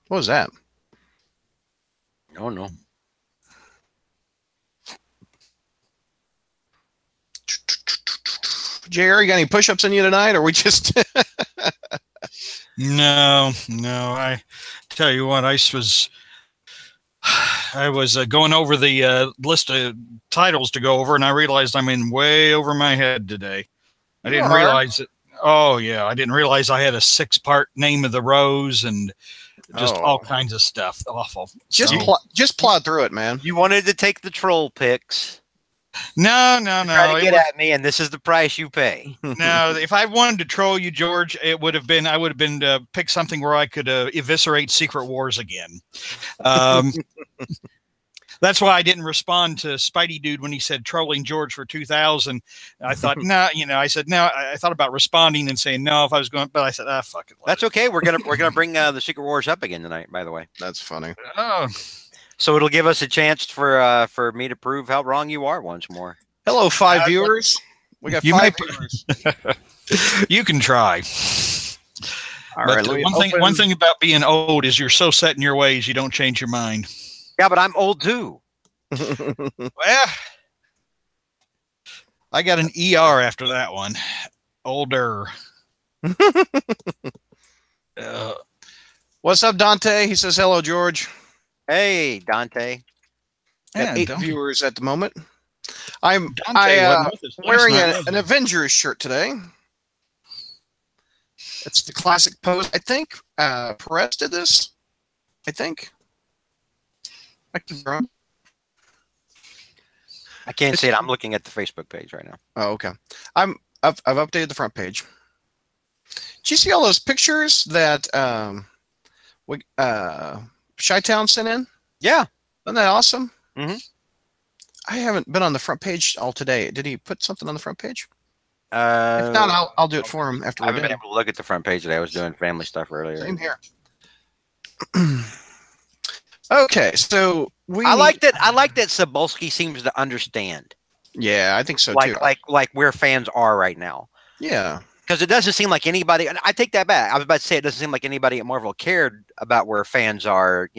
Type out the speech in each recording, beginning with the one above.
What was that? Oh no. JR, you got any push-ups in you tonight, or we just? No. I tell you what, I was going over the list of titles to go over, and I realized I'm in way over my head today. I didn't realize it. Oh yeah, I didn't realize I had a 6-part Name of the Rose and just all kinds of stuff. Awful. Just plod through it, man. You wanted to take the troll picks. No. Try to get at me, and this is the price you pay. No, if I wanted to troll you, George, I would have been pick something where I could eviscerate Secret Wars again. That's why I didn't respond to Spidey Dude when he said trolling George for 2000. I thought, no, I said no. I thought about responding and saying no if I was going, but I said, fuck it. That's okay. We're gonna bring the Secret Wars up again tonight. By the way, that's funny. Oh, so it'll give us a chance for me to prove how wrong you are once more. Hello, 5 viewers. We got 5 viewers. You can try. All but right, one thing about being old is you're so set in your ways you don't change your mind. Yeah, but I'm old too. Well, I got an ER after that one. Older. What's up, Dante? He says hello, George. Hey, Dante. Got 8 viewers at the moment. I'm wearing an Avengers shirt today. It's the classic pose. I think Perez did this. I think. I can't see it. I'm looking at the Facebook page right now. Oh, okay. I've updated the front page. Did you see all those pictures that Chi-Town sent in? Yeah. Isn't that awesome? Mm-hmm. I haven't been on the front page all today. Did he put something on the front page? If If not, I'll do it for him after. I haven't been able to look at the front page today. I was doing family stuff earlier. Same here. Okay, so I like that Cebulski seems to understand. Yeah, I think so too. Like where fans are right now. Yeah. Because it doesn't seem like anybody, and I take that back. I was about to say it doesn't seem like anybody at Marvel cared about where fans are,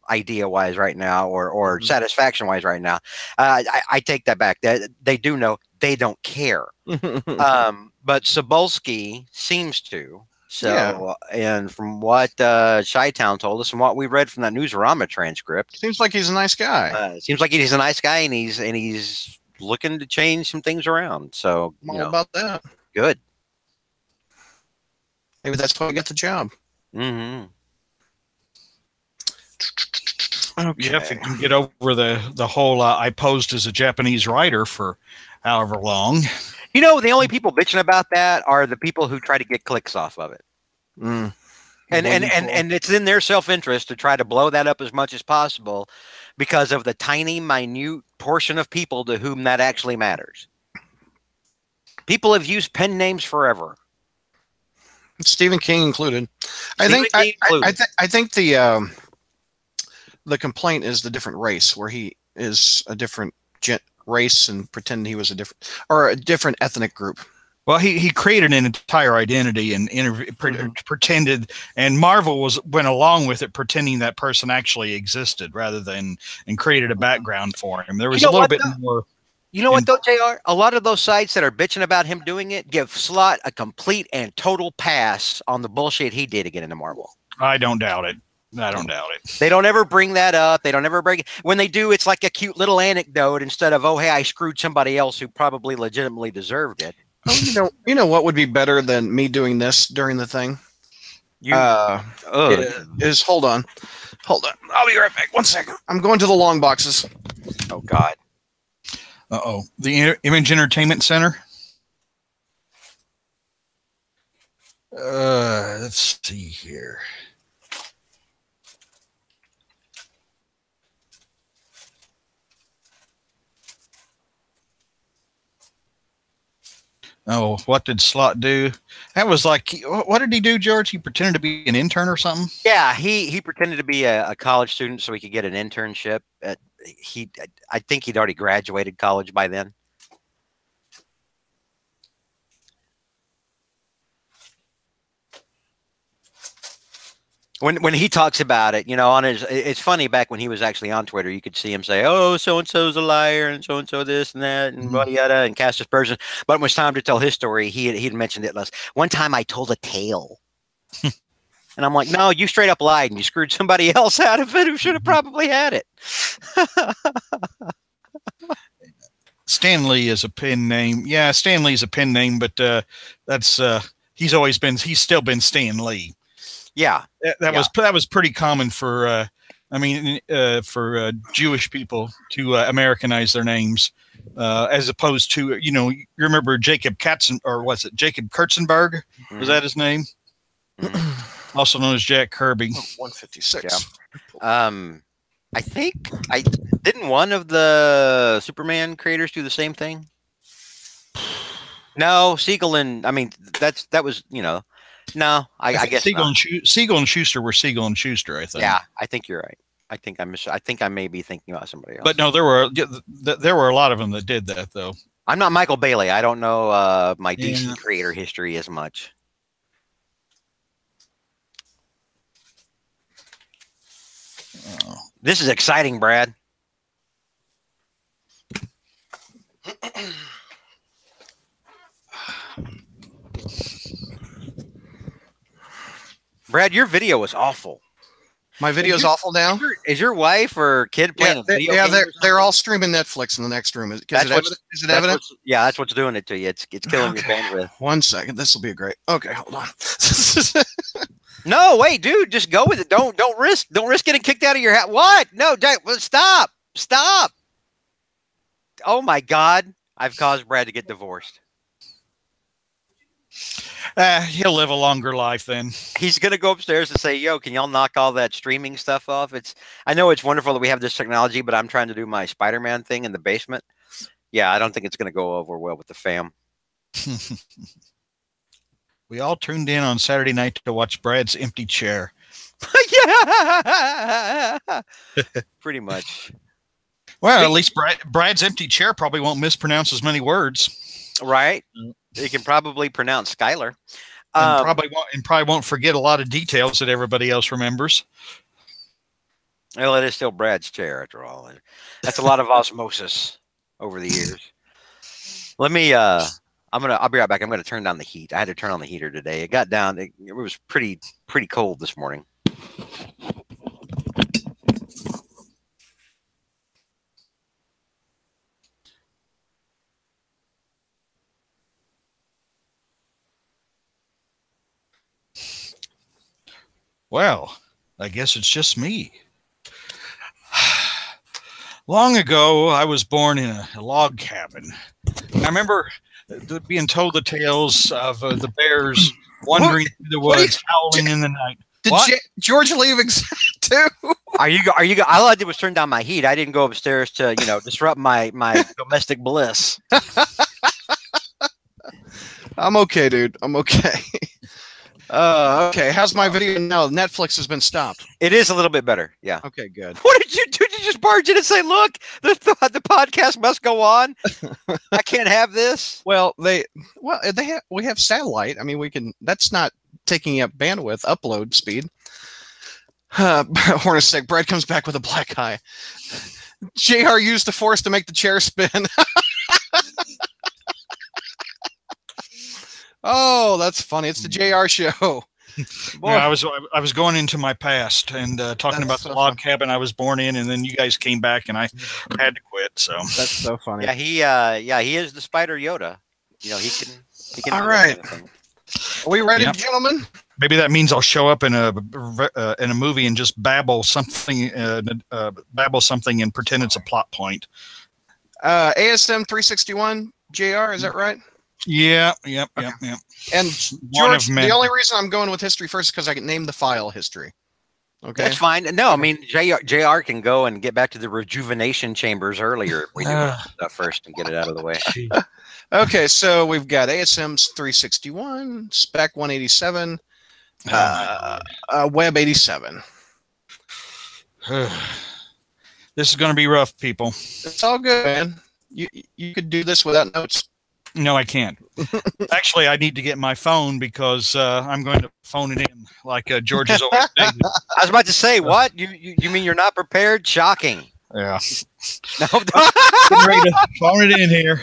idea-wise right now or satisfaction-wise right now. I take that back. They do know they don't care. But Cebulski seems to. So, yeah. And from what Chi-Town told us and what we read from that Newsarama transcript, seems like he's a nice guy. Seems like he's a nice guy, and he's looking to change some things around. So, I'm all about that. Good. Maybe that's why he got the job. Mm-hmm. Okay. Yeah, if you can get over the whole I posed as a Japanese writer for however long. The only people bitching about that are the people who try to get clicks off of it. Mm. And it's in their self-interest to try to blow that up as much as possible because of the tiny, minute portion of people to whom that actually matters. People have used pen names forever. Stephen King included. I think the complaint is the different race, where he is a different race and pretend he was a different ethnic group. Well, he created an entire identity and pretended, and Marvel went along with it, pretending that person actually existed rather than and created a background for him. There was a little bit more. You know what though, JR? A lot of those sites that are bitching about him doing it give Slott a complete and total pass on the bullshit he did to get into Marvel. I don't doubt it. I don't doubt it. They don't ever bring that up. They don't ever bring it. When they do, it's like a cute little anecdote instead of, oh, hey, I screwed somebody else who probably legitimately deserved it. Oh, you know what would be better than me doing this during the thing? Hold on. I'll be right back. 1 second. I'm going to the long boxes. Oh God. Uh-oh. The Image Entertainment Center. Let's see here. Oh, what did Slott do? That was like, what did he do, George? He pretended to be an intern or something? Yeah, he pretended to be a college student so he could get an internship. I think he'd already graduated college by then. when he talks about it, on his, it's funny. Back when he was actually on Twitter, you could see him say, "Oh, so and so's a liar, and so this and that, and yada yada," and cast aspersions. But when it was time to tell his story, he'd mentioned it less. One time, I told a tale, and I'm like, "No, you straight up lied, and you screwed somebody else out of it who should have probably had it." Stan Lee is a pen name. Yeah, Stan Lee's a pen name, but that's he's still been Stan Lee. Yeah, that was pretty common for for Jewish people to Americanize their names, as opposed to you remember Jacob Katzen, or was it Jacob Kurtzenberg? Was that his name? Also known as Jack Kirby. 156. Yeah. I think didn't one of the Superman creators do the same thing? No, Siegel and that was No, I guess Siegel and Schuster were Siegel and Schuster. I think. Yeah, I think you're right. I think I may be thinking about somebody else. But no, there were a lot of them that did that though. I'm not Michael Bailey. I don't know my DC creator history as much. Oh. This is exciting, Brad. Brad, your video was awful. My video's awful now? Is your wife or kid playing a video game? Yeah, they're all streaming Netflix in the next room. Is it evident? That's what's doing it to you. It's killing your bandwidth. 1 second. This will be great. Okay, hold on. No, wait, dude, just go with it. Don't risk getting kicked out of your house. What? No, stop. Oh my God, I've caused Brad to get divorced. He'll live a longer life then. He's gonna go upstairs and say, "Yo, can y'all knock all that streaming stuff off?" I know it's wonderful that we have this technology, but I'm trying to do my Spider-Man thing in the basement. Yeah, I don't think it's gonna go over well with the fam. We all tuned in on Saturday night to watch Brad's empty chair. Yeah, pretty much. Well, at least Brad's empty chair probably won't mispronounce as many words. Right? You can probably pronounce Skylar. And probably won't forget a lot of details that everybody else remembers. Well, it is still Brad's chair after all. That's a lot of osmosis over the years. Let me I'll be right back. I'm gonna turn down the heat. I had to turn on the heater today. It got down. It was pretty cold this morning. Well, I guess it's just me. Long ago, I was born in a log cabin. I remember being told the tales of the bears wandering through the woods, howling in the night. Did George leave too? Are you? All I did was turn down my heat. I didn't go upstairs to disrupt my domestic bliss. I'm okay, dude. I'm okay. Okay. How's my video now? Netflix has been stopped. It is a little bit better. Yeah. Okay, good. What did you do? Did you just barge in and say, "Look, the podcast must go on. I can't have this." Well, we have satellite. I mean, we can. That's not taking up bandwidth, upload speed. Hornacek, Brad comes back with a black eye. JR used the force to make the chair spin. Oh, that's funny. It's the JR show. Yeah, I was going into my past and talking about the log cabin I was born in, and then you guys came back, and I had to quit. So that's so funny. Yeah, he is the Spider Yoda. He can. All right. Are we ready, gentlemen? Maybe that means I'll show up in a movie and just babble something and pretend it's a plot point. ASM 361, JR, is that right? Yeah, yep. And George, the only reason I'm going with history first is because I can name the file history. Okay, that's fine. No, I mean JR can go and get back to the rejuvenation chambers earlier. We do that first and get it out of the way. Okay, so we've got ASM's 361, Spec 187, Web 87. This is going to be rough, people. It's all good, man. You could do this without notes. No, I can't. Actually, I need to get my phone because I'm going to phone it in like George has always stated. I was about to say, what? You mean you're not prepared? Shocking. Yeah. No, Getting ready to phone it in here.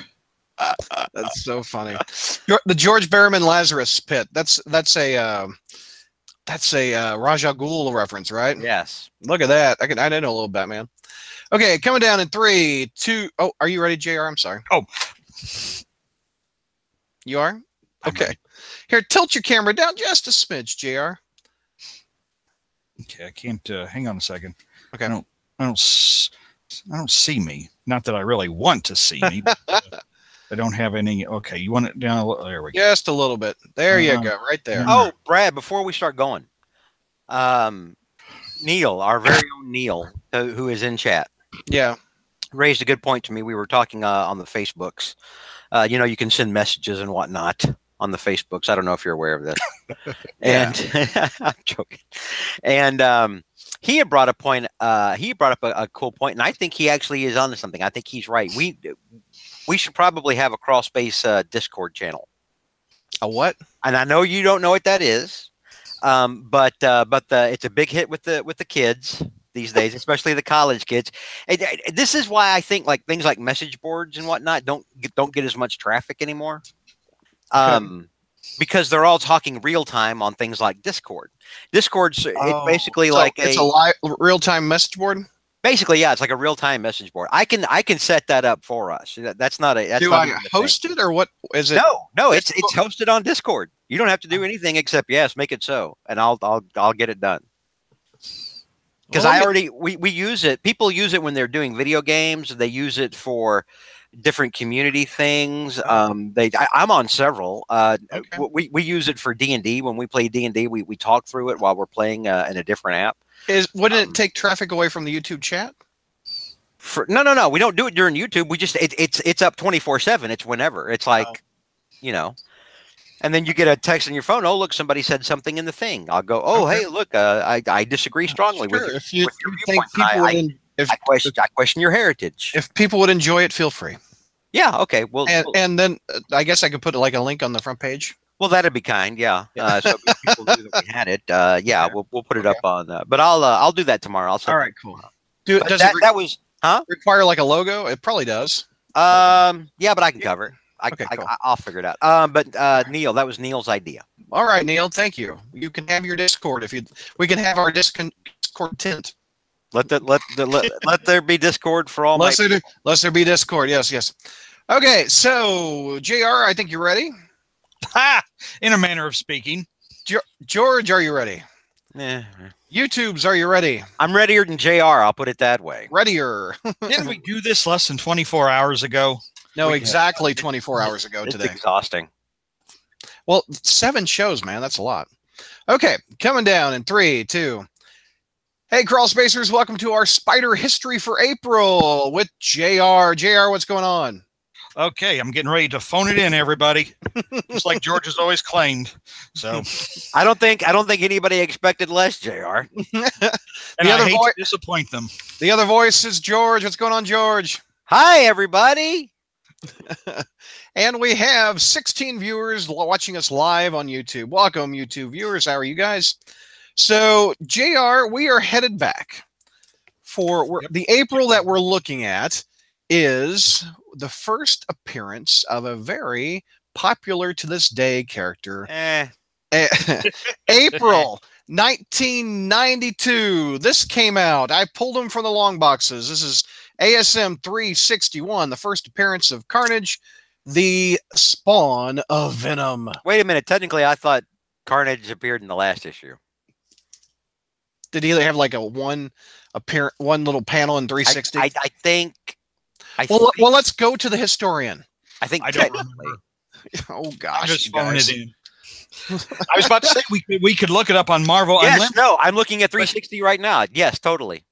That's so funny. The George Berriman Lazarus pit. That's a Raja Ghul reference, right? yes. Look at that. I know a little Batman. Okay, coming down in 3, 2. Oh, are you ready, JR? I'm sorry. Oh. You are? Okay. Here, tilt your camera down just a smidge, JR. Okay, I can't. Hang on a second. Okay. I don't see me. Not that I really want to see me. But, I don't have any. Okay, you want it down? There we go. Just a little bit. There you go. Right there. Oh, Brad, before we start going, Neil, our very own Neil, who is in chat, Yeah. raised a good point to me. We were talking on the Facebooks. You can send messages and whatnot on the Facebooks. I don't know if you're aware of this. And I'm joking. And he had brought a point. He brought up a cool point, and I think he actually is onto something. I think he's right. We should probably have a crawl space Discord channel. A what? And I know you don't know what that is, but it's a big hit with the kids these days, especially the college kids. And this is why I think like things like message boards and whatnot don't get as much traffic anymore, because they're all talking real time on things like Discord. Discord's it's basically like it's a live real time message board. Basically, yeah, it's like a real time message board. I can set that up for us. That's not a. That's Do not I host it or what is it? No, it's hosted on Discord. You don't have to do anything except yes, make it so, and I'll get it done. Because we use it. People use it when they're doing video games. They use it for different community things. I'm on several. We use it for D&D. When we play D&D, we talk through it while we're playing in a different app. Wouldn't it take traffic away from the YouTube chat? No. We don't do it during YouTube. We just it's up 24/7. It's whenever. It's like, and then you get a text on your phone. Oh, look, somebody said something in the thing. I'll go, oh, hey, look, I disagree strongly with your viewpoint. I question your heritage. If people would enjoy it, feel free. Yeah. Okay. Well, and then I guess I could put like a link on the front page. Well, that'd be kind. Yeah. So people knew that we had it. Yeah. We'll put it up on. But I'll do that tomorrow. All right. Cool. That was require like a logo? It probably does. Yeah, but I can cover it. Cool. I'll figure it out. But Neil, that was Neil's idea. All right, Neil. Thank you. You can have your Discord we can have our Discord tent. Let there be Discord for all. Let there be Discord. Yes. Okay, so JR, I think you're ready. In a manner of speaking. George, are you ready? Yeah. YouTubes, are you ready? I'm readier than JR. I'll put it that way. Readier. Didn't we do this less than 24 hours ago? No, exactly 24 hours ago today. It's exhausting. Well, 7 shows, man. That's a lot. Okay, coming down in 3, 2. Hey, Crawl Spacers, welcome to our Spider History for April with JR. JR, what's going on? Okay, I'm getting ready to phone it in, everybody. Just like George has always claimed. So I don't think anybody expected less, JR. And I hate to disappoint them. The other voice is George. What's going on, George? Hi, everybody. And we have 16 viewers watching us live on YouTube. Welcome, YouTube viewers. How are you guys? So, JR, we are headed back for the April that we're looking at is the first appearance of a very popular to this day character. April 1992. This came out. I pulled them from the long boxes. This is ASM 361, the first appearance of Carnage, the spawn of Venom. Wait a minute. Technically, I thought Carnage appeared in the last issue. Did he have like one little panel in 360? I think. Well, let's go to the historian. I think I don't remember. Oh gosh, I'm just phoning it in. I was about to say we could look it up on Marvel. Yes, no, I'm looking at 360 right now. Yes, totally.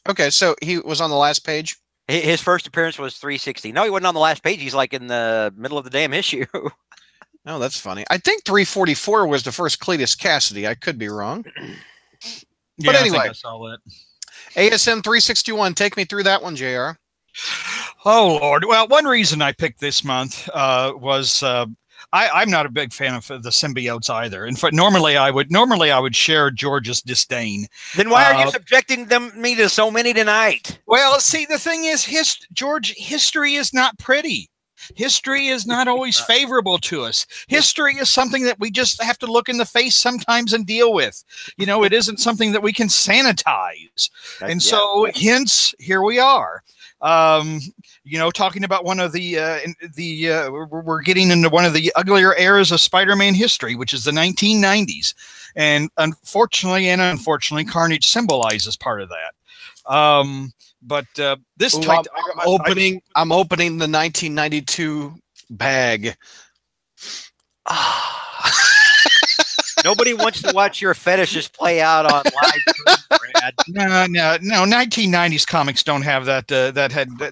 Okay, so he was on the last page. His first appearance was 360. No, he wasn't on the last page. He's like in the middle of the damn issue. Oh, that's funny. I think 344 was the first Cletus Cassidy. I could be wrong. But anyway, I think I saw that. ASM 361. Take me through that one, JR. Oh Lord! Well, one reason I picked this month was I'm not a big fan of the symbiotes either. In fact, normally I would share George's disdain. Then why are you subjecting me to so many tonight? Well, see, the thing is, George, history is not pretty. History is not always favorable to us. History is something that we just have to look in the face sometimes and deal with. You know, it isn't something that we can sanitize. And so, hence, here we are. You know, talking about one of we're getting into one of the uglier eras of Spider-Man history, which is the 1990s. And unfortunately, Carnage symbolizes part of that. But this time I'm opening the 1992 bag. Nobody wants to watch your fetishes play out on live stream, Brad. No. 1990s comics don't have that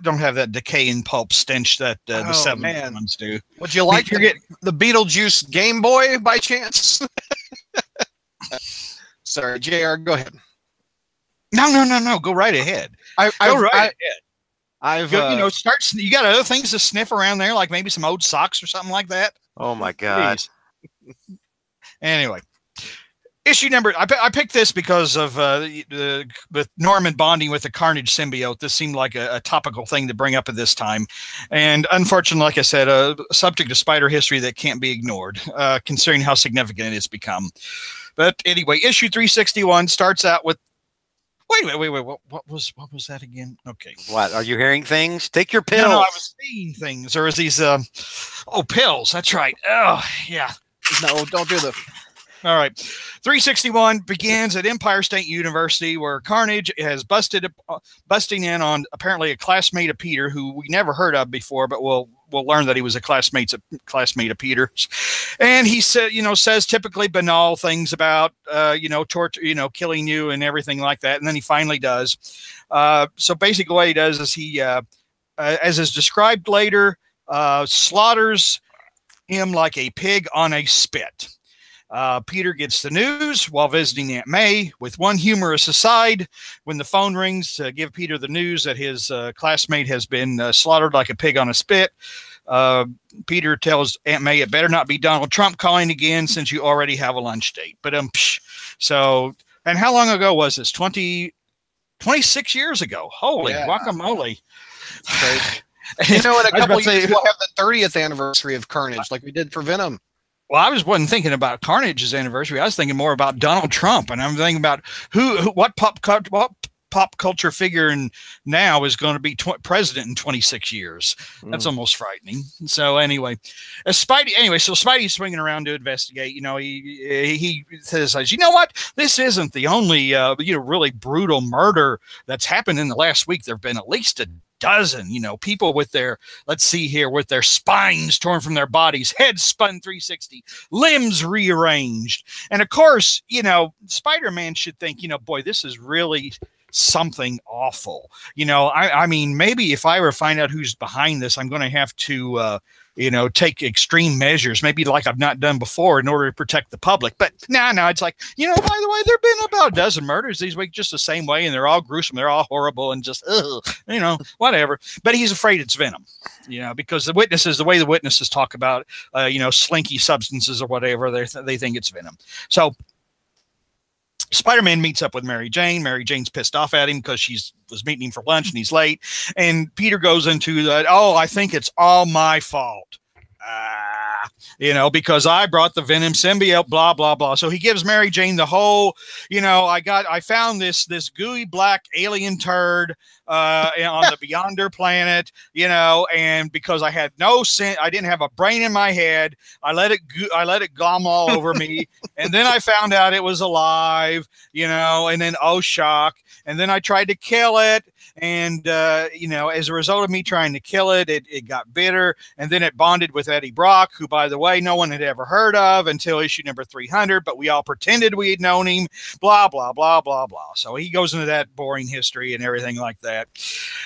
don't have that decay and pulp stench that the 70s ones do. Would you like to get the Beetlejuice Game Boy by chance? Sorry, JR, go ahead. No. Go right ahead. Go right ahead. You got other things to sniff around there, like maybe some old socks or something like that. Oh my God. Anyway, issue number. I picked this because of with Norman bonding with the Carnage symbiote. This seemed like a topical thing to bring up at this time, and unfortunately, like I said, a subject of spider history that can't be ignored, considering how significant it's become. But anyway, issue 361 starts out with. Wait. What was that again? Okay. What, are you hearing things? Take your pills. No, I was seeing things. Or is these pills? That's right. Oh, yeah. No, don't do the. All right. 361 begins at Empire State University, where Carnage has busting in on apparently a classmate of Peter, who we never heard of before, but we'll learn that he was a classmate of Peter's. And he says typically banal things about torture, killing you and everything like that. And then he finally does. So basically what he does is he as is described later, slaughters him like a pig on a spit. Peter gets the news while visiting Aunt May, with one humorous aside. When the phone rings to give Peter the news that his classmate has been slaughtered like a pig on a spit, Peter tells Aunt May it better not be Donald Trump calling again, since you already have a lunch date. But so, and how long ago was this? 26 years ago. Holy guacamole. You know, in a couple years, we'll have the 30th anniversary of Carnage, like we did for Venom. Well, I wasn't thinking about Carnage's anniversary. I was thinking more about Donald Trump, and I'm thinking about what pop culture figure now is going to be president in 26 years. That's almost frightening. So anyway, so Spidey's swinging around to investigate. He says, you know what? This isn't the only really brutal murder that's happened in the last week. There've been at least a dozen, people with their spines torn from their bodies, heads spun 360, limbs rearranged. And of course, Spider-Man should think, boy, this is really something awful. I mean, maybe if I were to find out who's behind this, I'm going to have to, take extreme measures, maybe like I've not done before, in order to protect the public. But no, it's like, by the way, there've been about a dozen murders these weeks just the same way, and they're all gruesome, they're all horrible, and just, whatever. But he's afraid it's Venom, because the way the witnesses talk about, slinky substances or whatever, they think it's Venom. So Spider-Man meets up with Mary Jane. Mary Jane's pissed off at him because she was meeting him for lunch and he's late. And Peter goes into that, I think it's all my fault. Because I brought the Venom symbiote, blah, blah, blah. So he gives Mary Jane the whole, I found this gooey black alien turd on the Beyonder planet, and because I had no sense, I didn't have a brain in my head. I let it glom all over me. And then I found out it was alive, and then, oh, shock. And then I tried to kill it. And, as a result of me trying to kill it, it got bitter. And then it bonded with Eddie Brock, who, by the way, no one had ever heard of until issue number 300. But we all pretended we had known him, blah, blah, blah, blah, blah. So he goes into that boring history and everything like that.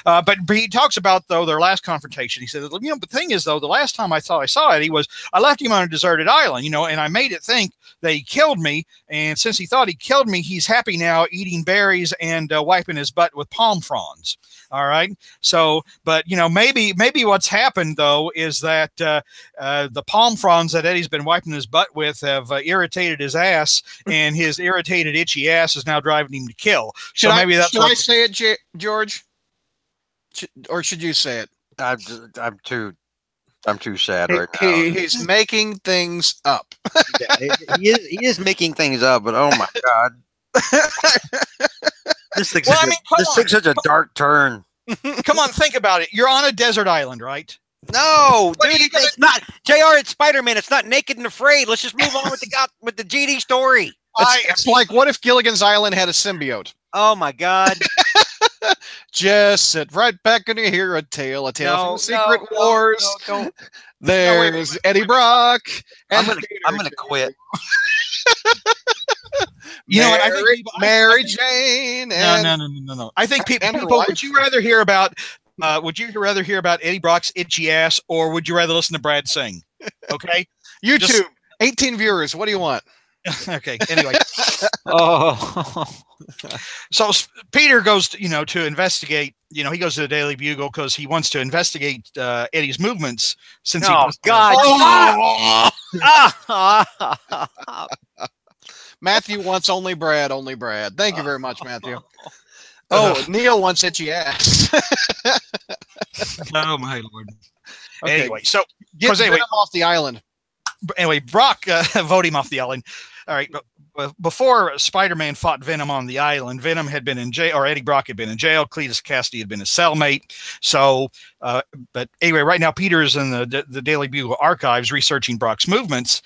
But he talks about, though, their last confrontation. He said, the thing is, though, the last time I thought I saw it, I left him on a deserted island, and I made it think that he killed me. And since he thought he killed me, he's happy now, eating berries and wiping his butt with palm fronds. All right. So, but maybe what's happened though is that the palm fronds that Eddie's been wiping his butt with have irritated his ass, and his irritated, itchy ass is now driving him to kill. Should I say it, George? Or should you say it? I'm too sad right now. He's making things up. Yeah, he is making things up, but oh my god. This takes such a dark turn. Come on, think about it. You're on a desert island, right? No, dude, it's not JR. It's Spider-Man. It's not Naked and Afraid. Let's just move on with the GD story. It's like, what if Gilligan's Island had a symbiote? Oh my god. Just sit right back and you hear a tale from the Secret Wars. There's Eddie Brock. I'm gonna quit. You know what? I think Mary Jane. And, No. I think people. Would you rather hear about? Would you rather hear about Eddie Brock's itchy ass, or would you rather listen to Brad sing? Okay, YouTube, 18 viewers. What do you want? Okay. Anyway. So Peter goes to investigate. He goes to the Daily Bugle because he wants to investigate Eddie's movements since Matthew wants only Brad. Thank you very much, Matthew. Oh, Neil wants itchy ass. Oh my lord. Okay. Anyway, so get Venom off the island. Anyway, Brock vote him off the island. All right. Before Spider-Man fought Venom on the island, Venom had been in jail, or Eddie Brock had been in jail. Cletus Cassidy had been his cellmate. So, but anyway, right now Peter is in the Daily Bugle archives researching Brock's movements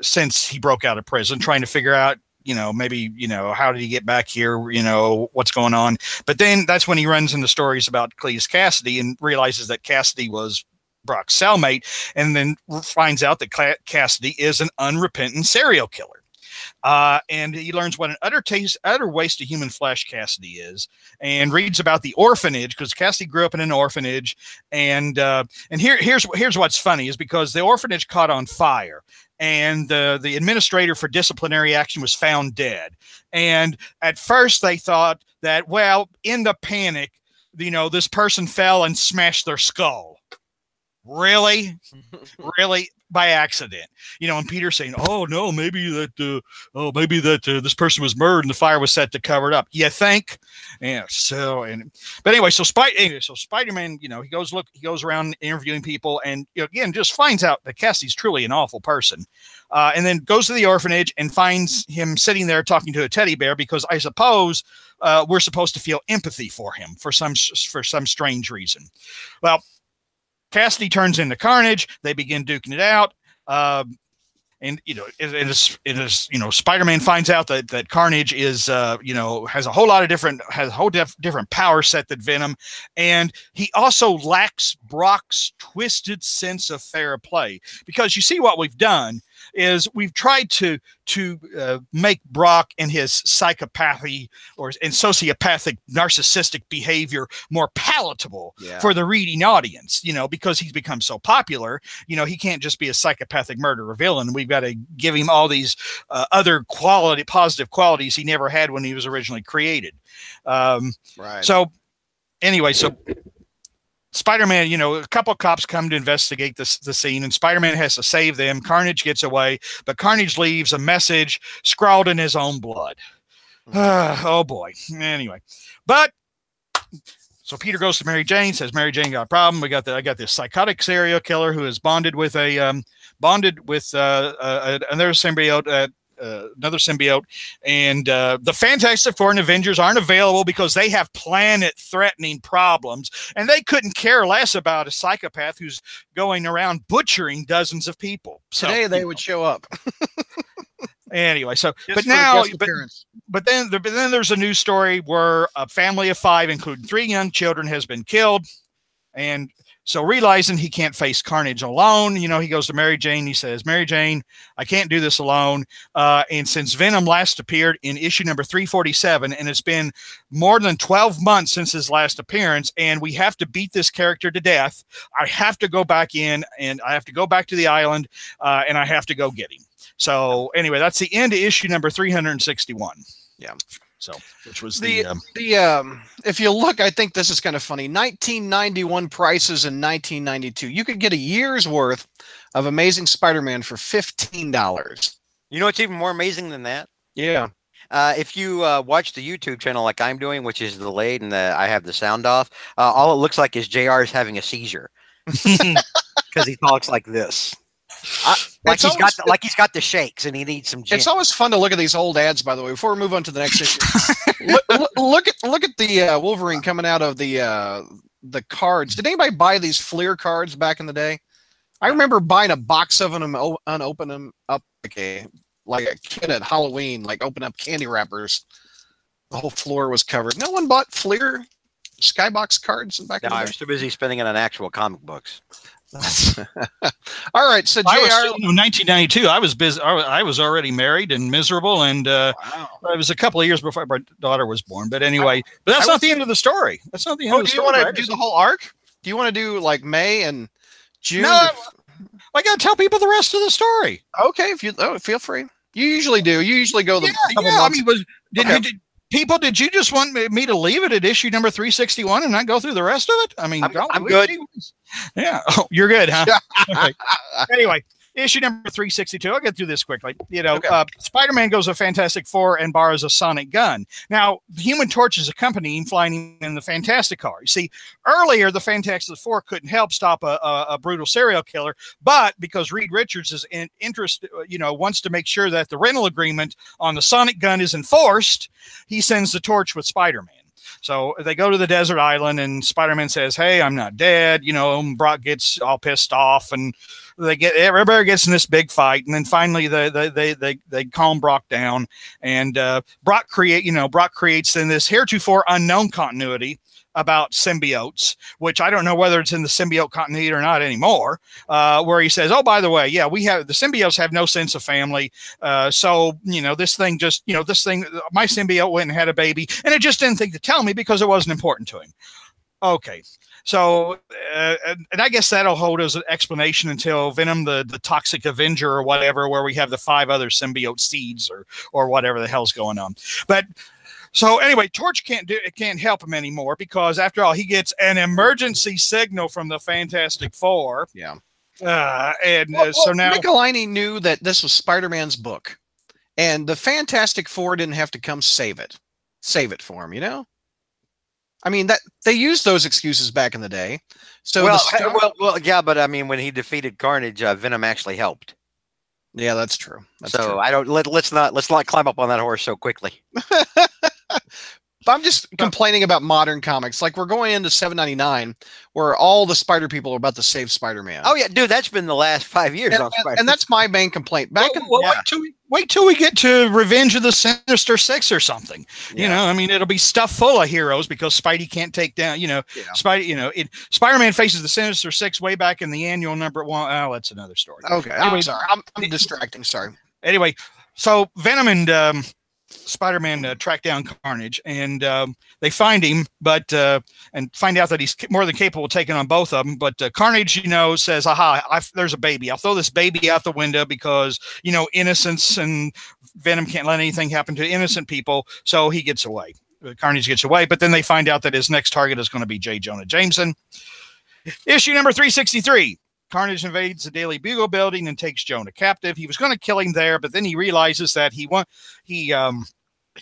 since he broke out of prison, trying to figure out, maybe, how did he get back here? What's going on? But then that's when he runs into stories about Cletus Cassidy and realizes that Cassidy was Brock's cellmate, and then finds out that Cassidy is an unrepentant serial killer. And he learns what an utter waste of human flesh Cassidy is, and reads about the orphanage, because Cassidy grew up in an orphanage. And here's what's funny is because the orphanage caught on fire, and the administrator for disciplinary action was found dead. And at first they thought that, well, in the panic, this person fell and smashed their skull. Really? By accident, and Peter's saying, "Oh no, maybe that this person was murdered and the fire was set to cover it up." You think? Yeah. But anyway, so Spider-Man, he goes around interviewing people, and again just finds out that Cassie's truly an awful person, and then goes to the orphanage and finds him sitting there talking to a teddy bear, because I suppose we're supposed to feel empathy for him for some strange reason. Well, Cassidy turns into Carnage. They begin duking it out. And Spider-Man finds out that Carnage is has a whole different power set than Venom, and he also lacks Brock's twisted sense of fair play, because you see what we've done is we've tried to make Brock and his psychopathy and sociopathic narcissistic behavior more palatable for the reading audience, because he's become so popular. He can't just be a psychopathic murderer villain. We've got to give him all these other positive qualities he never had when he was originally created. Right. So anyway, Spider-Man, a couple of cops come to investigate the scene, and Spider-Man has to save them. Carnage gets away, but Carnage leaves a message scrawled in his own blood. Oh boy. Anyway, so Peter goes to Mary Jane, says, "Mary Jane, got a problem. I got this psychotic serial killer who is bonded with another symbiote." And the Fantastic Four and Avengers aren't available because they have planet-threatening problems, and they couldn't care less about a psychopath who's going around butchering dozens of people. So, today they would show up. Anyway, but then there's a news story where a family of 5, including 3 young children, has been killed, and so realizing he can't face Carnage alone, he goes to Mary Jane. He says, "Mary Jane, I can't do this alone." And since Venom last appeared in issue number 347, and it's been more than 12 months since his last appearance, and we have to beat this character to death, I have to go back in, and I have to go back to the island, and I have to go get him. So anyway, that's the end of issue number 361. Yeah. So, which was the if you look, I think this is kind of funny. 1991 prices in 1992. You could get a year's worth of Amazing Spider-Man for $15. You know what's even more amazing than that? Yeah. If you watch the YouTube channel like I'm doing, which is delayed and I have the sound off, all it looks like is JR is having a seizure because he talks like this. Like he's got the shakes and he needs some gin. It's always fun to look at these old ads, by the way, before we move on to the next issue. look at the Wolverine coming out of the cards. Did anybody buy these Fleer cards back in the day? I remember buying a box of them, unopen them up like a kid at Halloween, like open up candy wrappers. The whole floor was covered. No one bought Fleer Skybox cards back in the day. I was too busy spending it on actual comic books. All right, so JR, 1992. I was busy. I was already married and miserable, and it was a couple of years before my daughter was born. But anyway, that's not the end of the story. That's not the end of the story. Do you want to do the whole arc? Do you want to do like May and June? No, I got to tell people the rest of the story. Okay, if you feel free. You usually do. You usually go the I mean, did you just want me to leave it at issue number 361 and not go through the rest of it? I mean, I'm good. Yeah. Oh, you're good, huh? Okay. Anyway, issue number 362. I'll get through this quickly. Spider-Man goes to Fantastic Four and borrows a sonic gun. Now, the Human Torch is accompanying, flying in the Fantastic car. You see, earlier the Fantastic Four couldn't help stop a brutal serial killer, but because Reed Richards is wants to make sure that the rental agreement on the sonic gun is enforced, he sends the Torch with Spider-Man. So they go to the desert island, and Spider-Man says, "Hey, I'm not dead." Brock gets all pissed off, and everybody gets in this big fight, and then finally they calm Brock down, and Brock creates in this heretofore unknown continuity about symbiotes, which I don't know whether it's in the symbiote continuity or not anymore, where he says, "Oh, by the way, yeah, the symbiotes have no sense of family. So, this thing, my symbiote went and had a baby, and it just didn't think to tell me because it wasn't important to him." Okay. So, and I guess that'll hold as an explanation until Venom, the Toxic Avenger or whatever, where we have the 5 other symbiote seeds or whatever the hell's going on. But so anyway, Torch can't help him anymore because after all, he gets an emergency signal from the Fantastic Four. Yeah. So now Michelini knew that this was Spider-Man's book, and the Fantastic Four didn't have to come save it for him. I mean, that they used those excuses back in the day. So yeah, but I mean, when he defeated Carnage, Venom actually helped. Yeah, that's true. True. I don't let's not climb up on that horse so quickly. But I'm just complaining about modern comics. Like we're going into 799, where all the Spider people are about to save Spider-Man. Oh yeah, dude, that's been the last 5 years on Spider-Man. And that's my main complaint. Wait till we get to Revenge of the Sinister Six or something. Yeah. I mean, it'll be stuffed full of heroes because Spidey can't take down. Spider-Man faces the Sinister Six way back in the annual number 1. Oh, that's another story. Okay, I'm sorry. I'm distracting. Sorry. Anyway, so Venom and Spider-Man track down Carnage, and they find him, but and find out that he's more than capable of taking on both of them. But Carnage, says, "Aha! There's a baby. I'll throw this baby out the window because innocence, and Venom can't let anything happen to innocent people." So he gets away. Carnage gets away, but then they find out that his next target is going to be J. Jonah Jameson. Issue number 363. Carnage invades the Daily Bugle building and takes Jonah captive. He was going to kill him there, but then he realizes that he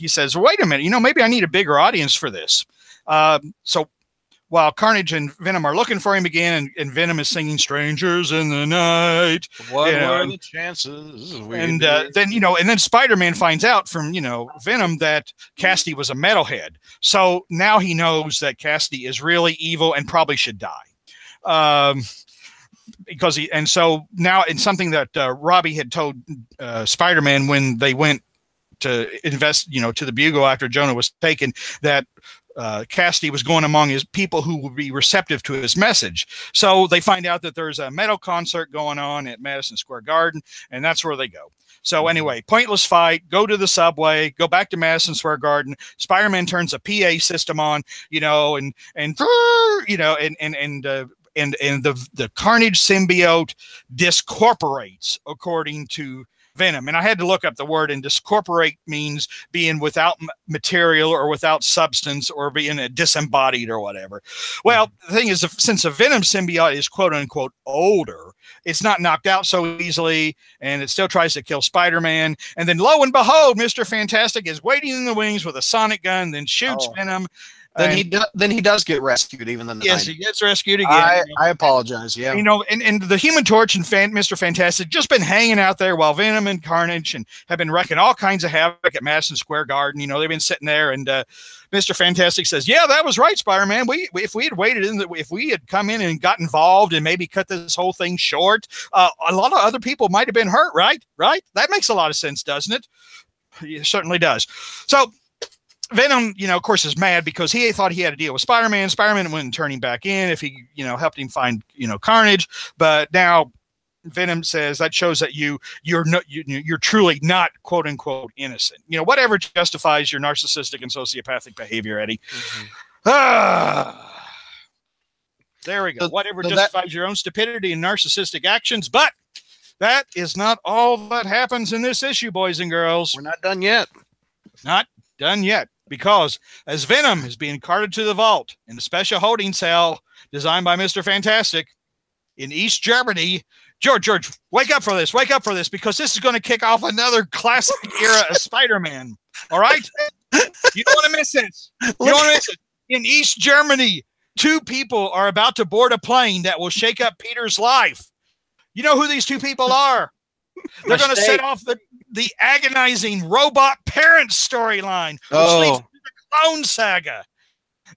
says, "Wait a minute, maybe I need a bigger audience for this." So while Carnage and Venom are looking for him again, and Venom is singing "Strangers in the Night." What were the chances? And then Spider-Man finds out from Venom that Cassidy was a metalhead. So now he knows that Cassidy is really evil and probably should die. So now in something that Robbie had told Spider-Man when they went to invest, to the Bugle after Jonah was taken, that Cassidy was going among his people who would be receptive to his message. So they find out that there's a metal concert going on at Madison Square Garden, and that's where they go. So anyway, pointless fight, go to the subway, go back to Madison Square Garden. Spider-Man turns a PA system on, and the Carnage symbiote discorporates, according to Venom. And I had to look up the word, and discorporate means being without material or without substance or being disembodied or whatever. Well, the thing is, since a Venom symbiote is quote unquote older, it's not knocked out so easily, and it still tries to kill Spider-Man. And then lo and behold, Mr. Fantastic is waiting in the wings with a sonic gun, then shoots Venom. Then he does get rescued, even then. Yes, he gets rescued again. I apologize. Yeah, and the Human Torch and Mr. Fantastic just been hanging out there while Venom and Carnage and have been wrecking all kinds of havoc at Madison Square Garden. They've been sitting there, and Mr. Fantastic says, "Yeah, that was right, Spider-Man. If we had waited if we had come in and got involved and maybe cut this whole thing short, a lot of other people might have been hurt. Right? That makes a lot of sense, doesn't it? It certainly does. So." Venom, of course, is mad because he thought he had a deal with Spider-Man. Spider-Man wouldn't turn him back in if he, helped him find, Carnage. But now Venom says that shows that you're truly not quote unquote innocent. Whatever justifies your narcissistic and sociopathic behavior, Eddie. There we go. Whatever justifies your own stupidity and narcissistic actions. But that is not all that happens in this issue, boys and girls. We're not done yet. Not done yet. Because as Venom is being carted to the vault in a special holding cell designed by Mr. Fantastic in East Germany, George, wake up for this, because this is going to kick off another classic era of Spider-Man. All right? You don't want to miss this. You don't want to miss it. In East Germany, 2 people are about to board a plane that will shake up Peter's life. You know who these 2 people are? They're going to set off the agonizing robot parents storyline, which leads to the Clone Saga.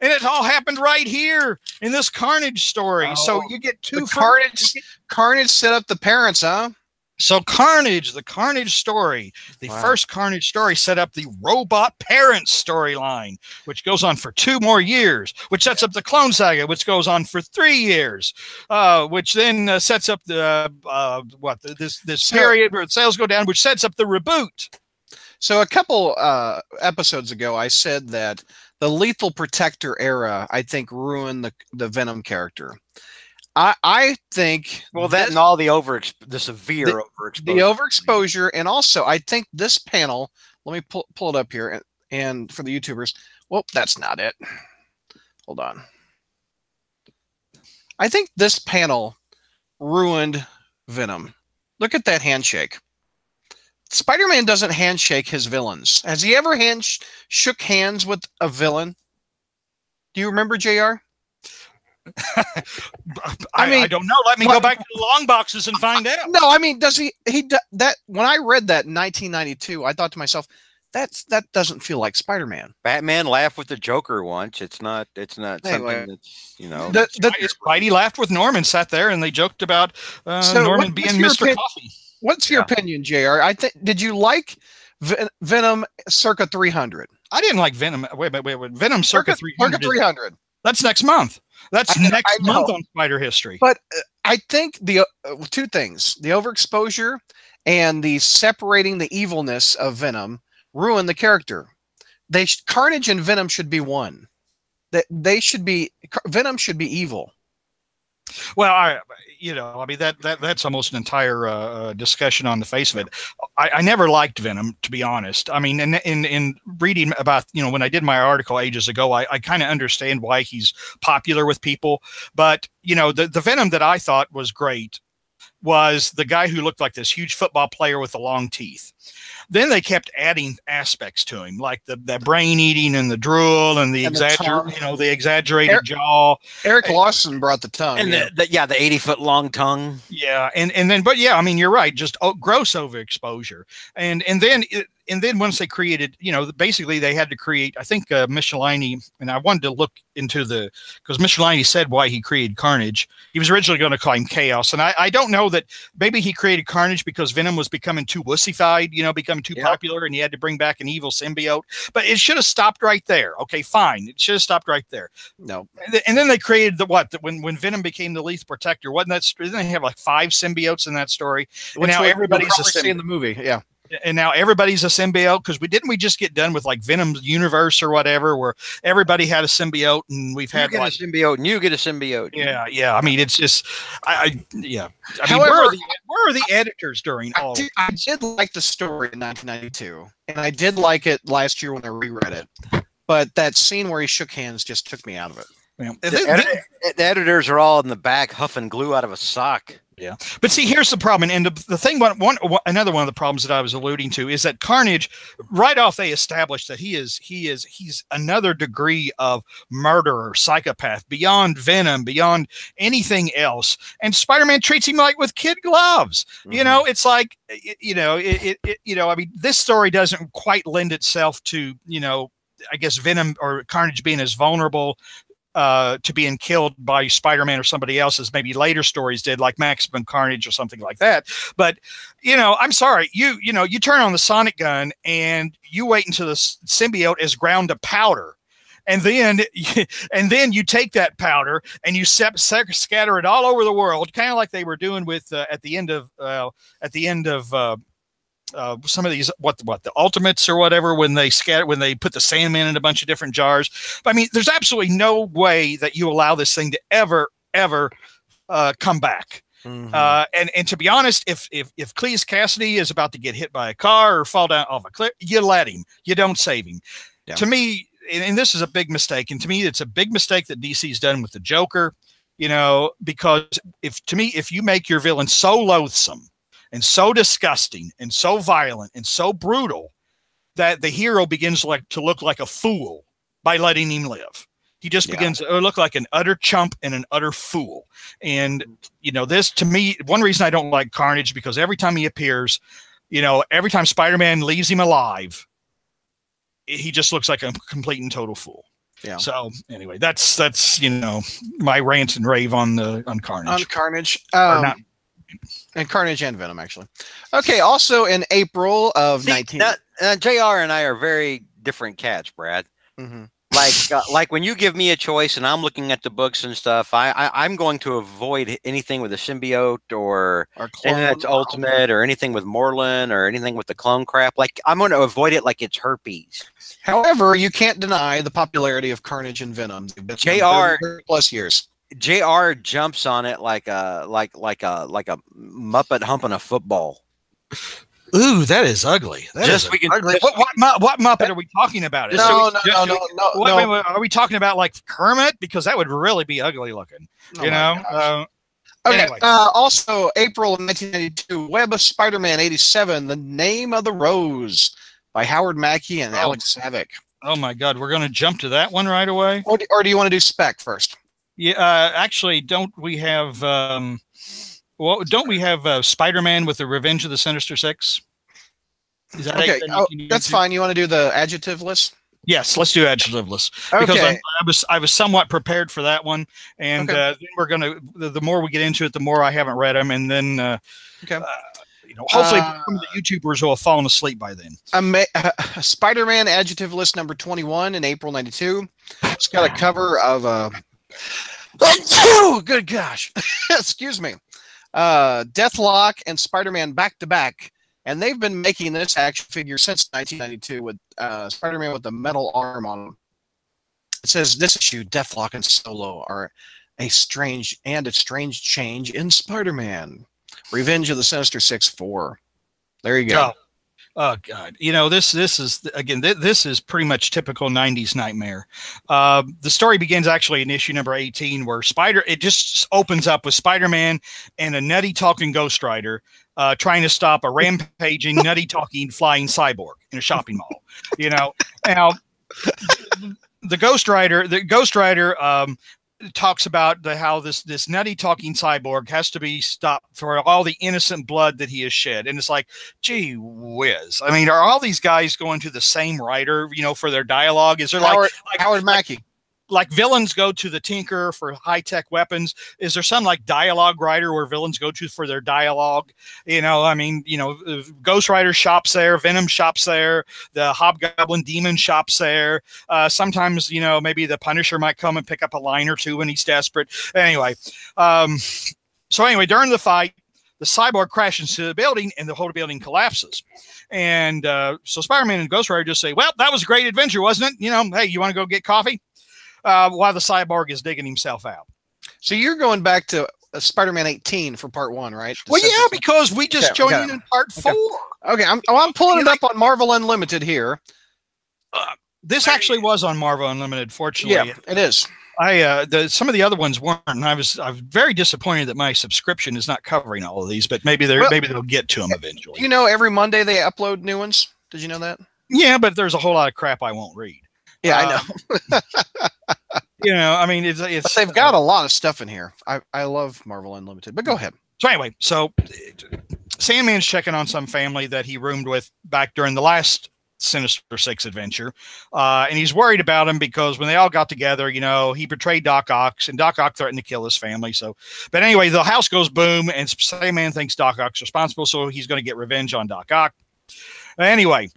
And it all happened right here in this Carnage story. So you get 2 Carnage set up the parents, huh? So Carnage, the Carnage story, the first Carnage story set up the robot parents storyline, which goes on for 2 more years, which sets up the Clone Saga, which goes on for 3 years, which then sets up the this period where sales go down, which sets up the reboot. So a couple episodes ago, I said that the Lethal Protector era, I think, ruined the Venom character. I think that and all the severe overexposure. The overexposure, and also I think this panel, let me pull it up here, and for the YouTubers, well, that's not it. Hold on. I think this panel ruined Venom. Look at that handshake. Spider-Man doesn't handshake his villains. Has he ever shook hands with a villain? Do you remember, JR? I don't know. Let me go back to the long boxes and find out. No, I mean, does he that when I read that in 1992, I thought to myself, that doesn't feel like Spider-Man. Batman laughed with the Joker once. It's not something that's, Spidey laughed with Norman, sat there, and they joked about Norman being Mr. Coffee. What's your opinion, JR? Did you like Venom circa 300? I didn't like Venom. Wait. Venom circa 300. Circa 300. That's next month. That's next month on Spider History. But I think the 2 things, the overexposure and the separating the evilness of Venom, ruin the character. Carnage and Venom should be one. Venom should be evil. Well, that's almost an entire discussion on the face of it. I never liked Venom, to be honest. I mean, in reading about, when I did my article ages ago, I kind of understand why he's popular with people. But, the Venom that I thought was great was the guy who looked like this huge football player with the long teeth. Then they kept adding aspects to him, like the brain eating and the drool and the exaggerated jaw. Eric Lawson brought the tongue, and the 80-foot long tongue. Yeah, I mean, you're right, just gross overexposure, and then once they created, basically they had to create, I think Michelini, and I wanted to look into because Michelini said why he created Carnage. He was originally going to call him Chaos, and I don't know that maybe he created Carnage because Venom was becoming too wussified, becoming too popular, and he had to bring back an evil symbiote. But it should have stopped right there. Okay, fine, it should have stopped right there. No, and then they created when Venom became the Lethal Protector. Didn't they have like 5 symbiotes in that story? And now everybody's seeing the movie. Yeah. And now everybody's a symbiote because we just get done with like Venom's universe or whatever, where everybody had a symbiote, and we've had a symbiote, and you get a symbiote. Yeah. I mean, it's just, yeah. I mean, However, where are the editors during all? I did like the story in 1992, and I did like it last year when I reread it. But that scene where he shook hands just took me out of it. Yeah. The editors are all in the back huffing glue out of a sock. Yeah, but see, here's the problem, and the thing. Another one of the problems that I was alluding to is that Carnage, right off, they established that he's another degree of murderer, psychopath, beyond Venom, beyond anything else. And Spider-Man treats him like with kid gloves. Mm-hmm. You know, it's like, you know, I mean, this story doesn't quite lend itself to, you know, I guess Venom or Carnage being as vulnerable to being killed by Spider-Man or somebody else as maybe later stories did, like Maximum Carnage or something like that. But, you know, I'm sorry, you turn on the sonic gun and you wait until the symbiote is ground to powder. And then you take that powder and you scatter it all over the world, kind of like they were doing with at the end of some of these what the Ultimates or whatever, when they put the Sandman in a bunch of different jars. But, I mean, there's absolutely no way that you allow this thing to ever come back. Mm-hmm. And to be honest, if Cleese Cassidy is about to get hit by a car or fall down off a cliff, you let him. You don't save him. Yeah. To me, and this is a big mistake, and to me, it's a big mistake that DC's done with the Joker. You know, because if you make your villain so loathsome and so disgusting and so violent and so brutal that the hero begins to look like a fool by letting him live. He just begins to look like an utter chump and an utter fool. And, you know, this, to me, one reason I don't like Carnage, because every time he appears, you know, every time Spider-Man leaves him alive, he just looks like a complete and total fool. Yeah. So anyway, that's you know, my rant and rave on Carnage. On Carnage. And Carnage and Venom, actually. Okay, also in April of JR and I are very different cats, Brad. Mm-hmm. Like when you give me a choice and I'm looking at the books and stuff, I'm going to avoid anything with a symbiote or anything that's Ultimate or anything with Morlun or anything with the clone crap. Like, I'm going to avoid it like it's herpes. However, you can't deny the popularity of Carnage and Venom. JR plus years. JR jumps on it like a Muppet humping a football. Ooh, that is ugly. Ugly. What Muppet are we talking about? No. Are we talking about like Kermit? Because that would really be ugly looking. You know. Okay. Anyway. Also, April of 1992, Web of Spider-Man 87, The Name of the Rose by Howard Mackey and Alex Savick. Oh my God, we're going to jump to that one right away. Or do you want to do Spec first? Yeah, actually, don't we have Spider-Man with the Revenge of the Sinister Six? Is that okay? That's fine. You want to do the adjective list? Yes, let's do adjective list. Okay. Because I was somewhat prepared for that one, and then we're gonna. The more we get into it, the more I haven't read them, and then you know, hopefully some of the YouTubers will have fallen asleep by then. Spider-Man adjective list number 21 in April '92. It's got a cover of oh, good gosh. Excuse me. Deathlock and Spider-Man back to back. And they've been making this action figure since 1992 with Spider-Man with the metal arm on him. It says this issue, Deathlock and Solo are a strange change in Spider-Man. Revenge of the Sinister Six 4. There you go. Oh God! You know, this is again. This is pretty much typical '90s nightmare. The story begins actually in issue number 18, where it just opens up with Spider-Man and a nutty talking Ghost Rider trying to stop a rampaging, nutty talking flying cyborg in a shopping mall. You know, now the Ghost Rider talks about how this nutty talking cyborg has to be stopped for all the innocent blood that he has shed. And it's like, gee whiz. I mean, are all these guys going to the same writer, you know, for their dialogue? Is there Howard Mackey? Like villains go to the Tinker for high-tech weapons. Is there some like dialogue writer where villains go to for their dialogue? You know, I mean, you know, Ghost Rider shops there, Venom shops there, the Hobgoblin Demon shops there. Sometimes, you know, maybe the Punisher might come and pick up a line or two when he's desperate. Anyway, so anyway, during the fight, the cyborg crashes into the building and the whole building collapses. And so Spider-Man and Ghost Rider just say, well, that was a great adventure, wasn't it? You know, hey, you want to go get coffee? While the cyborg is digging himself out. So you're going back to Spider-Man 18 for part 1, right? Well, yeah, because we just joined in part 4. Okay, I'm pulling it up on Marvel Unlimited here. This actually was on Marvel Unlimited, fortunately. Yeah, it is. Some of the other ones weren't, and I was very disappointed that my subscription is not covering all of these, but maybe they'll get to them eventually. You know, every Monday they upload new ones. Did you know that? Yeah, but there's a whole lot of crap I won't read. Yeah, I know. You know, I mean, it's but they've got a lot of stuff in here. I love Marvel Unlimited, but go ahead. So anyway, Sandman's checking on some family that he roomed with back during the last Sinister Six adventure, and he's worried about him because when they all got together, you know, he betrayed Doc Ock, and Doc Ock threatened to kill his family. So, but anyway, the house goes boom, and Sandman thinks Doc Ock's responsible, so he's going to get revenge on Doc Ock. Anyway.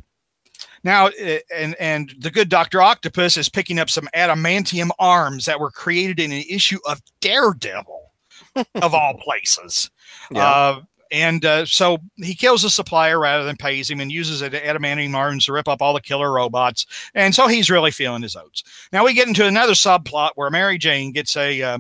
Now, and the good Dr. Octopus is picking up some adamantium arms that were created in an issue of Daredevil, of all places. Yeah. So he kills the supplier rather than pays him and uses the adamantium arms to rip up all the killer robots. And so he's really feeling his oats. Now we get into another subplot where Mary Jane gets a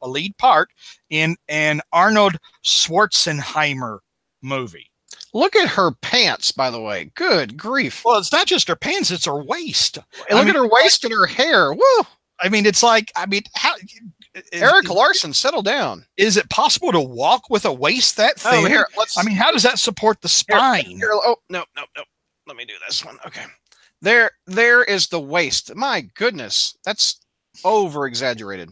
lead part in an Arnold Schwarzenegger movie. Look at her pants, by the way. Good grief. Well, it's not just her pants, it's her waist. Look at her waist and her hair. Woo! I mean, how... Eric Larson, settle down. Is it possible to walk with a waist that thin? Here, how does that support the spine? No. Let me do this one. Okay. There is the waist. My goodness. That's over-exaggerated.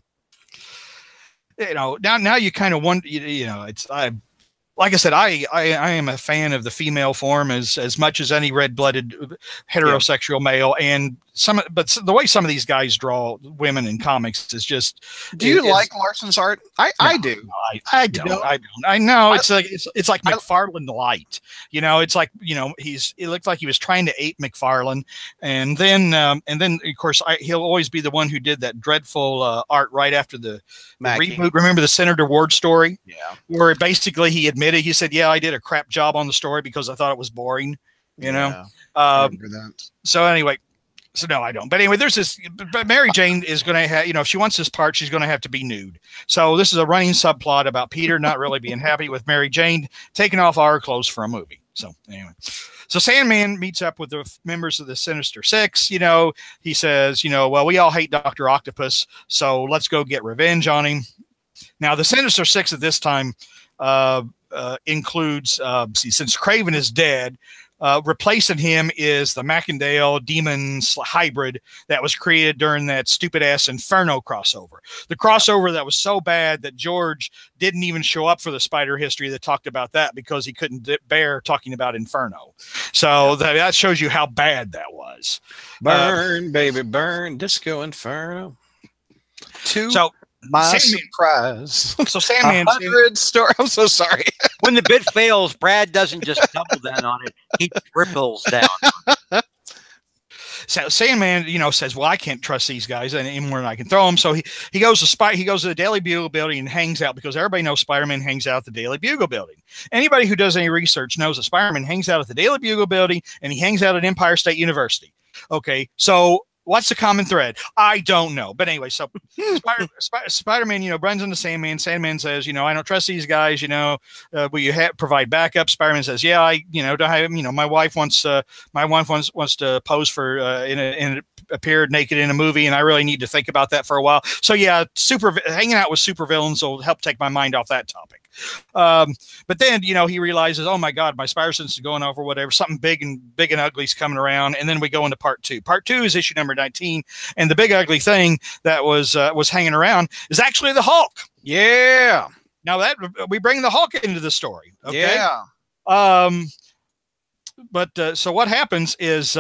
You know, now you kind of wonder, you know, like I said, I am a fan of the female form as much as any red-blooded heterosexual male, but the way some of these guys draw women in comics is just. Do you like Larson's art? I do. I don't. I know it's like McFarlane light. You know, it's like, you know, it looked like he was trying to ape McFarlane, and then of course he'll always be the one who did that dreadful art right after the reboot. Remember the Senator Ward story? Yeah, where basically he said, yeah, I did a crap job on the story because I thought it was boring, you know? I remember that. So anyway, no, I don't. But anyway, but Mary Jane is going to have, you know, if she wants this part, she's going to have to be nude. So this is a running subplot about Peter not really being happy with Mary Jane taking off all her clothes for a movie. So anyway, so Sandman meets up with the members of the Sinister Six. You know, he says, you know, well, we all hate Dr. Octopus, so let's go get revenge on him. Now, the Sinister Six at this time includes, since Kraven is dead, replacing him is the Macendale demon hybrid that was created during that stupid ass Inferno crossover. The crossover that was so bad that George didn't even show up for the Spider History that talked about that because he couldn't bear talking about Inferno. So that shows you how bad that was. Burn, baby, burn, Disco Inferno. My surprise. So Sandman. 100 story. I'm so sorry. When the bid fails, Brad doesn't just double down on it; he triples down. So Sandman, you know, says, "Well, I can't trust these guys anymore, and I can throw them." So he goes to the Daily Bugle building and hangs out because everybody knows Spider-Man hangs out at the Daily Bugle building. Anybody who does any research knows that Spider-Man hangs out at the Daily Bugle building and he hangs out at Empire State University. Okay, so. What's the common thread? I don't know. But anyway, so Spider-Man, you know, runs into Sandman. Sandman says, you know, I don't trust these guys, you know, will you provide backup? Spider-Man says, yeah, my wife wants to pose for, appeared naked in a movie, and I really need to think about that for a while. So yeah, hanging out with supervillains will help take my mind off that topic. But then, you know, he realizes, oh my God, my spider sense is going off or whatever. Something big and ugly is coming around. And then we go into part 2. Part 2 is issue number 19. And the big ugly thing that was hanging around is actually the Hulk. Yeah. Now that we bring the Hulk into the story. Okay. Yeah. So what happens is,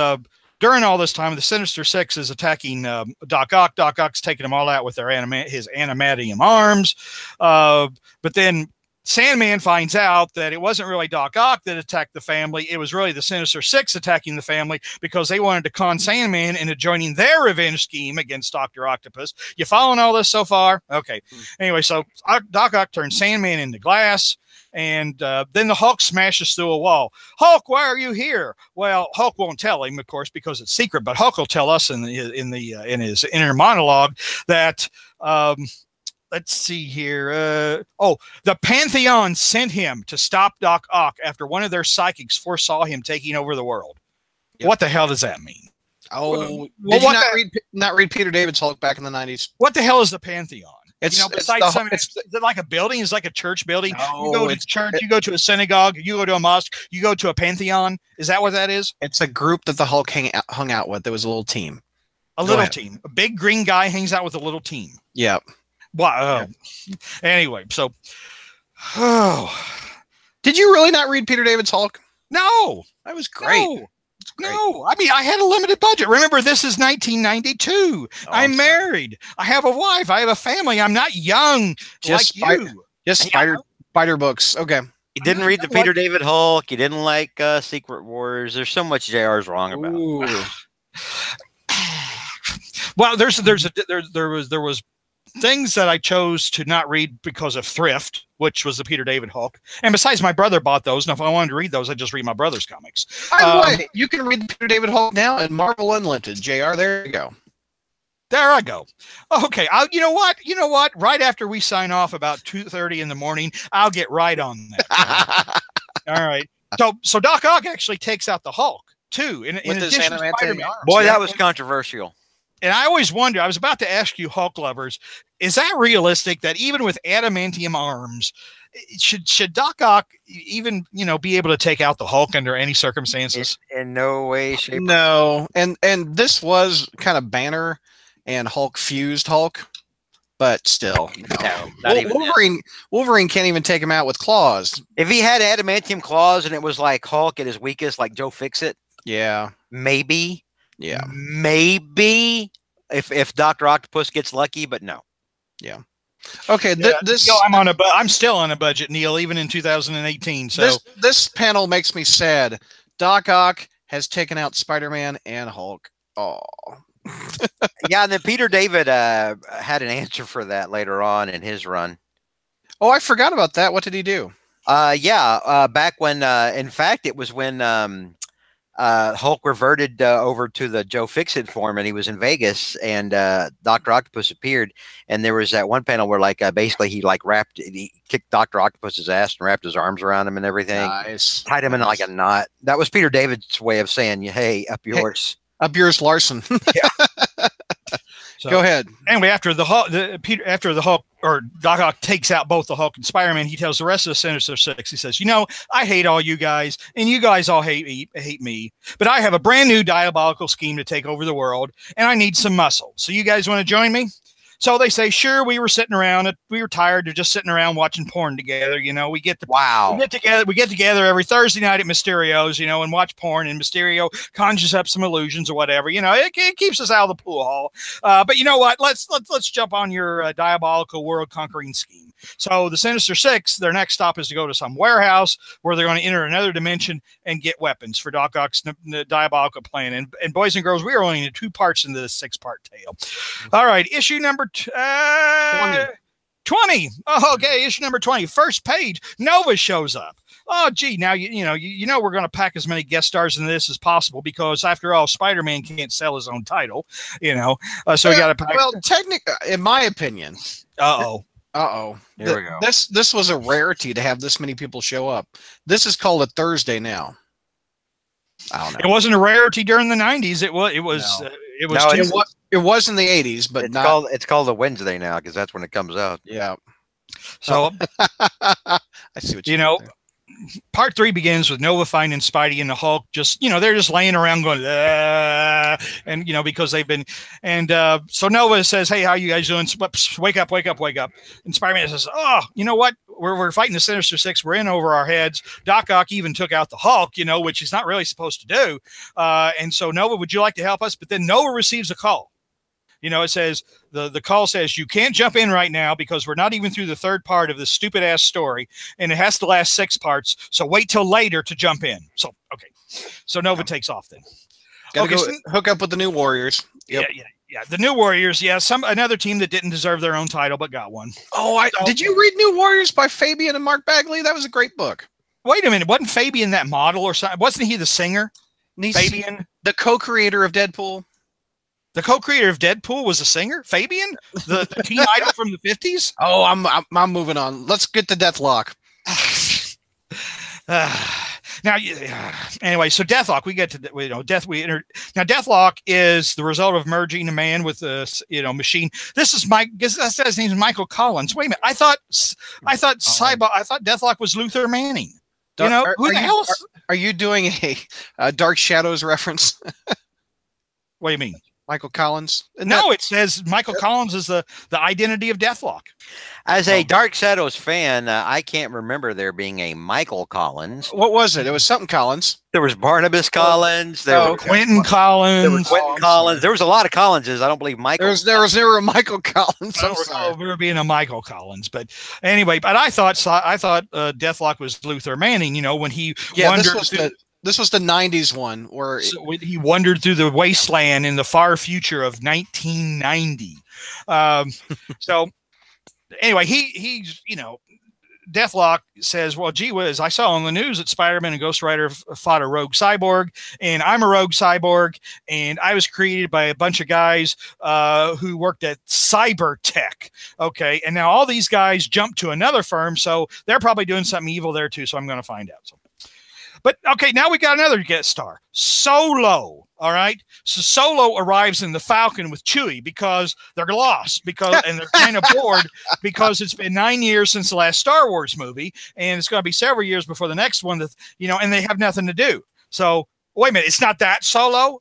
during all this time, the Sinister Six is attacking Doc Ock. Doc Ock's taking them all out with his adamantium arms. But then Sandman finds out that it wasn't really Doc Ock that attacked the family. It was really the Sinister Six attacking the family because they wanted to con Sandman into joining their revenge scheme against Dr. Octopus. You following all this so far? Okay. Anyway, so Doc Ock turns Sandman into glass. And then the Hulk smashes through a wall. Hulk, why are you here? Well, Hulk won't tell him, of course, because it's secret. But Hulk will tell us in his inner monologue that let's see here. The Pantheon sent him to stop Doc Ock after one of their psychics foresaw him taking over the world. Yep. What the hell does that mean? Oh, did you not read Peter David's Hulk back in the 90s? What the hell is the Pantheon? It's, is it like a building? It's like a church building. No, you go to church, you go to a synagogue, you go to a mosque, you go to a pantheon. Is that what that is? It's a group that the Hulk hung out with. There was a little team. A little team. A big green guy hangs out with a little team. Yeah. Wow. Yeah. Anyway, so. Did you really not read Peter David's Hulk? No. That was great. No, I mean, I had a limited budget. Remember, this is 1992. I'm married. I have a wife. I have a family. I'm not young like you. Just spider books. Okay. You didn't read the Peter David Hulk. You didn't like Secret Wars. There's so much JR's wrong about. Well, there was things that I chose to not read because of thrift, which was the Peter David Hulk. And besides, my brother bought those, and if I wanted to read those, I'd just read my brother's comics. You can read the Peter David Hulk now at Marvel Unlimited. JR, there you go. There I go. Okay, you know what? Right after we sign off about 2:30 in the morning, I'll get right on that. All right. So Doc Ock actually takes out the Hulk too. In addition to Spider-Man. Boy, that was controversial. And I always wonder, I was about to ask you, Hulk lovers, is that realistic that even with adamantium arms, should Doc Ock even, be able to take out the Hulk under any circumstances? In no way, shape, or no. And this was kind of Banner and Hulk fused Hulk, but still. Wolverine can't even take him out with claws. If he had adamantium claws and it was like Hulk at his weakest, like Joe Fixit. Yeah. Maybe. Yeah. Maybe if Dr. Octopus gets lucky, but no. Yeah. Okay. I'm still on a budget, Neil, even in 2018. So this panel makes me sad. Doc Ock has taken out Spider-Man and Hulk. Oh. Yeah, and then Peter David had an answer for that later on in his run. Oh, I forgot about that. What did he do? Back when, in fact, it was when Hulk reverted over to the Joe Fixit form, and he was in Vegas, and Dr. Octopus appeared, and there was that one panel where basically he kicked Dr. Octopus's ass and wrapped his arms around him and everything. Nice. Tied him in like a knot. That was Peter David's way of saying, hey, up yours. Hey, up yours, Larson. Yeah. So, go ahead. Anyway, after the Hulk or Doc Ock takes out both the Hulk and Spider-Man, he tells the rest of the Sinister Six. He says, I hate all you guys, and you guys all hate me, but I have a brand new diabolical scheme to take over the world, and I need some muscle. So you guys want to join me? So they say, sure. We were tired of just sitting around watching porn together. We get together every Thursday night at Mysterio's, and watch porn, and Mysterio conjures up some illusions or whatever. It keeps us out of the pool hall. But you know what? Let's jump on your diabolical world conquering scheme. So the Sinister Six, their next stop is to go to some warehouse where they're going to enter another dimension and get weapons for Doc Ock's diabolical plan. And boys and girls, we are only in 2 parts into this 6-part tale. All right, issue number 20. Oh, okay, issue number 20. First page, Nova shows up. Oh, gee, now we're going to pack as many guest stars in this as possible because, after all, Spider-Man can't sell his own title, so we got to pack. Well, technically, in my opinion. Uh-oh. Here we go. This was a rarity to have this many people show up. This is called a Thursday now. I don't know. It wasn't a rarity during the 90s. It was. It was in the 80s, but it's called a Wednesday now because that's when it comes out. Yeah. So I see what you know. Part 3 begins with Nova finding Spidey and the Hulk they're just laying around going, and because they've been, and so Nova says, hey, how you guys doing? Wake up. And Spider-Man says, oh, you know what? We're fighting the Sinister Six. We're in over our heads. Doc Ock even took out the Hulk, which he's not really supposed to do. And so Nova, would you like to help us? But then Nova receives a call. It says the call says you can't jump in right now because we're not even through the 3rd part of this stupid ass story, and it has to last 6 parts. So wait till later to jump in. So okay, so Nova takes off then. Gotta go hook up with the new Warriors. Yep. Yeah, the New Warriors. Yeah, another team that didn't deserve their own title but got one. Oh, did you read New Warriors by Fabian and Mark Bagley? That was a great book. Wait a minute, wasn't Fabian that model or something? Wasn't he the singer? Fabian, the co-creator of Deadpool. The co-creator of Deadpool was a singer. Fabian, the teen idol from the 50s. Oh, I'm moving on. Let's get to Deathlock. Now, anyway, so Deathlock, we get to now. Deathlock is the result of merging a man with a machine. This is his name is Michael Collins. Wait a minute, I thought Deathlock was Luther Manning. Who the hell? Are you doing a Dark Shadows reference? What do you mean? Michael Collins? It says Michael Collins is the identity of Deathlock. As a Dark Shadows fan, I can't remember there being a Michael Collins. What was it? It was something Collins. There was Barnabas Collins. There was Quentin Collins. There was Quentin Collins. There was a lot of Collinses. I don't believe Michael. There was never a Michael Collins. I don't recall there being a Michael Collins, but anyway. But I thought Deathlock was Luther Manning. When he wandered. This was the 90s one where he wandered through the wasteland in the far future of 1990. So anyway, he's Deathlock says, well, gee whiz, I saw on the news that Spider-Man and Ghost Rider fought a rogue cyborg, and I'm a rogue cyborg, and I was created by a bunch of guys who worked at Cybertech. Okay, and now all these guys jumped to another firm, so they're probably doing something evil there too, so I'm going to find out. But okay, now we got another guest star, Solo. All right, so Solo arrives in the Falcon with Chewie because they're lost and they're kind of bored because it's been 9 years since the last Star Wars movie, and it's going to be several years before the next one. And they have nothing to do. So wait a minute, it's not that Solo.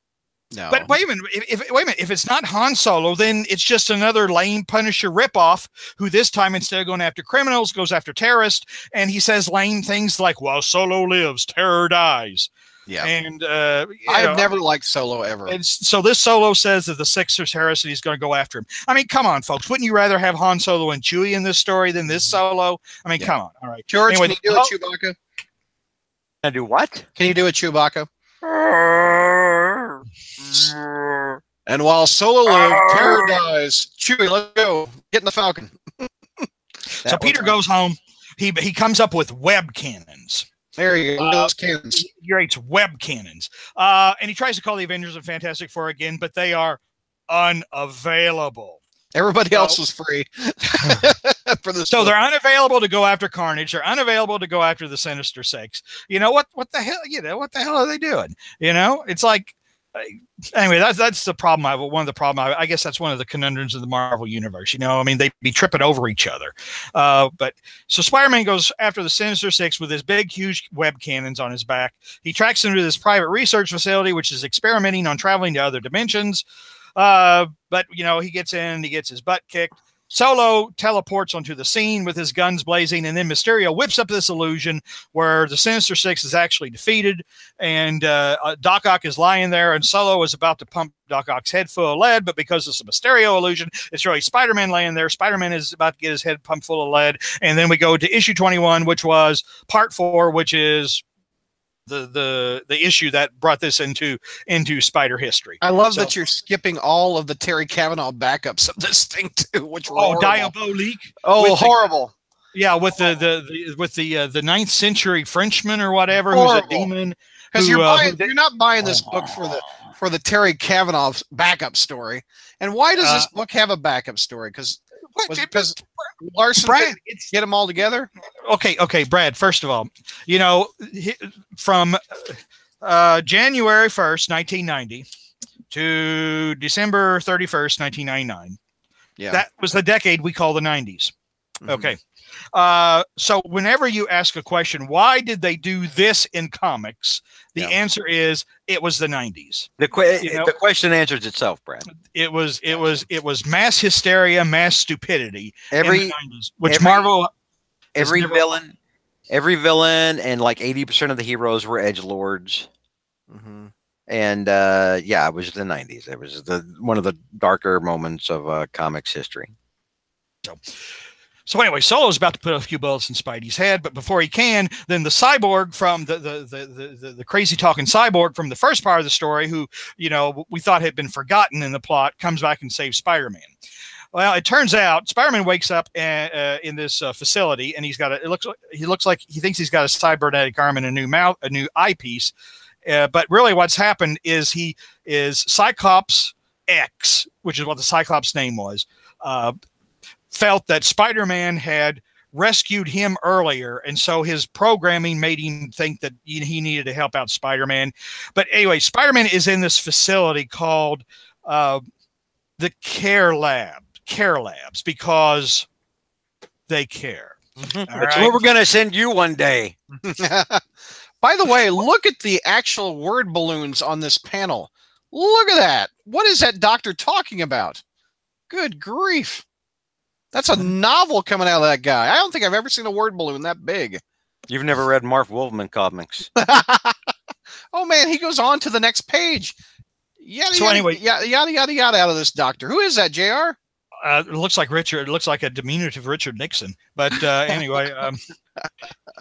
No. But wait a minute. If it's not Han Solo, then it's just another lame Punisher ripoff who this time, instead of going after criminals, goes after terrorists, and he says lame things like, "While Solo lives, terror dies." Yeah. And I have never liked Solo ever. And so this Solo says that the Six are heresy, he's going to go after him. I mean, come on, folks. Wouldn't you rather have Han Solo and Chewie in this story than this Solo? I mean, come on. All right. George, can you do a Chewbacca? Can I do what? Can you do a Chewbacca? And while Solo lives, terror dies. Chewie, let's go. Get in the Falcon. So Peter goes home. He comes up with web cannons. There you go. Those cannons. He creates web cannons. And he tries to call the Avengers and Fantastic Four again, but they are unavailable. Everybody else was free. For this so they're unavailable to go after Carnage. They're unavailable to go after the Sinister Six. What the hell? What the hell are they doing? It's like, anyway, that's the problem. I guess that's one of the conundrums of the Marvel universe. They'd be tripping over each other. But so Spider-Man goes after the Sinister Six with his big, huge web cannons on his back. He tracks them to this private research facility, which is experimenting on traveling to other dimensions. But he gets in, he gets his butt kicked. Solo teleports onto the scene with his guns blazing, and then Mysterio whips up this illusion where the Sinister Six is actually defeated, and Doc Ock is lying there, and Solo is about to pump Doc Ock's head full of lead, but because it's a Mysterio illusion, it's really Spider-Man laying there. Spider-Man is about to get his head pumped full of lead, and then we go to issue 21, which was part 4, which is the issue that brought this into Spider history. I love that you're skipping all of the Terry Cavanaugh backups of this thing too, which were Diabolique. Oh, horrible. With the 9th century Frenchman or whatever, horrible. Who's a demon. Because you're not buying this book for the Terry Cavanaugh backup story. And why does this book have a backup story? Because Larson get them all together? Okay, Brad, first of all, from January 1st, 1990 to December 31st, 1999, that was the decade we call the 90s. Mm-hmm. Okay. So whenever you ask a question, why did they do this in comics? The answer is it was the 90s. The question answers itself, Brad. It was mass hysteria, mass stupidity in the 90s, which Marvel every villain and like 80% of the heroes were edgelords. Mm-hmm. And it was the 90s. It was one of the darker moments of comics history. So anyway, Solo's about to put a few bullets in Spidey's head, but before he can, then the cyborg from the crazy talking cyborg from the first part of the story, who, you know, we thought had been forgotten in the plot, comes back and saves Spider-Man. Well, it turns out Spider-Man wakes up in this facility, and he looks like he thinks he's got a cybernetic arm and a new eyepiece, but really what's happened is he is Cyclops X, which is what the Cyclops name was. Felt that Spider-Man had rescued him earlier, and so his programming made him think that he needed to help out Spider-Man. But anyway, Spider-Man is in this facility called the Care Labs because they care. That's where we're going to send you one day. By the way, look at the actual word balloons on this panel. Look at that. What is that doctor talking about? Good grief. That's a novel coming out of that guy. I don't think I've ever seen a word balloon that big. You've never read Marv Wolfman comics. Oh, man, he goes on to the next page. Yada, So anyway- yada, yada, yada out of this doctor. Who is that, JR? It looks like Richard. It looks like a diminutive Richard Nixon. But anyway,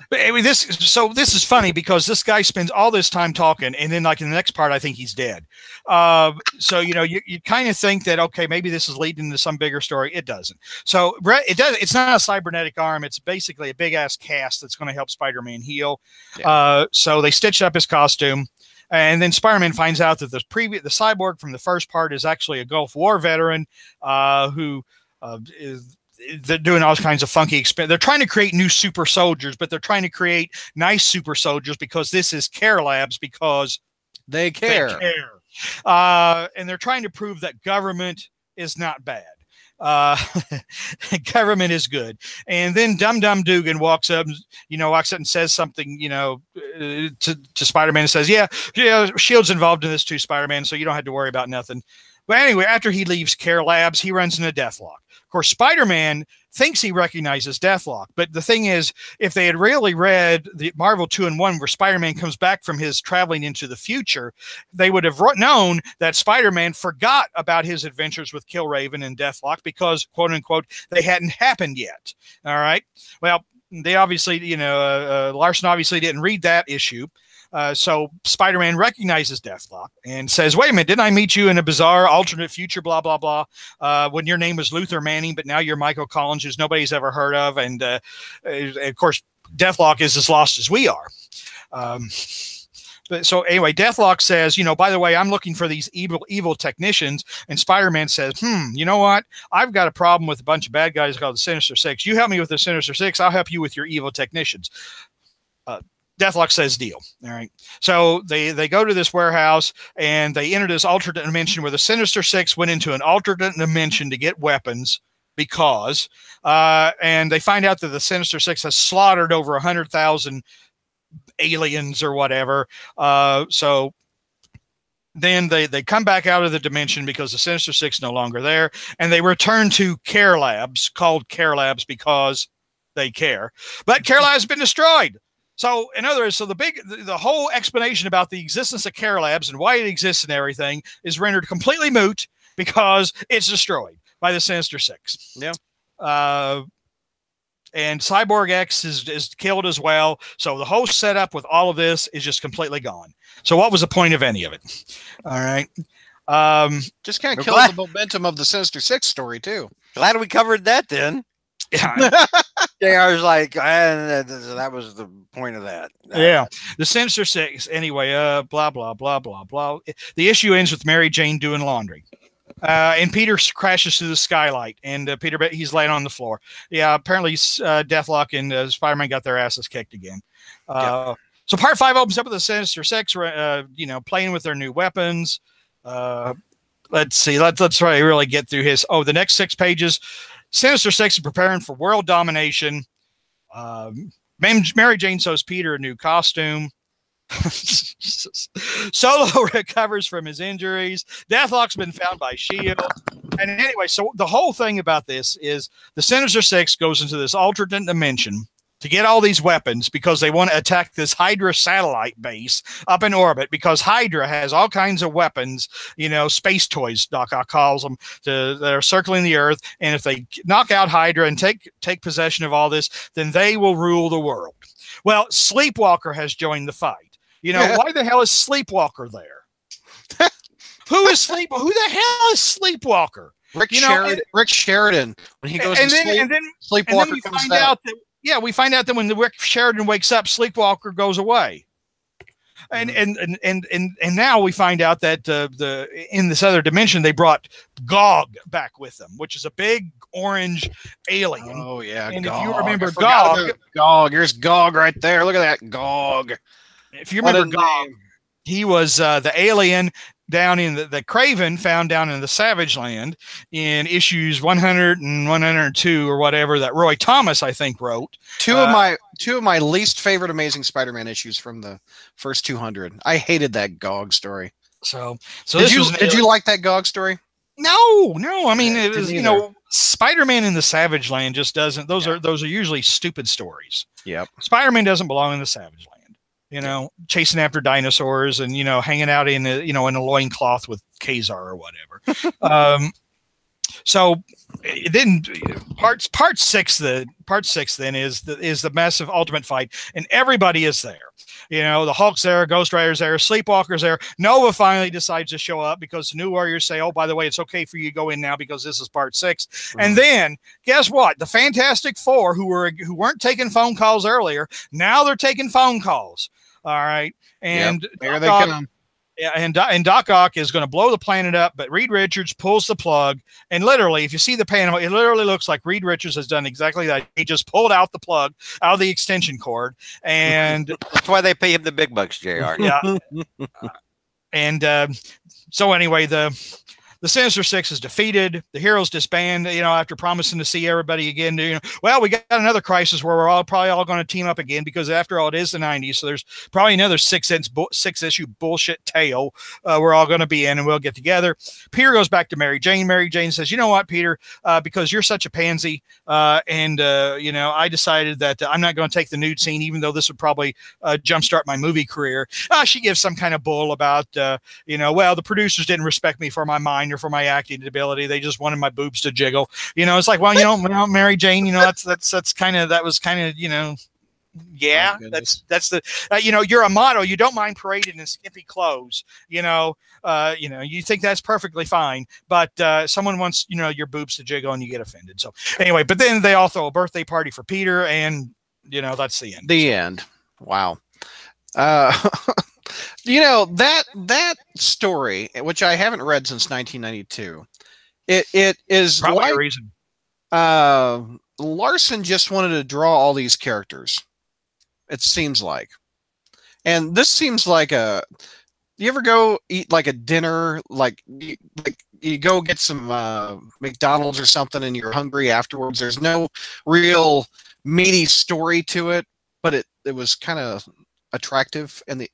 but anyway, this is funny because this guy spends all this time talking, and then like in the next part, I think he's dead. So you know, you kind of think that okay, maybe this is leading to some bigger story. It doesn't. So it does. It's not a cybernetic arm. It's basically a big ass cast that's going to help Spider-Man heal. Yeah. So they stitched up his costume. And then Spider-Man finds out that the cyborg from the first part is actually a Gulf War veteran who they're doing all kinds of funky experiments. They're trying to create new super soldiers, but they're trying to create nice super soldiers because this is Care Labs because they care. And they're trying to prove that government is not bad. Government is good. And then Dum Dugan walks up and says something, to Spider-Man and says, yeah, S.H.I.E.L.D.'s involved in this too, Spider-Man, so you don't have to worry about nothing. But anyway, after he leaves Care Labs, he runs into Deathlock. Of course, Spider-Man thinks he recognizes Deathlock, but the thing is, if they had really read the Marvel 2-in-1 where Spider-Man comes back from his traveling into the future, they would have known that Spider-Man forgot about his adventures with Killraven and Deathlock because, quote unquote, they hadn't happened yet. All right. Well, they obviously, Larson obviously didn't read that issue. So Spider-Man recognizes Deathlock and says, wait a minute, didn't I meet you in a bizarre alternate future, blah, blah, blah, when your name was Luther Manning, but now you're Michael Collins, who's nobody's ever heard of. And of course, Deathlock is as lost as we are. But so anyway, Deathlock says, by the way, I'm looking for these evil technicians. And Spider-Man says, you know what? I've got a problem with a bunch of bad guys called the Sinister Six. You help me with the Sinister Six. I'll help you with your evil technicians. Deathlock says deal. All right. So they go to this warehouse and they enter this alternate dimension where the Sinister Six went into an alternate dimension to get weapons and they find out that the Sinister Six has slaughtered over 100,000 aliens or whatever. So then they come back out of the dimension because the Sinister Six no longer there, and they return to Care Labs, called Care Labs because they care. But Care Labs has been destroyed. So, in other words, the whole explanation about the existence of Care Labs and why it exists and everything is rendered completely moot because it's destroyed by the Sinister Six. Yeah. And Cyborg X is killed as well. So the whole setup with all of this is just completely gone. So what was the point of any of it? All right. Just kind of kills the momentum of the Sinister Six story, too. Glad we covered that then. Yeah. JR's like, that was the point of that. Yeah. The Sinister Six, anyway, blah, blah, blah, blah, blah. The issue ends with Mary Jane doing laundry. And Peter crashes through the skylight, and he's laying on the floor. Yeah, apparently Deathlock and Spider-Man got their asses kicked again. So part 5 opens up with the Sinister Six, playing with their new weapons. Let's see. Let's try to really get through the next 6 pages. Sinister Six is preparing for world domination. Mary Jane sews Peter a new costume. Solo recovers from his injuries. Deathlock's been found by S.H.I.E.L.D. And anyway, so the whole thing about this is the Sinister Six goes into this alternate dimension to get all these weapons because they want to attack this Hydra satellite base up in orbit, because Hydra has all kinds of weapons, space toys, Doc Ock calls them, that are circling the Earth. And if they knock out Hydra and take possession of all this, then they will rule the world. Well, Sleepwalker has joined the fight. Why the hell is Sleepwalker there? Who the hell is Sleepwalker? Rick Sheridan. When he goes to sleep, Sleepwalker comes out. We find out that when the Rick Sheridan wakes up, Sleepwalker goes away. And now we find out that in this other dimension they brought Gog back with them, which is a big orange alien. Oh yeah, and Gog. If you remember Gog, here's Gog right there. Look at that Gog. If you remember Gog, he was the alien down in the Craven found down in the Savage Land in issues 100 and 102 or whatever that Roy Thomas, I think, wrote. Two of my least favorite Amazing Spider-Man issues from the first 200. I hated that Gog story. So did you like that Gog story? No. I mean, it was, Spider-Man in the Savage Land just doesn't. Those are usually stupid stories. Yep. Spider-Man doesn't belong in the Savage Land. Chasing after dinosaurs and, hanging out in in a loincloth with Kazar or whatever. So then part six then is the massive ultimate fight, and everybody is there. The Hulk's there, Ghost Rider's there, Sleepwalker's there. Nova finally decides to show up because the New Warriors say, oh, by the way, it's okay for you to go in now because this is part 6. Mm-hmm. And then guess what? The Fantastic Four, who weren't taking phone calls earlier, now they're taking phone calls. All right. And there they come. Yeah, and Doc Ock is going to blow the planet up, but Reed Richards pulls the plug, and literally, if you see the panel, it literally looks like Reed Richards has done exactly that. He just pulled out the plug out of the extension cord, and that's why they pay him the big bucks, JR. Yeah. And so anyway, the Sinister Six is defeated. The heroes disband, after promising to see everybody again. Well, we got another crisis where we're probably all going to team up again because after all, it is the 90s. So there's probably another 6-issue bullshit tale we're all going to be in, and we'll get together. Peter goes back to Mary Jane. Mary Jane says, you know what, Peter, because you're such a pansy, and I decided that I'm not going to take the nude scene, even though this would probably jumpstart my movie career. She gives some kind of bull about, well, the producers didn't respect me for my mind or for my acting ability. They just wanted my boobs to jiggle. It's like, well, Mary Jane, that's kind of, yeah, that's the, you're a model. You don't mind parading in skimpy clothes, you think that's perfectly fine, but someone wants, your boobs to jiggle and you get offended. So anyway, but then they all throw a birthday party for Peter, and that's the end. The end. Wow. That story, which I haven't read since 1992, it is probably like a reason. Larson just wanted to draw all these characters. It seems like, and this seems like you ever go eat like a dinner, like you go get some McDonald's or something, and you're hungry afterwards. There's no real meaty story to it, but it was kind of attractive in the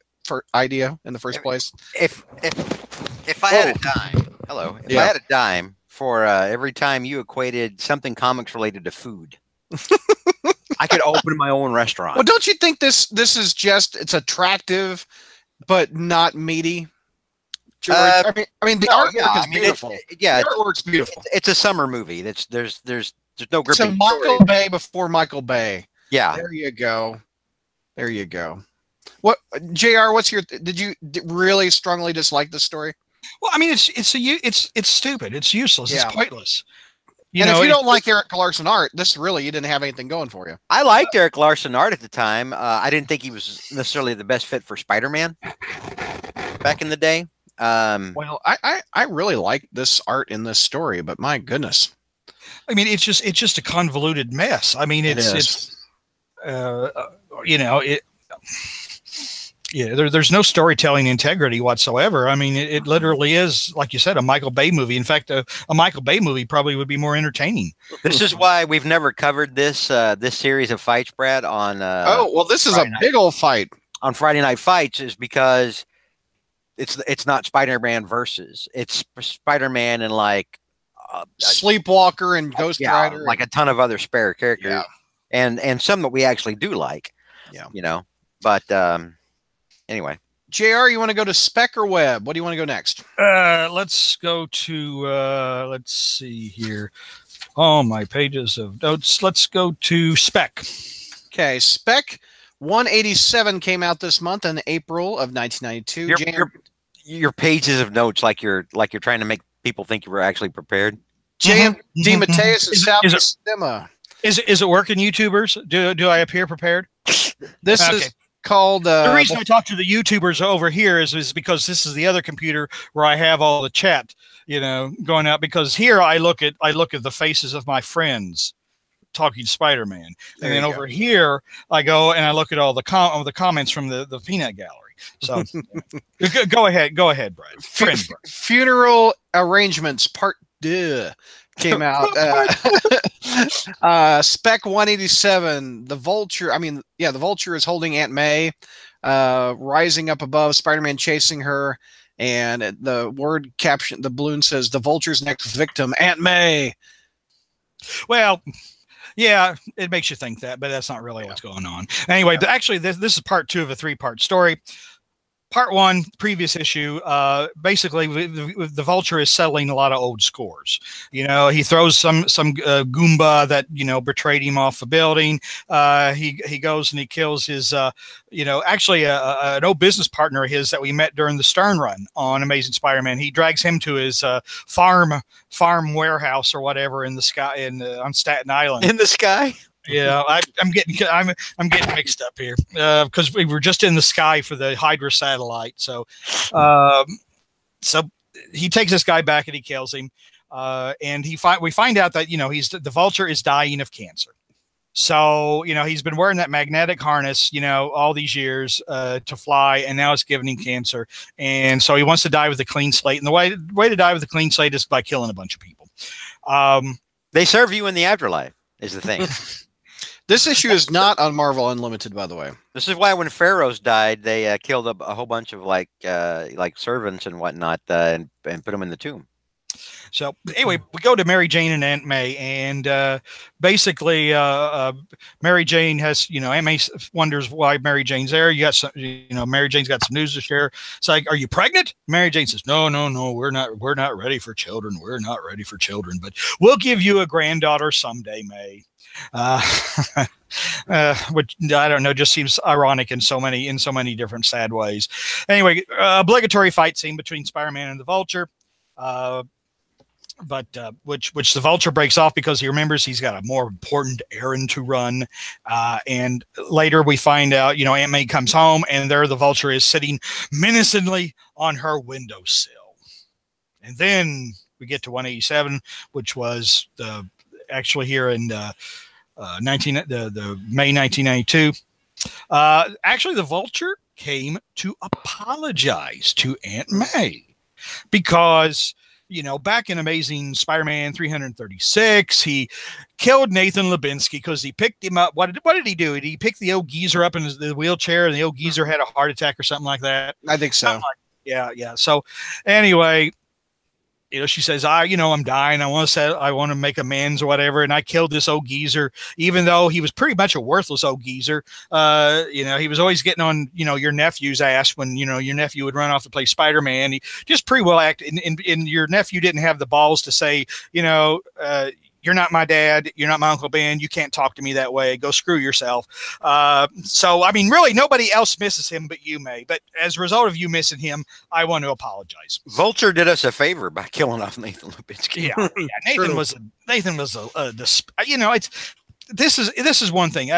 idea in the first place. If I had a dime, I had a dime for every time you equated something comics related to food, I could open my own restaurant. Well, don't you think this is just, it's attractive but not meaty? George? The artwork is beautiful. The artwork's beautiful. It's a summer movie. There's no gripping. It's a Michael Bay before Michael Bay. Yeah. There you go. What, JR, did you really strongly dislike this story? Well, I mean, it's stupid. It's useless. Yeah. It's pointless. If you don't like Eric Larson art, you didn't have anything going for you. I liked Eric Larson art at the time. I didn't think he was necessarily the best fit for Spider-Man back in the day. Well, I really like this art in this story, but my goodness. I mean, it's just a convoluted mess. I mean, there's no storytelling integrity whatsoever. I mean, it literally is, like you said, a Michael Bay movie. In fact, a Michael Bay movie probably would be more entertaining. This is why we've never covered this series of fights, Brad, on this is Friday a big old fight on Friday Night Fights, is because it's not Spider-Man versus, it's Spider-Man and like Sleepwalker and Ghost Rider, like a ton of other spare characters. Yeah. and some that we actually do like. Yeah. You know, but anyway. JR, you want to go to spec or web? What do you want to go next? Let's go to let's see here. Oh, my pages of notes. Let's go to spec. Okay, spec 187 came out this month in April of 1992. Your pages of notes, like you're trying to make people think you were actually prepared. J.M. DeMatteis and Southeast Cinema. Is it working, YouTubers? Do I appear prepared? This is called. The reason I talk to the YouTubers over here is because this is the other computer where I have all the chat, going out. Because here I look at the faces of my friends talking Spider-Man, and then over here I go and I look at all the comments from the peanut gallery. So go ahead, Brad. Funeral Arrangements Part 2 came out. Spec 187. The Vulture. The Vulture is holding Aunt May, rising up above. Spider-Man chasing her, and the word caption, the balloon says, "The Vulture's next victim, Aunt May." Well, yeah, it makes you think that, but that's not really what's going on. Anyway, actually, this is part 2 of a 3-part story. Part 1, previous issue, basically the Vulture is settling a lot of old scores. He throws some Goomba that, betrayed him off a building. He goes and he kills his, actually an old business partner of his that we met during the Stern run on Amazing Spider-Man. He drags him to his farm warehouse or whatever in the sky on Staten Island. In the sky? Yeah, I'm getting mixed up here because we were just in the sky for the Hydra satellite. So he takes this guy back and he kills him, and we find out that the Vulture is dying of cancer. So he's been wearing that magnetic harness all these years to fly, and now it's giving him cancer, and so he wants to die with a clean slate. And the way to die with a clean slate is by killing a bunch of people. They serve you in the afterlife is the thing. This issue is not on Marvel Unlimited, by the way. This is why when Pharaohs died, they killed a whole bunch of like servants and whatnot and put them in the tomb. So anyway, we go to Mary Jane and Aunt May, and basically Mary Jane has, Aunt May wonders why Mary Jane's there. You got some, Mary Jane's got some news to share. It's like, are you pregnant? Mary Jane says, no, we're not ready for children. We're not ready for children, but we'll give you a granddaughter someday, May. Which I don't know, just seems ironic in so many different sad ways. Anyway, obligatory fight scene between Spider-Man and the Vulture. But which the Vulture breaks off because he remembers he's got a more important errand to run. And later we find out, Aunt May comes home, and there the Vulture is sitting menacingly on her windowsill. And then we get to 187, which was actually here in the May 1992. Actually, the Vulture came to apologize to Aunt May because back in Amazing Spider-Man 336, he killed Nathan Lubinsky because he picked him up. What did he do? Did he pick the old geezer up in the wheelchair, and the old geezer had a heart attack or something like that? I think so. Yeah. So anyway, she says, I'm dying. I want to make amends or whatever. And I killed this old geezer, even though he was pretty much a worthless old geezer. He was always getting on, your nephew's ass when, your nephew would run off to play Spider-Man. He just pretty well acted. And your nephew didn't have the balls to say, you're not my dad. You're not my Uncle Ben. You can't talk to me that way. Go screw yourself. Really, nobody else misses him but you, May. But as a result of you missing him, I want to apologize. Vulture did us a favor by killing off Nathan Lubinsky. Yeah. Nathan was this is one thing.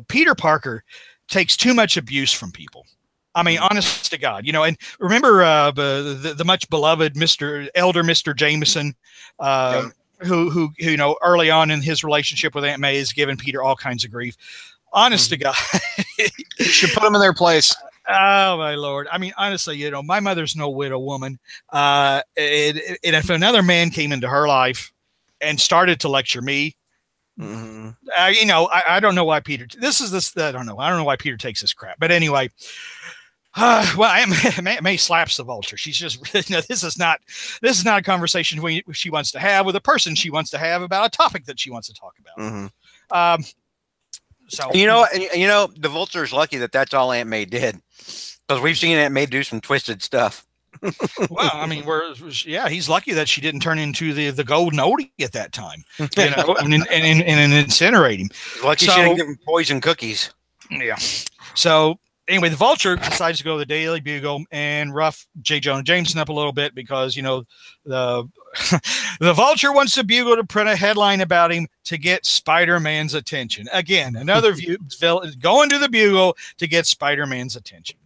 Peter Parker takes too much abuse from people. Honest to God, and remember the much beloved Elder Mr. Jameson, who early on in his relationship with Aunt May has given Peter all kinds of grief. Honest to God. You should put them in their place. Oh, my Lord. Honestly, my mother's no widow woman. And if another man came into her life and started to lecture me, I don't know why Peter, I don't know why Peter takes this crap. But anyway, Aunt May slaps the Vulture. She's just, this is not a conversation she wants to have with a person she wants to have about a topic that she wants to talk about. So you know, the Vulture's lucky that that's all Aunt May did, because we've seen Aunt May do some twisted stuff. Well, I mean, he's lucky that she didn't turn into the golden Odie at that time, you know, and incinerate him. Lucky she didn't give him poison cookies. Yeah. So anyway, the Vulture decides to go to the Daily Bugle and rough J. Jonah Jameson up a little bit because, you know, the Vulture wants the Bugle to print a headline about him to get Spider-Man's attention. Again, another going to the Bugle to get Spider-Man's attention.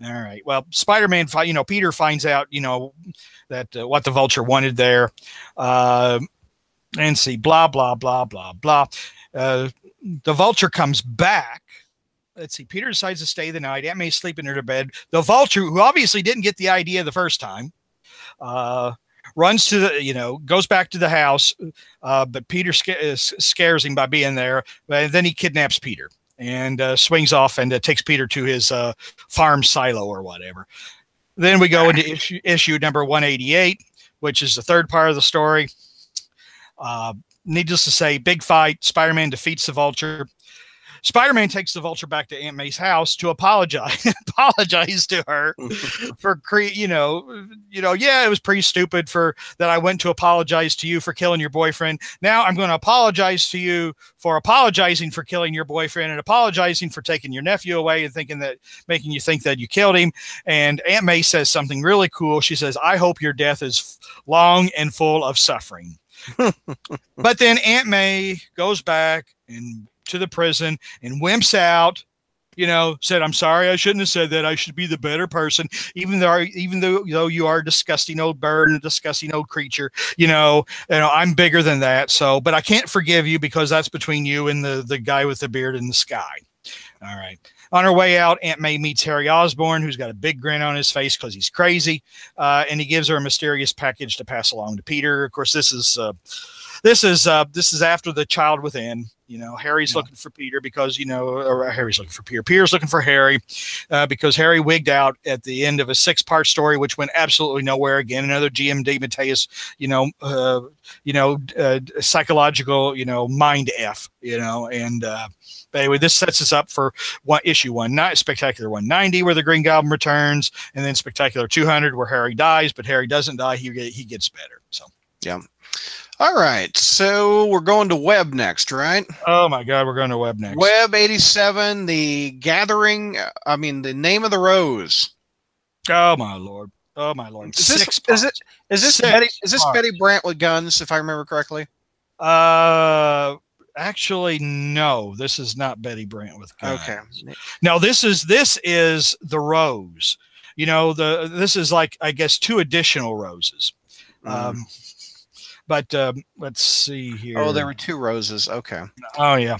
All right. Well, Spider-Man, you know, Peter finds out, you know, that what the Vulture wanted there. And see, blah, blah, blah, blah, blah. The Vulture comes back. Let's see. Peter decides to stay the night. Aunt May's sleeping in her bed. The Vulture, who obviously didn't get the idea the first time, runs to the, you know, goes back to the house. But Peter scares him by being there. And then he kidnaps Peter and swings off and takes Peter to his farm silo or whatever. Then we go into issue number 188, which is the third part of the story. Needless to say, big fight. Spider-Man defeats the Vulture. Spider-Man takes the Vulture back to Aunt May's house to apologize to her for yeah, it was pretty stupid that I went to apologize to you for killing your boyfriend. Now I'm going to apologize to you for apologizing for killing your boyfriend and apologizing for taking your nephew away and making you think that you killed him. And Aunt May says something really cool. She says, "I hope your death is long and full of suffering." But then Aunt May goes back to the prison and wimps out, you know, said, "I'm sorry, I shouldn't have said that. I should be the better person, even though you are a disgusting old bird and a disgusting old creature, you know, I'm bigger than that. So, but I can't forgive you because that's between you and the guy with the beard in the sky." All right. On her way out, Aunt May meets Harry Osborn, who's got a big grin on his face because he's crazy, and he gives her a mysterious package to pass along to Peter. Of course, this is after the Child Within. You know, Harry's looking for Peter because, you know, or Harry's looking for Peter. Peter's looking for Harry because Harry wigged out at the end of a 6-part story, which went absolutely nowhere. Again, another GMD Mateus, psychological, you know, mind F, you know, and but anyway, this sets us up for issue 190, Spectacular 190, where the Green Goblin returns, and then Spectacular 200, where Harry dies, but Harry doesn't die. He gets better. So yeah. All right, so we're going to Web next, right? Oh my God, we're going to Web next. Web 87, the Gathering. I mean, the Name of the Rose. Oh my Lord! Oh my Lord! Is this Betty Brant with guns? If I remember correctly. Actually, no. This is not Betty Brant with guns. Okay. No, this is the Rose. You know, this is like, I guess, 2 additional roses. But let's see here. Oh, there were 2 roses. Okay. Oh yeah.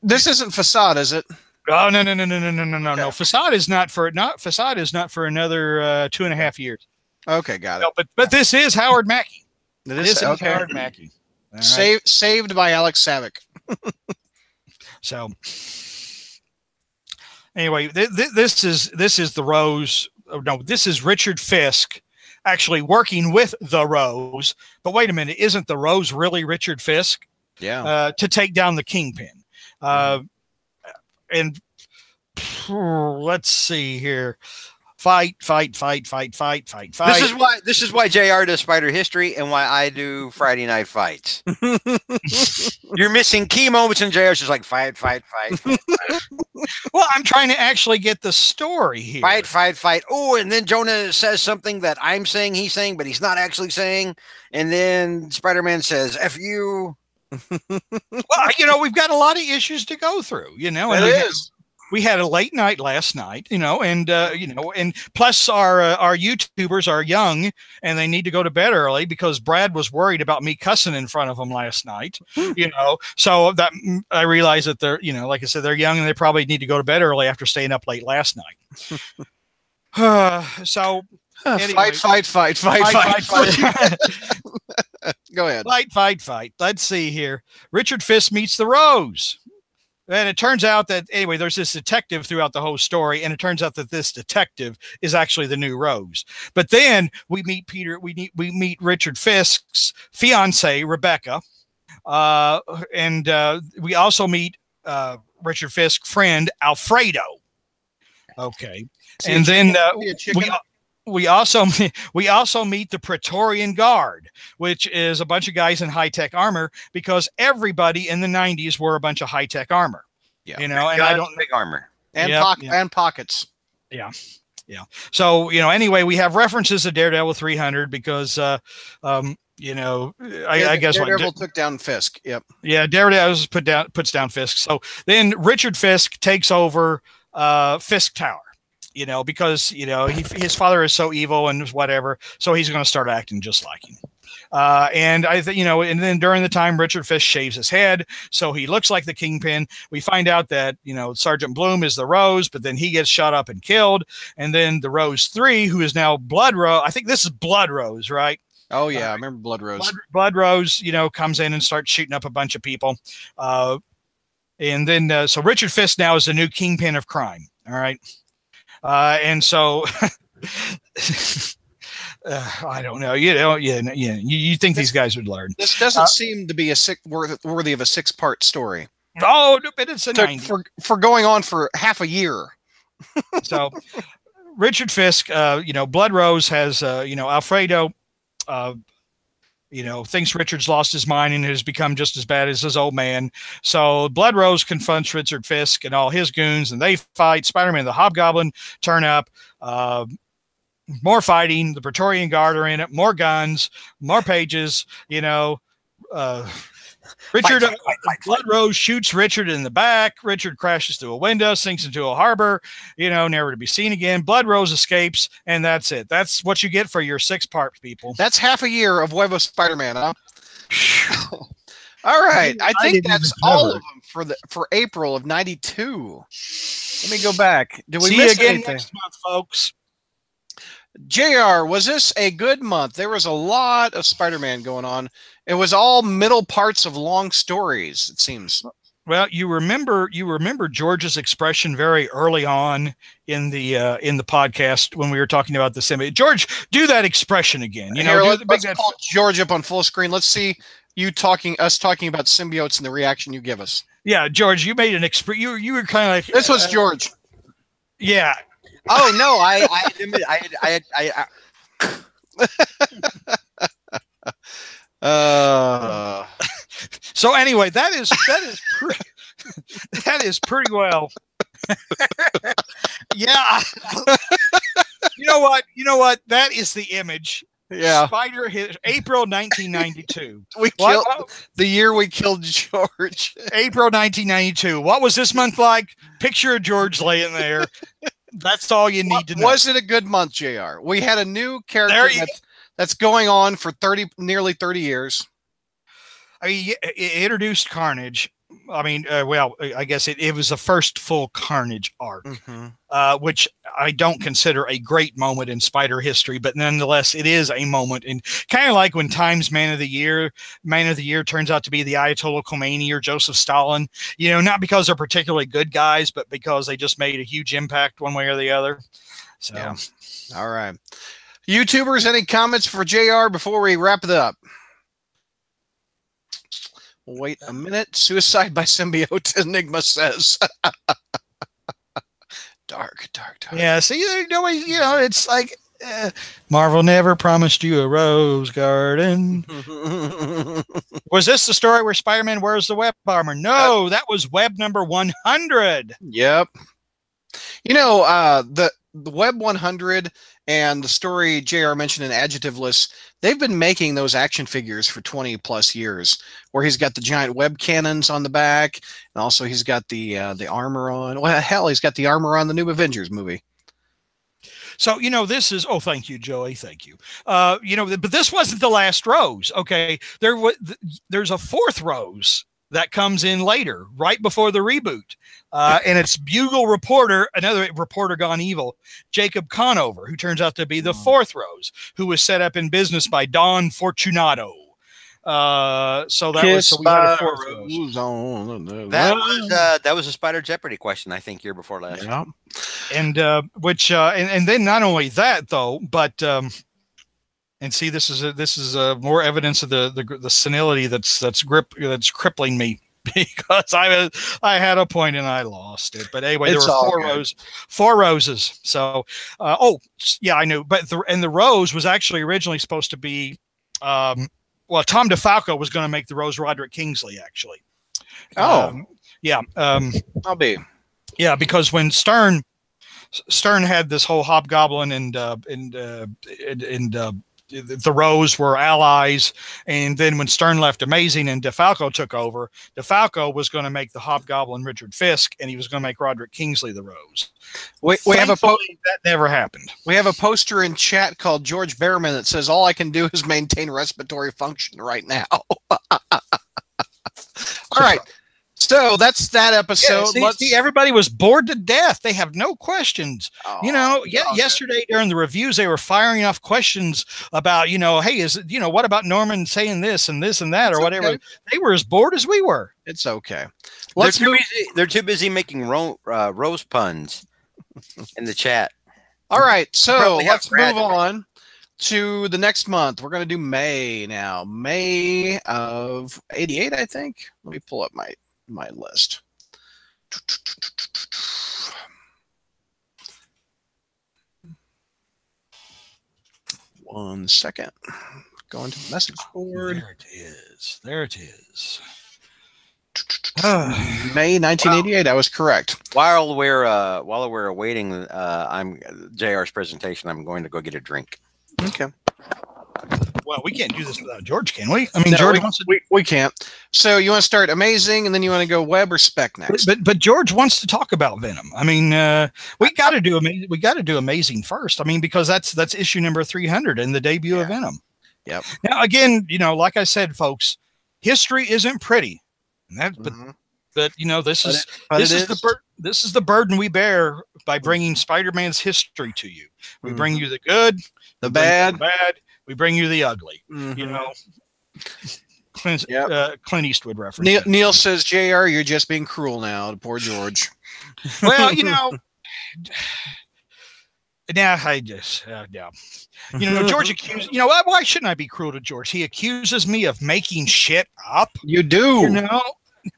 This isn't Facade, is it? Oh no. No. Facade is not for another 2.5 years. Okay, got it. No, but this is Howard Mackie. This is okay. Howard Mackie. Right. Saved by Alex Savick. So anyway, this is the Rose. Oh, no, this is Richard Fisk actually working with the Rose. But wait a minute, isn't the Rose really Richard Fisk? Yeah. To take down the Kingpin. And let's see here. Fight. This is why JR does Spider History and why I do Friday Night Fights. You're missing key moments, and JR's just like fight. Well, I'm trying to actually get the story here. Fight. Oh, and then Jonah says something that I'm saying he's saying, but he's not actually saying. And then Spider-Man says, "F you." Well, you know, we've got a lot of issues to go through, you know. And we had a late night last night, you know, and and plus our YouTubers are young and they need to go to bed early because Brad was worried about me cussing in front of them last night, you know. So that I realized that they're, you know, like I said, they're young and they probably need to go to bed early after staying up late last night. So anyway, fight. Go ahead. Fight. Let's see here. Richard Fisk meets the Rose. And it turns out that, anyway, there's this detective throughout the whole story, and it turns out that this detective is actually the new Rose. But then we meet we meet Richard Fisk's fiancée, Rebecca, and we also meet Richard Fisk friend Alfredo. Okay, See, and then chicken? we also meet the Praetorian Guard, which is a bunch of guys in high-tech armor, because everybody in the 90s wore a bunch of high-tech armor. Yeah. You know, and Guns, I don't big armor. And, and pockets. Yeah. Yeah. So, you know, anyway, we have references to Daredevil 300 because, you know, I guess Daredevil took down Fisk. Yep. Yeah. Daredevil puts down Fisk. So then Richard Fisk takes over Fisk Tower, you know, because, you know, his father is so evil and whatever. So he's going to start acting just like him. And I think, you know, and then during the time Richard Fisk shaves his head, so he looks like the Kingpin. We find out that, you know, Sergeant Bloom is the Rose, but then he gets shot up and killed. And then the Rose 3, who is now Blood Rose. I think this is Blood Rose, right? Oh yeah, I remember Blood Rose. Blood Rose, you know, comes in and starts shooting up a bunch of people. And then so Richard Fisk now is the new Kingpin of crime. All right. And so I don't know. You know, you think these guys would learn? This doesn't seem to be worthy of a 6-part story. Oh, but it's a 90. for going on for half a year. So, Richard Fisk, you know, Blood Rose has, you know, Alfredo, you know, thinks Richard's lost his mind and has become just as bad as his old man. So Blood Rose confronts Richard Fisk and all his goons, and they fight. Spider-Man and the Hobgoblin turn up. More fighting. The Praetorian Guard are in it. More guns. More pages. You know, Richard Blood Rose shoots Richard in the back. Richard crashes through a window, sinks into a harbor. You know, never to be seen again. Blood Rose escapes, and that's it. That's what you get for your 6-part, people. That's half a year of Web of Spider-Man, huh? All right, I think that's all of them for April of '92. Let me go back. Did we See miss you again anything? next month, folks. JR, was this a good month? There was a lot of Spider-Man going on. It was all middle parts of long stories, it seems. Well, you remember George's expression very early on in the podcast when we were talking about the symbiote. George, do that expression again. You know, let's call George up on full screen. Let's see us talking about symbiotes and the reaction you give us. Yeah, George, you made an you were kind of like this was George. Yeah. Oh no, I So anyway, that is pretty well. Yeah. You know what? That is the image. Yeah. Spider hit April 1992. The year we killed George. April 1992. What was this month like? Picture of George laying there. That's all you need to know. Was it a good month, JR? We had a new character that's going on for nearly 30 years. I mean, it introduced Carnage. I mean, well, I guess it was the first full Carnage arc, which I don't consider a great moment in Spider history, but nonetheless, it is a moment. And kind of like when Time's Man of the Year turns out to be the Ayatollah Khomeini or Joseph Stalin, you know, not because they're particularly good guys, but because they just made a huge impact one way or the other. So, yeah. All right. YouTubers, any comments for JR before we wrap it up? Wait a minute. Suicide by symbiote, Enigma says. Dark. Yeah, see, you know, it's like Marvel never promised you a rose garden. Was this the story where Spider-Man wears the web armor? No, that was web number 100. Yep. You know, the Web 100 and the story JR mentioned in Adjectiveless, they've been making those action figures for 20 plus years, where he's got the giant web cannons on the back, and also he's got the armor on. Well, hell, he's got the armor on the new Avengers movie. So, you know, this is, oh, thank you, Joey. Thank you. You know, but this wasn't the last rose. Okay. There's a 4th rose that comes in later, right before the reboot. And it's Bugle reporter, another reporter gone evil, Jacob Conover, who turns out to be the 4th rose, who was set up in business by Don Fortunato. So we had a 4th rose. That was a Spider Jeopardy question, I think, year before last. Yeah. And and then not only that though, but and see, this is more evidence of the senility that's crippling me. because I had a point and I lost it. But anyway, It's there all were good. four roses. So, yeah, I knew. But the rose was actually originally supposed to be, well, Tom DeFalco was going to make the rose Roderick Kingsley, actually. Yeah. I'll be. Yeah, because when Stern had this whole Hobgoblin and the Rose were allies, and then when Stern left Amazing and DeFalco took over, DeFalco was going to make the Hobgoblin Richard Fisk, and he was going to make Roderick Kingsley the Rose. We have that never happened. We have a poster in chat called George Behrman that says all I can do is maintain respiratory function right now. All right. So that's that episode. See, everybody was bored to death. They have no questions. Oh, yesterday during the reviews, they were firing off questions about, hey, is it, what about Norman saying this and this and that or whatever? Okay. They were as bored as we were. It's okay. They're too busy making rose puns in the chat. All right, so let's move on to the next month. We're going to do May now. May of 88, I think. Let me pull up my list. One second. Going to the message board. There it is. May 1988. I was correct. While we're awaiting JR's presentation, I'm going to go get a drink. Okay. Well, we can't do this without George, can we? I mean, no, George wants to. We can't. So you want to start Amazing, and then you want to go Web or Spec next. But George wants to talk about Venom. I mean, we got to do Amazing. We got to do Amazing first. I mean, because that's issue number 300 and the debut of Venom. Yep. Now, again, like I said, folks, history isn't pretty. And but this is the burden we bear by bringing Spider-Man's history to you. We bring you the good, the bad. We bring you the ugly, Clint Eastwood reference. Neil says, JR, you're just being cruel now to poor George. Well, now I just, George accused, why shouldn't I be cruel to George? He accuses me of making shit up. You do.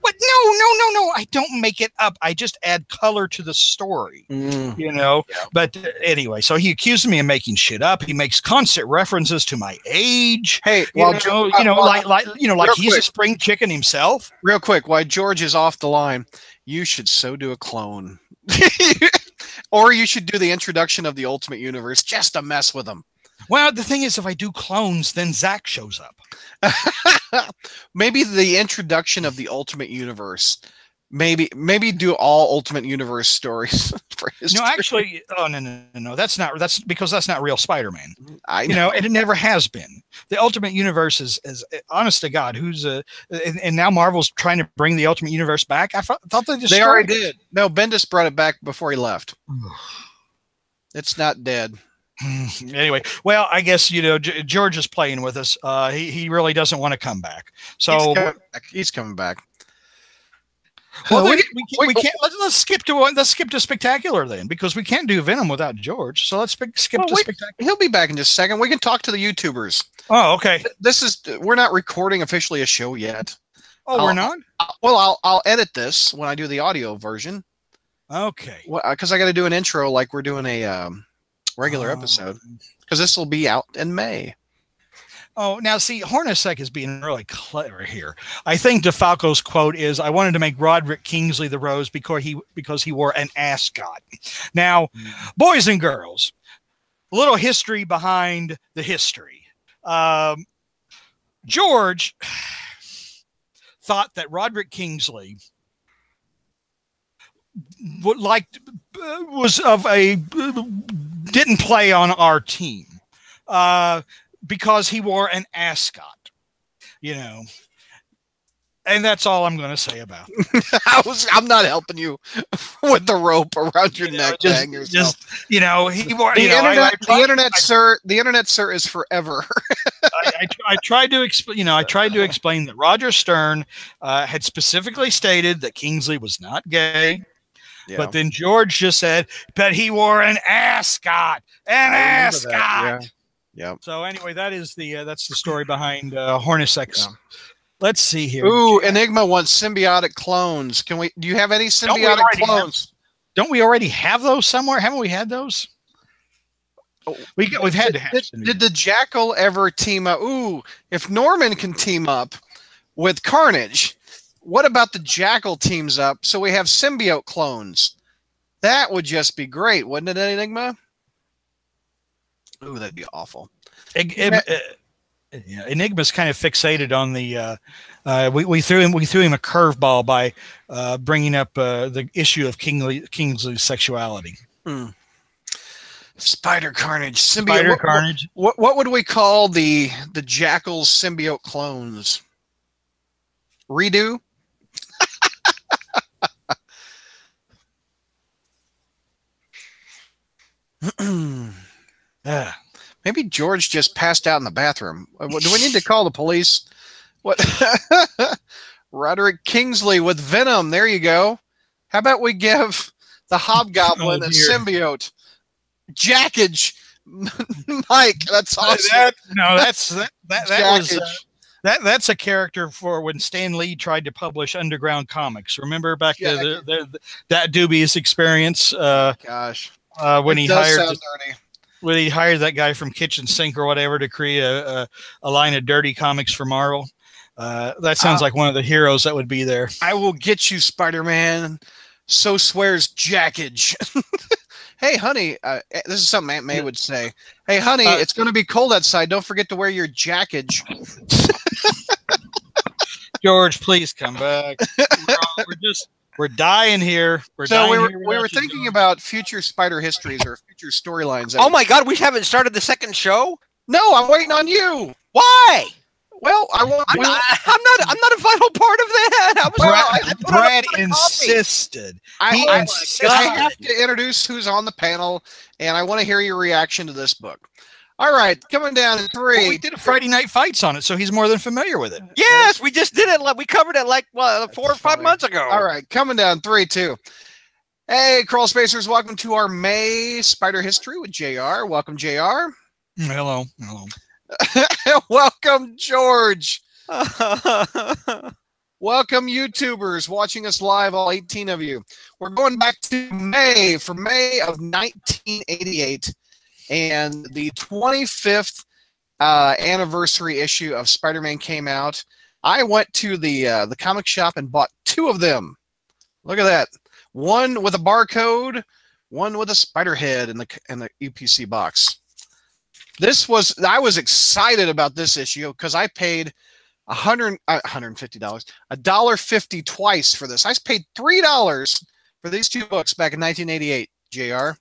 But no, I don't make it up. I just add color to the story, But anyway, so he accused me of making shit up. He makes constant references to my age. Hey, like he's a spring chicken himself. Real quick, while George is off the line, you should so do a clone. Or you should do the introduction of the Ultimate Universe just to mess with them. Well, the thing is, if I do clones, then Zach shows up. Maybe the introduction of the Ultimate Universe. Maybe do all Ultimate Universe stories for history. No, actually, no. That's because that's not real Spider-Man. I know, and it never has been. The Ultimate Universe is honest to God, and now Marvel's trying to bring the Ultimate Universe back. I thought they already did. No, Bendis brought it back before he left. It's not dead. Anyway, well, I guess George is playing with us. He really doesn't want to come back. So he's coming back. Well, we can't. Let's skip to Spectacular then, because we can't do Venom without George. So let's skip to Spectacular. He'll be back in just a second. We can talk to the YouTubers. Oh, okay. We're not recording officially a show yet. Oh, we're not. I'll edit this when I do the audio version. Okay. Because I got to do an intro like we're doing a regular episode, because this will be out in May. Oh, now see, Hornacek is being really clever here. I think DeFalco's quote is, "I wanted to make Roderick Kingsley the Rose because he wore an ascot." Now, boys and girls, a little history behind the history. George thought that Roderick Kingsley didn't play on our team. Because he wore an ascot, and that's all I'm going to say about it. I'm not helping you with the rope around your neck. He wore the internet, sir, is forever. I tried to explain. I tried to explain that Roger Stern had specifically stated that Kingsley was not gay. Yeah. But then George just said, "But he wore an ascot, ascot." Yeah. So anyway, that's the story behind Hornacek's let's see here. Ooh, Enigma wants symbiotic clones. Can we? Do you have any symbiotic clones? Don't we already have those somewhere? Haven't we had those? We've had to have. Did the Jackal ever team up? Ooh, if Norman can team up with Carnage, what about the Jackal teams up so we have symbiote clones? That would just be great, wouldn't it, Enigma? Ooh, that'd be awful. Enigma's kind of fixated on the. We threw him a curveball by bringing up the issue of Kingsley's sexuality. Spider Carnage, symbiote. Spider Carnage. What would we call the Jackal's symbiote clones? Redo. Maybe George just passed out in the bathroom. Do we need to call the police? What? Roderick Kingsley with Venom. There you go. How about we give the Hobgoblin a symbiote? Jackage. Mike, that's awesome. That's a character for when Stan Lee tried to publish Underground Comics. Remember back that dubious experience? Gosh. When he hired that guy from Kitchen Sink or whatever to create a line of dirty comics for Marvel. That sounds like one of the heroes that would be there. I will get you, Spider-Man. So swears Jackage. Hey, honey, this is something Aunt May would say. Hey, honey, it's going to be cold outside. Don't forget to wear your jackage. George, please come back. We're dying here. We were thinking about future Spider histories or future storylines. Oh my God, we haven't started the second show? No, I'm waiting on you. Why? Well, I'm not a vital part of that. Brad insisted. I have to introduce who's on the panel, and I want to hear your reaction to this book. All right, coming down in 3. Well, we did a Friday Night Fights on it, so he's more than familiar with it. Yes, we just did it. We covered it like 4 or 5 months ago. All right, coming down 3, 2. Hey, Crawl Spacers, welcome to our May Spider History with JR. Welcome, JR. Hello. Welcome, George. Welcome, YouTubers watching us live, all 18 of you. We're going back to May of 1988 and the 25th anniversary issue of Spider-Man came out. I went to the comic shop and bought 2 of them. Look at that. One with a barcode, one with a spider head in the UPC box. I was excited about this issue because I paid $150, $1.50 twice for this. I paid $3 for these 2 books back in 1988. JR.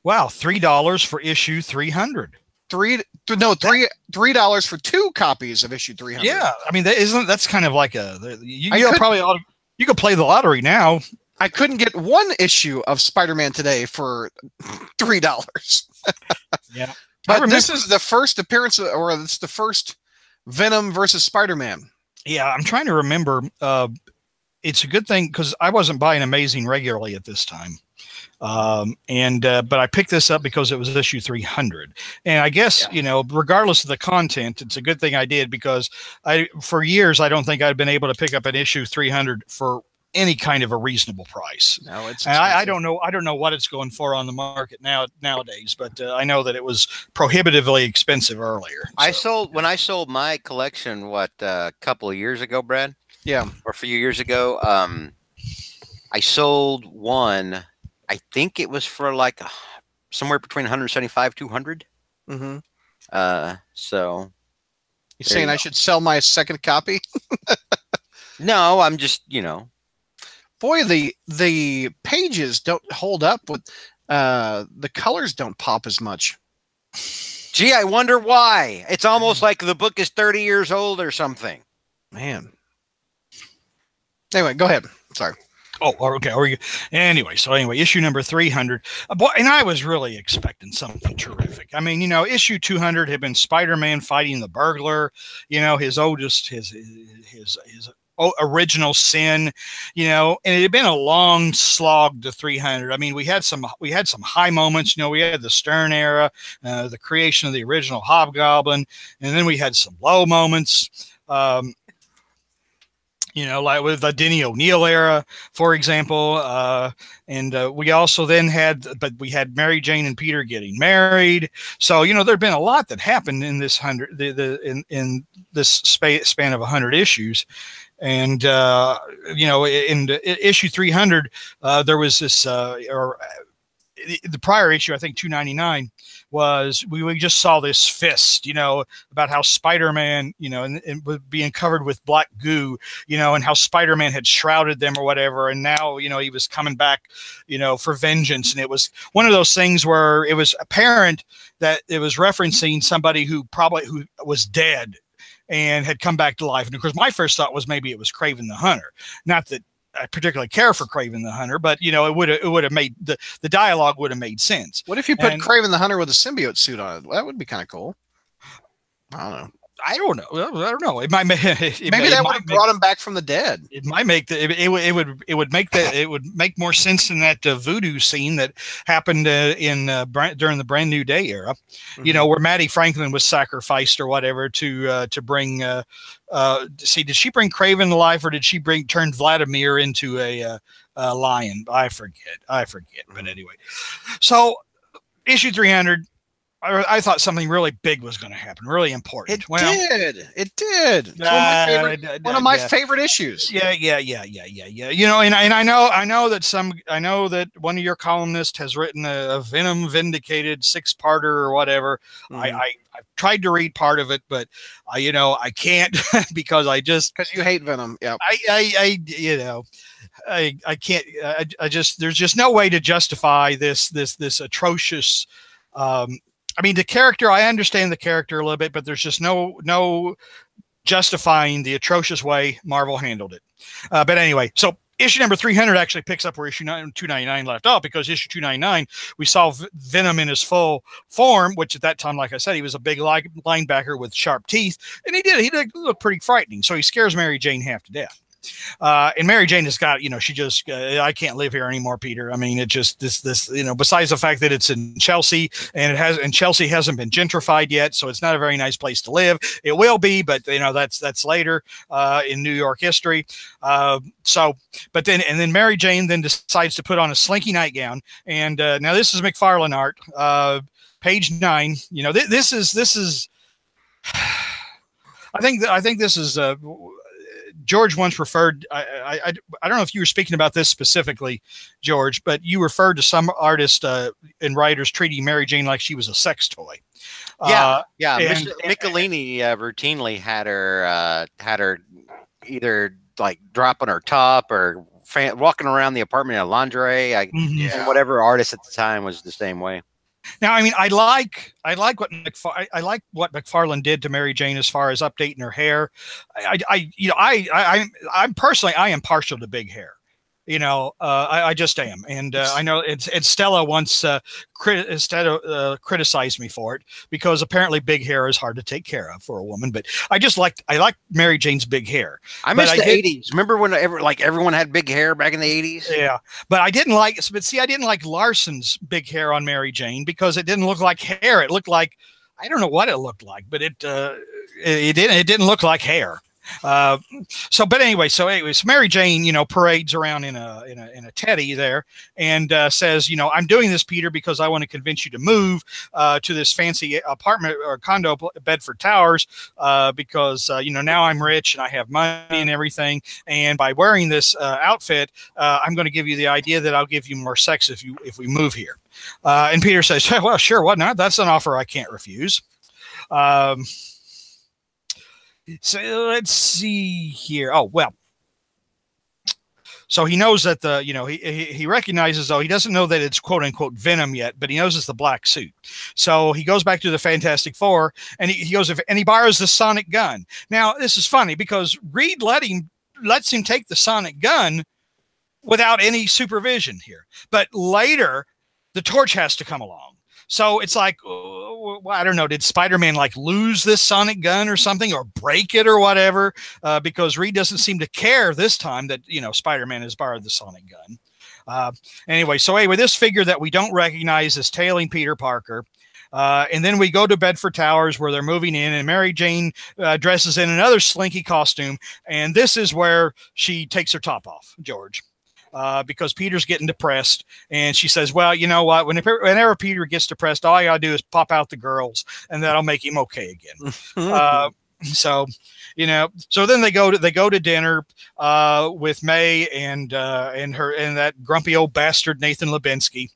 Wow, $3 for issue 300. $3 for 2 copies of issue 300. Yeah, I mean that's kind of like you could play the lottery now. I couldn't get 1 issue of Spider-Man today for $3. Yeah. But this is the first appearance, or it's the first Venom versus Spider-Man. Yeah, I'm trying to remember. It's a good thing because I wasn't buying Amazing regularly at this time. But I picked this up because it was issue 300. And I guess, regardless of the content, it's a good thing I did because for years, I don't think I'd been able to pick up an issue 300 for any kind of a reasonable price. No, it's I don't know what it's going for on the market nowadays, but I know that it was prohibitively expensive earlier. So. When I sold my collection, a couple of years ago, Brad? Yeah. Or a few years ago, I sold one. I think it was for somewhere between 175, 200. Mm-hmm. So you're saying I should sell my second copy? No, I'm just, Boy, the pages don't hold up with the colors don't pop as much. Gee, I wonder why. It's almost like the book is 30 years old or something. Man. Anyway, go ahead. Sorry. Oh, okay. Anyway, issue number 300. And I was really expecting something terrific. I mean, issue 200 had been Spider-Man fighting the burglar. His original sin. And it had been a long slog to 300. I mean, we had some high moments. We had the Stern era, the creation of the original Hobgoblin, and then we had some low moments. You know, like with the Denny O'Neil era, for example. And we also then we had Mary Jane and Peter getting married. So, you know, there'd been a lot that happened in this in this span of 100 issues. And, you know, in issue 300, there was this, or the prior issue, I think 299, was we just saw this fist, you know, about how Spider-Man, you know, and being covered with black goo, you know, and how Spider-Man had shrouded them or whatever. And now, you know, he was coming back, you know, for vengeance. And it was one of those things where it was apparent that it was referencing somebody who was dead and had come back to life. And of course, my first thought was maybe it was Kraven the Hunter. Not that I particularly care for Kraven the Hunter, but you know, it would have made the dialogue would have made sense. What if you put Kraven the Hunter with a symbiote suit on it? That would be kind of cool. I don't know. I don't know. It might maybe that would have brought him back from the dead. It might make it would make more sense in that voodoo scene that happened during the Brand New Day era. Mm-hmm. You know, where Maddie Franklin was sacrificed or whatever to bring. Did she bring Kraven to life, or did she turn Vladimir into a lion? I forget. But anyway, so issue 300. I thought something really big was going to happen, really important. It did. It's one of my favorite issues. Yeah. You know, and I know that one of your columnists has written a Venom Vindicated 6-parter or whatever. Mm-hmm. I've tried to read part of it, but you know, I can't because you hate Venom. Yeah. I can't. I just there's just no way to justify this atrocious. I mean, the character, I understand the character a little bit, but there's just no justifying the atrocious way Marvel handled it. But anyway, so issue number 300 actually picks up where issue 299 left off, because issue 299, we saw Venom in his full form, which at that time, like I said, he was a big linebacker with sharp teeth, and he did look pretty frightening. So he scares Mary Jane half to death. And Mary Jane has got, you know, she just, I can't live here anymore, Peter. I mean, it just, this, you know, besides the fact that it's in Chelsea and Chelsea hasn't been gentrified yet. So it's not a very nice place to live. It will be, but you know, that's later, in New York history. But then Mary Jane then decides to put on a slinky nightgown. And, now this is McFarlane art, page 9, you know, this is, I think this is, George once referred, I don't know if you were speaking about this specifically, George, but you referred to some artists and writers treating Mary Jane like she was a sex toy. Yeah. Michelini routinely had her either like dropping her top or walking around the apartment in lingerie. And whatever artist at the time was the same way. Now, I mean, I like what McFarlane did to Mary Jane as far as updating her hair. I'm personally, I am partial to big hair. You know, I just am, and I know Stella once criticized me for it, because apparently big hair is hard to take care of for a woman. But I like Mary Jane's big hair. I miss the 80s. Remember when everyone had big hair back in the 80s? Yeah, but I didn't like Larson's big hair on Mary Jane, because it didn't look like hair. It looked like, I don't know what it looked like, but it didn't look like hair. But anyway, Mary Jane, you know, parades around in a teddy there, and says, you know, I'm doing this, Peter, because I want to convince you to move to this fancy apartment or condo, Bedford Towers, because you know, now I'm rich and I have money and everything, and by wearing this outfit, I'm going to give you the idea that I'll give you more sex if we move here. And Peter says, well, sure, why not? That's an offer I can't refuse. So let's see here. Oh, well. So he knows that he recognizes, though he doesn't know that it's quote unquote Venom yet, but he knows it's the black suit. So he goes back to the Fantastic Four, and he goes, and he borrows the sonic gun. Now, this is funny, because Reed lets him take the sonic gun without any supervision here. But later, the Torch has to come along. So it's like, I don't know, did Spider-Man like lose this sonic gun or something, or break it or whatever? Because Reed doesn't seem to care this time that, you know, Spider-Man has borrowed the sonic gun. Anyway, this figure that we don't recognize is tailing Peter Parker. And then we go to Bedford Towers where they're moving in, and Mary Jane dresses in another slinky costume. And this is where she takes her top off, George. Because Peter's getting depressed, and she says, well, you know what, whenever Peter gets depressed, all I gotta do is pop out the girls, and that'll make him okay again. So, you know, so then they go to dinner with May and that grumpy old bastard Nathan Lubinsky.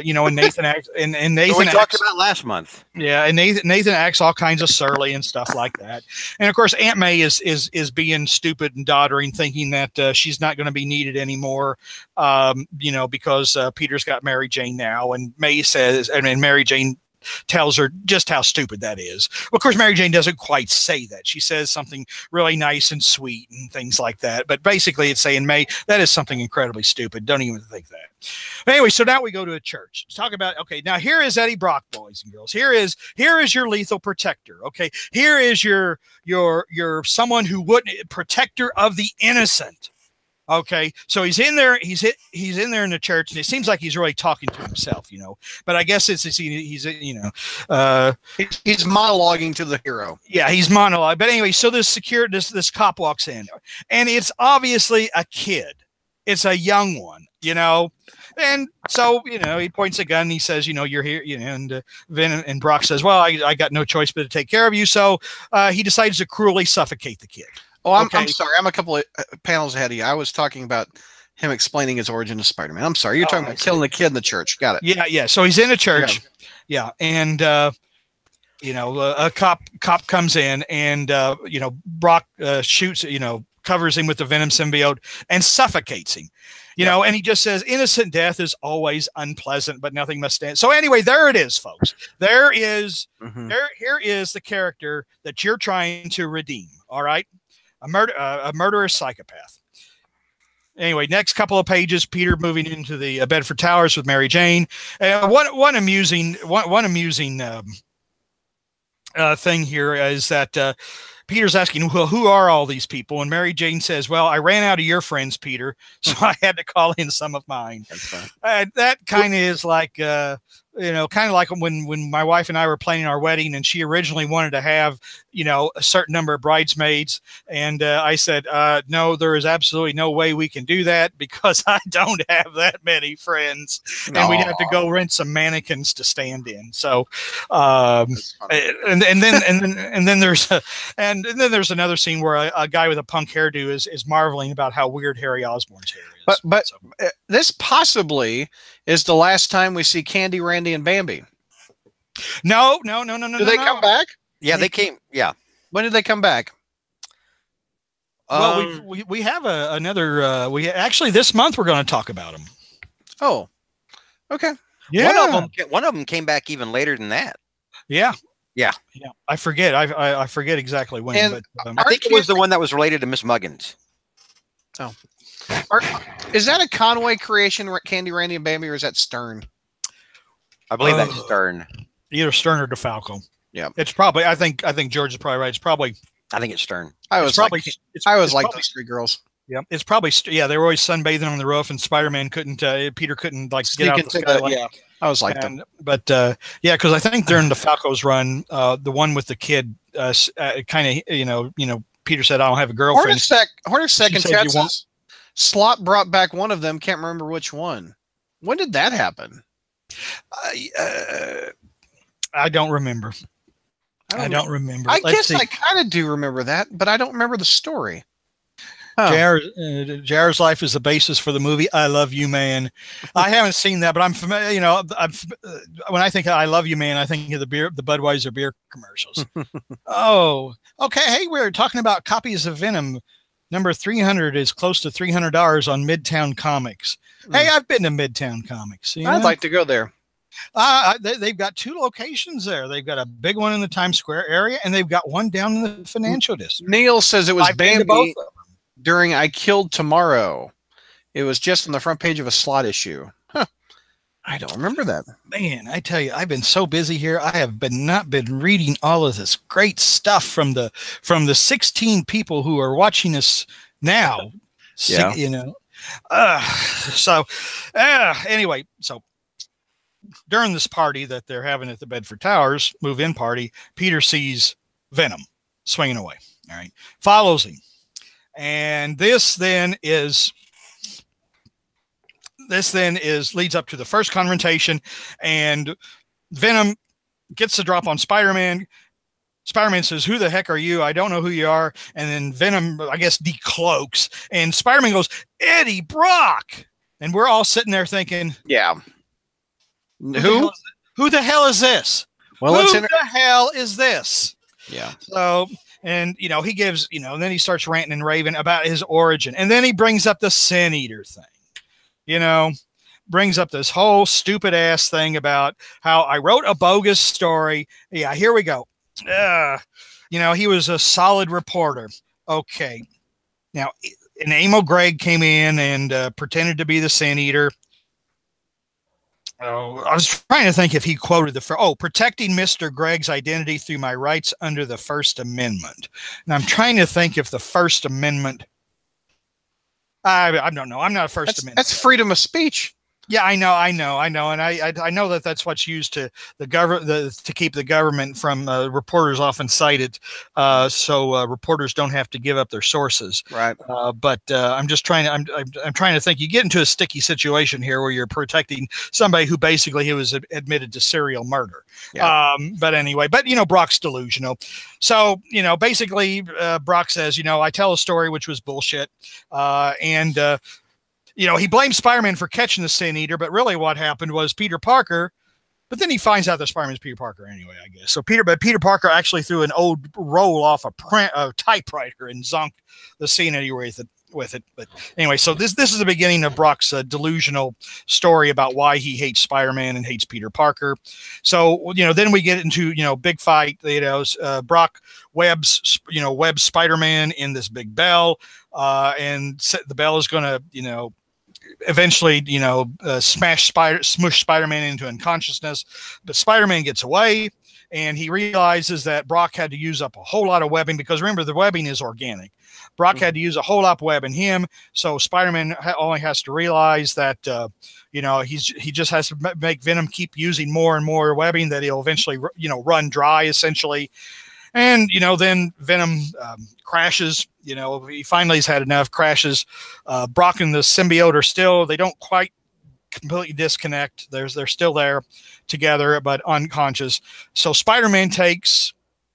You know, and Nathan acts, and Nathan we talked about last month. Yeah, and Nathan acts all kinds of surly and stuff like that. And of course, Aunt May is being stupid and doddering, thinking that she's not going to be needed anymore. You know, because Peter's got Mary Jane now, and May says, and Mary Jane tells her just how stupid that is. Of course, Mary Jane doesn't quite say that. She says something really nice and sweet and things like that. But basically, it's saying, May, that is something incredibly stupid. Don't even think that. But anyway, so now we go to a church. Let's talk about, okay, now here is Eddie Brock, boys and girls. Here is your lethal protector. Okay, here is your someone who wouldn't, protector of the innocent. Okay, so he's in there. He's in there in the church, and it seems like he's really talking to himself, you know. But I guess he's you know, he's monologuing to the hero. Yeah, he's monologue. But anyway, so this cop walks in, and it's obviously a kid. It's a young one, you know. And so, you know, he points a gun and he says, you know, you're here, you know, and Venom and Brock says, well, I got no choice but to take care of you. So he decides to cruelly suffocate the kid. Oh, I'm sorry. I'm a couple of panels ahead of you. I was talking about him explaining his origin as Spider-Man. I'm sorry. You're talking about killing the kid in the church. Got it. Yeah, yeah. So he's in a church. Yeah. And, you know, a cop comes in and, you know, Brock shoots, you know, covers him with the Venom symbiote and suffocates him. You know, and he just says, innocent death is always unpleasant, but nothing must stand. So anyway, there it is, folks. There is, here is the character that you're trying to redeem. All right. A murderous psychopath. Anyway, next couple of pages, Peter moving into the Bedford Towers with Mary Jane. One amusing thing here is that Peter's asking, well, who are all these people? And Mary Jane says, well, I ran out of your friends, Peter, so I had to call in some of mine. That kind of is like, you know, kind of like when my wife and I were planning our wedding, and she originally wanted to have, you know, a certain number of bridesmaids. And I said, no, there is absolutely no way we can do that because I don't have that many friends. And we'd have to go rent some mannequins to stand in. So, and then there's another scene where a guy with a punk hairdo is marveling about how weird Harry Osborn's hair is. But this possibly is the last time we see Candy, Randy, and Bambi. No. Do they come back? Yeah, they came. Yeah. When did they come back? Well, we have another. We actually this month we're going to talk about them. Oh, okay. Yeah. One of them came back even later than that. Yeah. Yeah. Yeah. I forget. I forget exactly when. And but, I think it was the one that was related to Miss Muggins. Oh. Is that a Conway creation, Candy, Randy, and Bambi, or is that Stern? I believe that's Stern. Either Stern or DeFalco. Yeah, it's probably. I think George is probably right. It's probably. I think it's Stern. I always like those three girls. Yeah, it's probably. Yeah, they were always sunbathing on the roof, and Spider-Man couldn't. Peter couldn't like sneak get out into the skylight. Yeah, I was like that. But yeah, because I think during DeFalco's run, the one with the kid, kind of, you know, Peter said, "I don't have a girlfriend." Hornacek and Texas. Slot brought back one of them. Can't remember which one. When did that happen? I don't remember. I don't remember. I guess I kind of do remember that, but I don't remember the story. JR's life is the basis for the movie I Love You, Man. I haven't seen that, but I'm familiar. You know, when I think of I Love You, Man, I think of the Budweiser beer commercials. Oh, okay. Hey, we're talking about copies of Venom. Number 300 is close to $300 on Midtown Comics. Hey, I've been to Midtown Comics. I'd like to go there. They've got two locations there. They've got a big one in the Times Square area, and they've got one down in the financial district. Neil says it was Bambi during I Killed Tomorrow. It was just on the front page of a slot issue. Huh. I don't remember that. Man, I tell you, I've been so busy here. I have not been reading all of this great stuff from the 16 people who are watching us now. Yeah. You know. Anyway, so during this party that they're having at the Bedford Towers, move-in party, Peter sees Venom swinging away. All right, follows him, and this then leads up to the first confrontation, and Venom gets the drop on Spider-Man. Spider-Man says, "Who the heck are you? I don't know who you are." And then Venom, I guess, decloaks, and Spider-Man goes, "Eddie Brock." And we're all sitting there thinking, yeah, who the hell is this? Well, who the hell is this? Yeah. So, and he gives, and then he starts ranting and raving about his origin, and then he brings up the Sin Eater thing. Brings up this whole stupid ass thing about how I wrote a bogus story. Yeah, here we go. He was a solid reporter. Okay. Now, and Emil Gregg came in and pretended to be the Sin Eater. Oh, I was trying to think if he quoted protecting Mr. Gregg's identity through my rights under the First Amendment. And I'm trying to think if the First Amendment, I don't know. I'm not a First Amendment. That's freedom of speech. Yeah, I know, and I know that that's what's used to to keep the government from reporters often cited, so reporters don't have to give up their sources. Right. But I'm just trying to I'm trying to think. You get into a sticky situation here where you're protecting somebody who basically he was admitted to serial murder. Yeah. But anyway, Brock's delusional. So basically, Brock says, I tell a story which was bullshit, and. He blames Spider-Man for catching the Sin Eater, but really what happened was Peter Parker, but then he finds out that Spider-Man's Peter Parker anyway, I guess. So Peter Parker actually threw an old roll off a typewriter and zonked the scenery with it. But anyway, so this is the beginning of Brock's delusional story about why he hates Spider-Man and hates Peter Parker. So, then we get into, big fight, Brock webs Spider-Man in this big bell, and the bell is going to, eventually, smush Spider-Man into unconsciousness, but Spider-Man gets away, and he realizes that Brock had to use up a whole lot of webbing, because remember, the webbing is organic. Brock had to use a whole lot of webbing him, so Spider-Man only has to realize that, he just has to make Venom keep using more and more webbing that he'll eventually, run dry, essentially. And, then Venom crashes, he finally has had enough, crashes. Brock and the symbiote they don't quite completely disconnect. They're still there together, but unconscious. So Spider-Man takes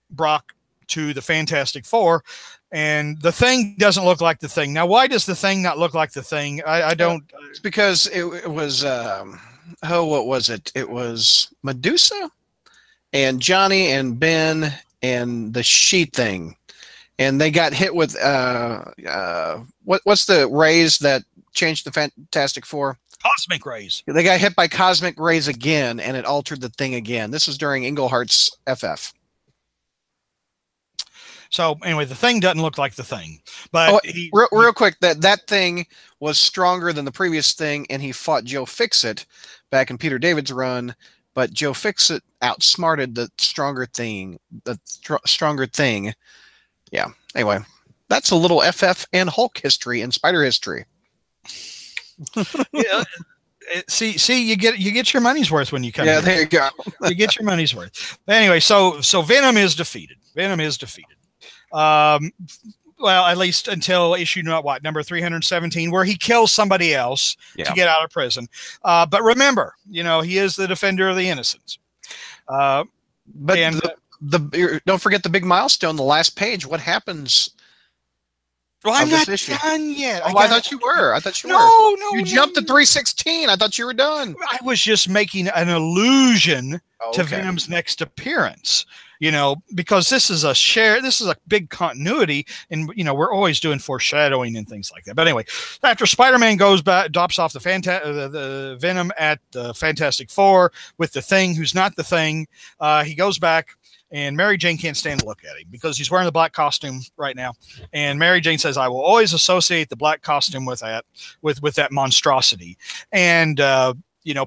Brock to the Fantastic Four, and the Thing doesn't look like the Thing. Now, why does the Thing not look like the Thing? I don't. It's because it was, what was it? It was Medusa and Johnny and Ben and the She Thing, and they got hit with what's the rays that changed the Fantastic Four? Cosmic rays. They got hit by cosmic rays again, and it altered the Thing again. This is during Englehart's FF. So anyway, the Thing doesn't look like the Thing, but real quick, that Thing was stronger than the previous Thing, and he fought Joe Fixit back in Peter David's run. But Joe Fixit outsmarted the stronger Thing. Yeah. Anyway, that's a little FF and Hulk history and Spider history. Yeah. See, you get your money's worth when you come. Yeah, here. there you go. You get your money's worth. Anyway, so Venom is defeated. Well, at least until issue number 317, where he kills somebody else to get out of prison. But remember, he is the defender of the innocents. But don't forget the big milestone, the last page. What happens? Well, I'm not done yet. I thought you were. No, you jumped to 316. I thought you were done. I was just making an allusion to Venom's next appearance. Because this is a big continuity, and we're always doing foreshadowing and things like that. But anyway, after Spider-Man goes back, drops off the Venom at the Fantastic Four with the Thing, who's not the Thing, he goes back, and Mary Jane can't stand to look at him because he's wearing the black costume right now. And Mary Jane says, "I will always associate the black costume with that monstrosity." And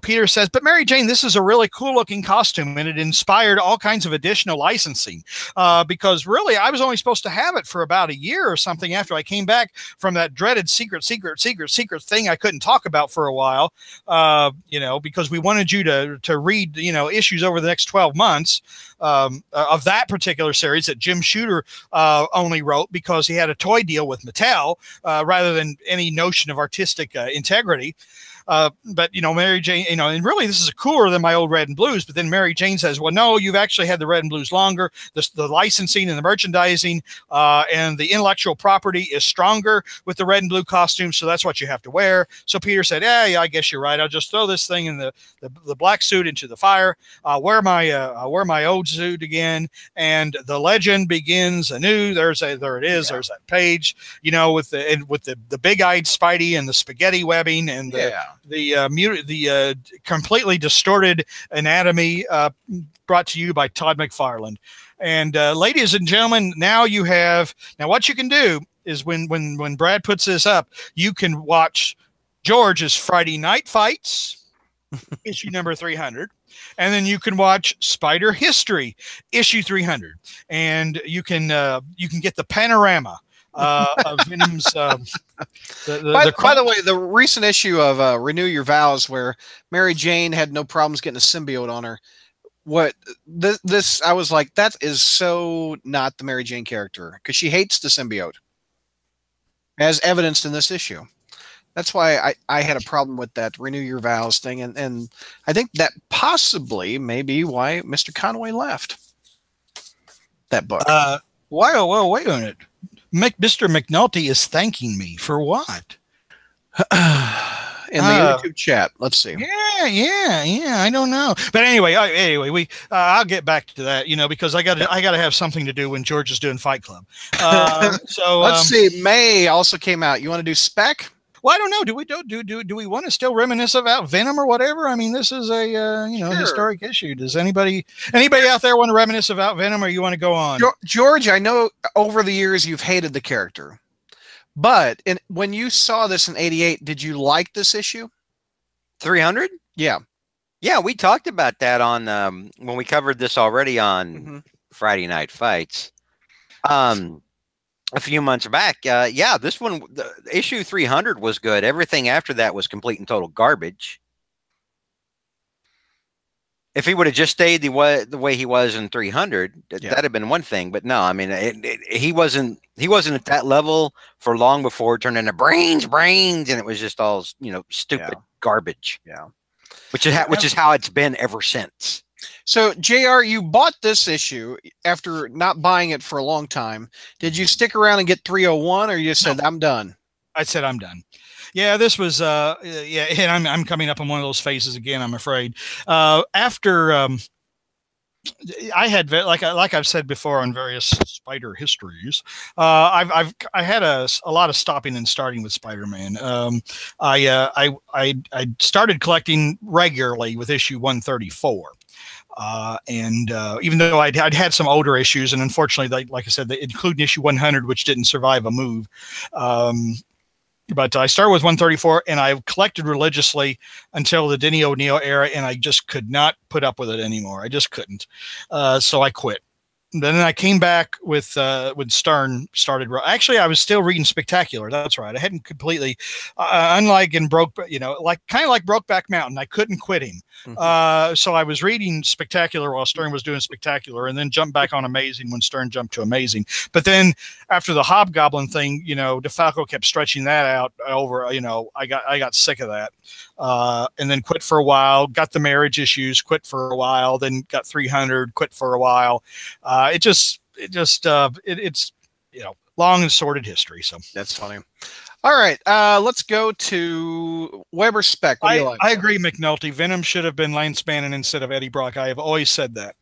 Peter says, but Mary Jane, this is a really cool looking costume, and it inspired all kinds of additional licensing. Because really, I was only supposed to have it for about a year or something after I came back from that dreaded secret thing I couldn't talk about for a while. Because we wanted you to read, issues over the next 12 months of that particular series that Jim Shooter only wrote because he had a toy deal with Mattel rather than any notion of artistic integrity. But Mary Jane, and really this is cooler than my old Red and Blues. But then Mary Jane says, well, no, you've actually had the Red and Blues longer. The licensing and the merchandising and the intellectual property is stronger with the red and blue costumes. So that's what you have to wear. So Peter said, yeah, I guess you're right. I'll just throw this thing in the black suit into the fire. I'll wear my old suit again. And the legend begins anew. There it is. Yeah. There's that page, with the big-eyed Spidey and the spaghetti webbing and the completely distorted anatomy brought to you by Todd McFarlane. And ladies and gentlemen, now what you can do is when Brad puts this up, you can watch George's Friday Night Fights, issue number 300. And then you can watch Spider History, issue 300. And you can get the panorama of Venom's. By the way, the recent issue of Renew Your Vows, where Mary Jane had no problems getting a symbiote on her. I was like, that is so not the Mary Jane character, because she hates the symbiote, as evidenced in this issue. That's why I had a problem with that Renew Your Vows thing, and I think that possibly may be why Mr. Conway left that book. Well, wait a minute. Mr. McNulty is thanking me for what? In the YouTube chat. Let's see. Yeah. I don't know, but anyway, I'll get back to that. Because I got to have something to do when George is doing Fight Club. So let's see. May also came out. You want to do Spec? Well, I don't know. Do we want to still reminisce about Venom or whatever? I mean, this is a sure, historic issue. Does anybody out there want to reminisce about Venom, or you want to go on? George, I know over the years you've hated the character, but when you saw this in '88, did you like this issue? 300? Yeah, we talked about that on when we covered this already on Friday Night Fights. A few months back. This one, issue 300 was good. Everything after that was complete and total garbage. If he would have just stayed the way he was in 300, that'd have been one thing. But no, I mean, he wasn't at that level for long before it turned into brains, and it was just all stupid garbage. Yeah, which is how it's been ever since. So, JR, you bought this issue after not buying it for a long time. Did you stick around and get 301, or you just said, I'm done? I said, I'm done. Yeah, this was, and I'm coming up on one of those phases again, I'm afraid. After I had, like I've said before on various Spider histories, I had a lot of stopping and starting with Spider-Man. I started collecting regularly with issue 134. Even though I'd had some older issues, and unfortunately, like I said, including issue 100, which didn't survive a move. But I started with 134, and I collected religiously until the Denny O'Neil era, and I just could not put up with it anymore. I just couldn't. So I quit. Then I came back with when Stern started. Actually, I was still reading Spectacular. That's right. I hadn't completely, unlike in kind of like Brokeback Mountain. I couldn't quit him. So I was reading Spectacular while Stern was doing Spectacular, and then jumped back on Amazing when Stern jumped to Amazing. But then after the Hobgoblin thing, DeFalco kept stretching that out over. I got sick of that, and then quit for a while. Got the marriage issues, quit for a while. Then got 300, quit for a while. It's long and sordid history. So that's funny. All right, let's go to Weber Spec. What do you like? I agree, McNulty. Venom should have been Lane Spannon instead of Eddie Brock. I have always said that.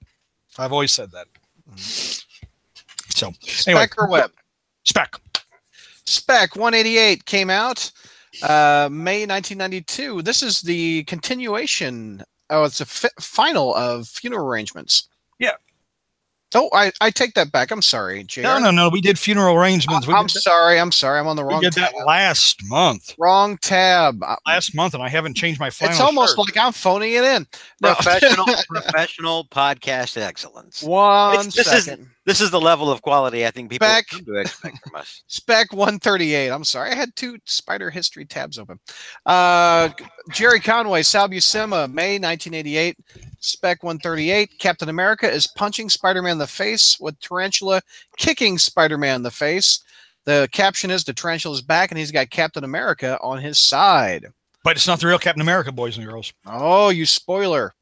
So anyway, Spec or Web? Spec. Spec 188 came out May 1992. This is the continuation. Oh, it's a final of Funeral Arrangements. Yeah. Oh, I take that back. I'm sorry, JR. No. We did funeral arrangements. I'm sorry. I'm sorry. I'm on the wrong We did tab. that last month. Wrong tab. Last month, and I haven't changed my flannel It's almost shirt. like I'm phoning it in. No. Professional podcast excellence. One second. This is the level of quality I think people Spec. come to expect from us. Spec 138. I'm sorry. I had 2 Spider History tabs open. Jerry Conway, Sal Buscema, May 1988. Spec 138. Captain America is punching Spider-Man in the face with Tarantula kicking Spider-Man in the face. The caption is, the Tarantula's back, and he's got Captain America on his side. But it's not the real Captain America, boys and girls. Oh, you spoiler.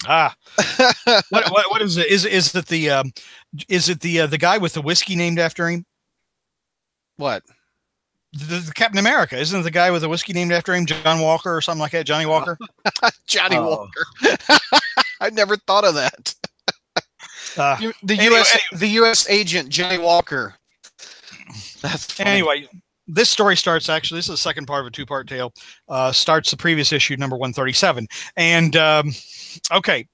What is it? Is it the guy with the whiskey named after him? What? The Captain America, isn't it the guy with the whiskey named after him, John Walker or something like that? Johnny Walker. Johnny Walker. I never thought of that. The U.S. agent Johnny Walker. That's funny. Anyway. This story starts, actually, this is the second part of a 2-part tale, starts the previous issue, number 137. And, okay,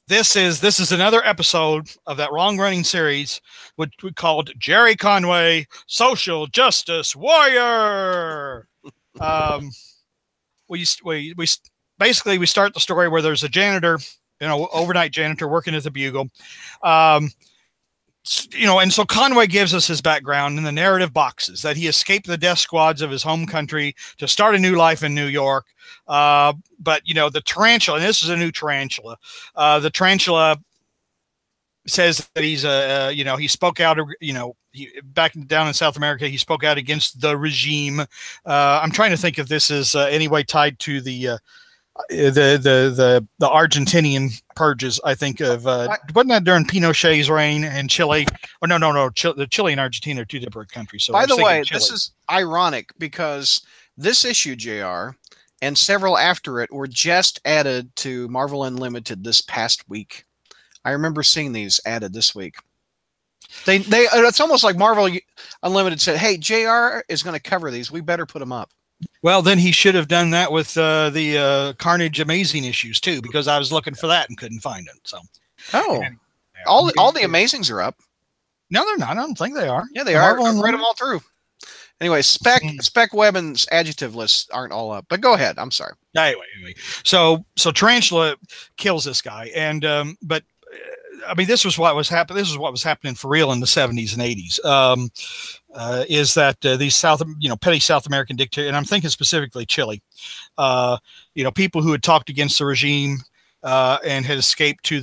this is another episode of that long-running series, which we called Jerry Conway, Social Justice Warrior. We basically, we start the story where there's a janitor, overnight janitor working at the Bugle. And so Conway gives us his background in the narrative boxes that he escaped the death squads of his home country to start a new life in New York. But, the tarantula, and this is a new tarantula, the tarantula says that he's he spoke out, back down in South America, he spoke out against the regime. I'm trying to think if this is any way tied to the Argentinian purges. I think of wasn't that during Pinochet's reign in Chile? Oh no, the Chile and Argentina are 2 different countries. So by the way, this is ironic because this issue, JR, and several after it were just added to Marvel Unlimited this past week. I remember seeing these added this week. They it's almost like Marvel Unlimited said, "Hey, JR is going to cover these. We better put them up." Well, then he should have done that with the Carnage Amazing issues too, because I was looking for that and couldn't find it. So, all the Amazings are up. No, they're not. I don't think they are. Yeah, they are. I've read them all through. Anyway, Spec Webbin's adjective lists aren't all up, but go ahead. I'm sorry. Anyway, so Tarantula kills this guy, and but I mean, this was what was happening. This is what was happening for real in the 70s and 80s. Is that these petty South American dictators, and I'm thinking specifically Chile, people who had talked against the regime and had escaped to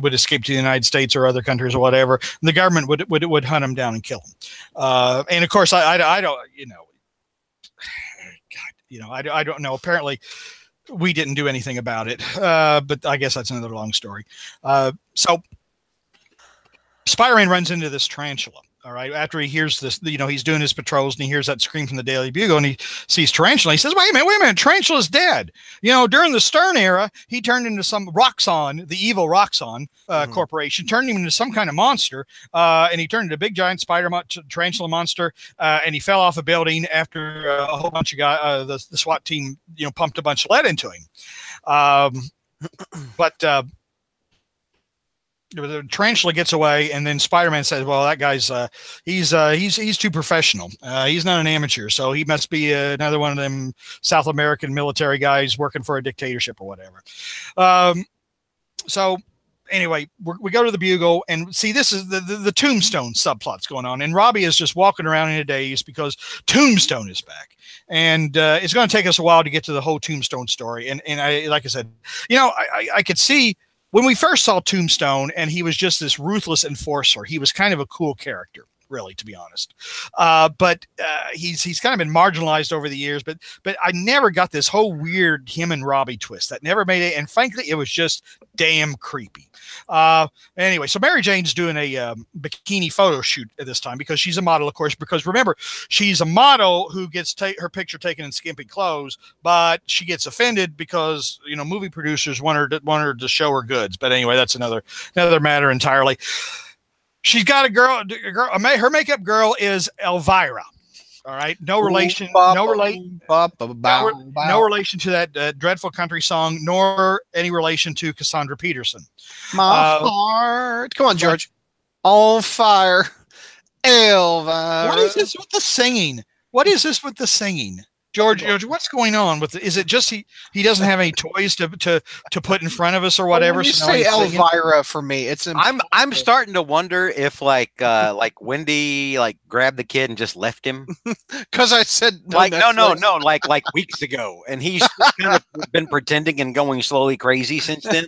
would escape to the United States or other countries or whatever. The government would hunt them down and kill them. And of course, I don't, I don't know. Apparently, we didn't do anything about it, but I guess that's another long story. So Spider-Man runs into this tarantula. All right. After he hears this, he's doing his patrols and he hears that scream from the Daily Bugle and he sees Tarantula. He says, wait a minute. Tarantula's dead. During the Stern era, he turned into some Roxxon, the evil Roxxon corporation, turned him into some kind of monster. And he turned into a big giant tarantula monster. And he fell off a building after a whole bunch of guys, the SWAT team, pumped a bunch of lead into him. But the tarantula gets away, and then Spider-Man says, "Well, that guy's he's too professional. He's not an amateur, so he must be another one of them South American military guys working for a dictatorship or whatever." So anyway, we go to the Bugle and see this is the Tombstone subplots going on, and Robbie is just walking around in a daze because Tombstone is back, and it's going to take us a while to get to the whole Tombstone story. And I, like I said, I could see. When we first saw Tombstone and he was just this ruthless enforcer, he was kind of a cool character, really, to be honest. But he's kind of been marginalized over the years, but I never got this whole weird him and Robbie twist. That never made it. And frankly, it was just damn creepy. Anyway, so Mary Jane's doing a bikini photo shoot at this time because she's a model, of course, because remember, she's a model who gets her picture taken in skimpy clothes, but she gets offended because, movie producers want her to show her goods. But anyway, that's another matter entirely. She's got a girl, her makeup girl is Elvira. All right, no relation, no relation to that dreadful country song, nor any relation to Cassandra Peterson. My heart. Come on, George. On fire. Elvira. What is this with the singing? What is this with the singing? George, what's going on with it? Is it just he doesn't have any toys to put in front of us or whatever? When you say Elvira for me, it's I'm starting to wonder if like Wendy like grabbed the kid and just left him because I said no, like weeks ago, and he's kind of been pretending and going slowly crazy since then.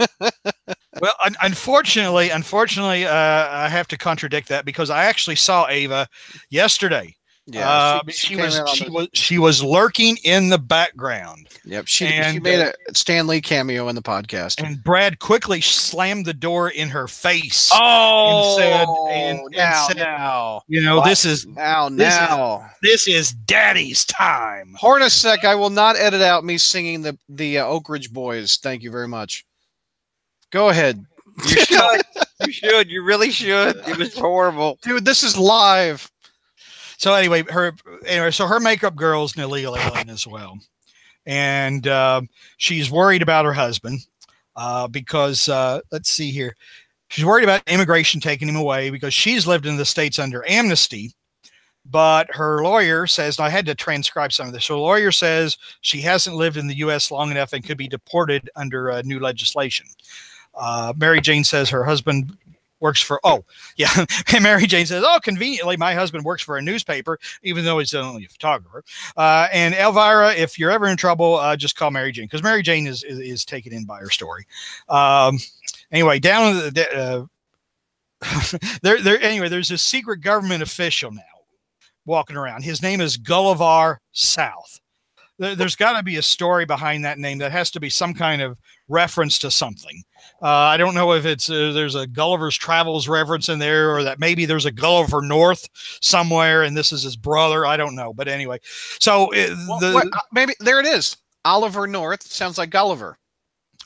Well, unfortunately, I have to contradict that because I actually saw Ava yesterday. Yeah, she was lurking in the background. Yep, she made a Stan Lee cameo in the podcast. And Brad quickly slammed the door in her face. Oh, and said, you know, this is Daddy's time. Hornacek, I will not edit out me singing the Oak Ridge Boys. Thank you very much. Go ahead. You should. You should. You really should. It was horrible, dude. This is live. So anyway, her makeup girl's an illegal alien as well, and she's worried about her husband because let's see here, she's worried about immigration taking him away because she's lived in the States under amnesty, but her lawyer says, and I had to transcribe some of this. So the lawyer says she hasn't lived in the U.S. long enough and could be deported under new legislation. Mary Jane says her husband works for, and Mary Jane says, conveniently, my husband works for a newspaper, even though he's only a photographer. And Elvira, if you're ever in trouble, just call Mary Jane, because Mary Jane is taken in by her story. Anyway, down there's a secret government official now walking around. His name is Gulliver South. There's got to be a story behind that name. That has to be some kind of reference to something. I don't know if it's there's a Gulliver's Travels reference in there, or that maybe there's a Gulliver North somewhere, and this is his brother. I don't know, but anyway. So maybe there it is. Oliver North sounds like Gulliver.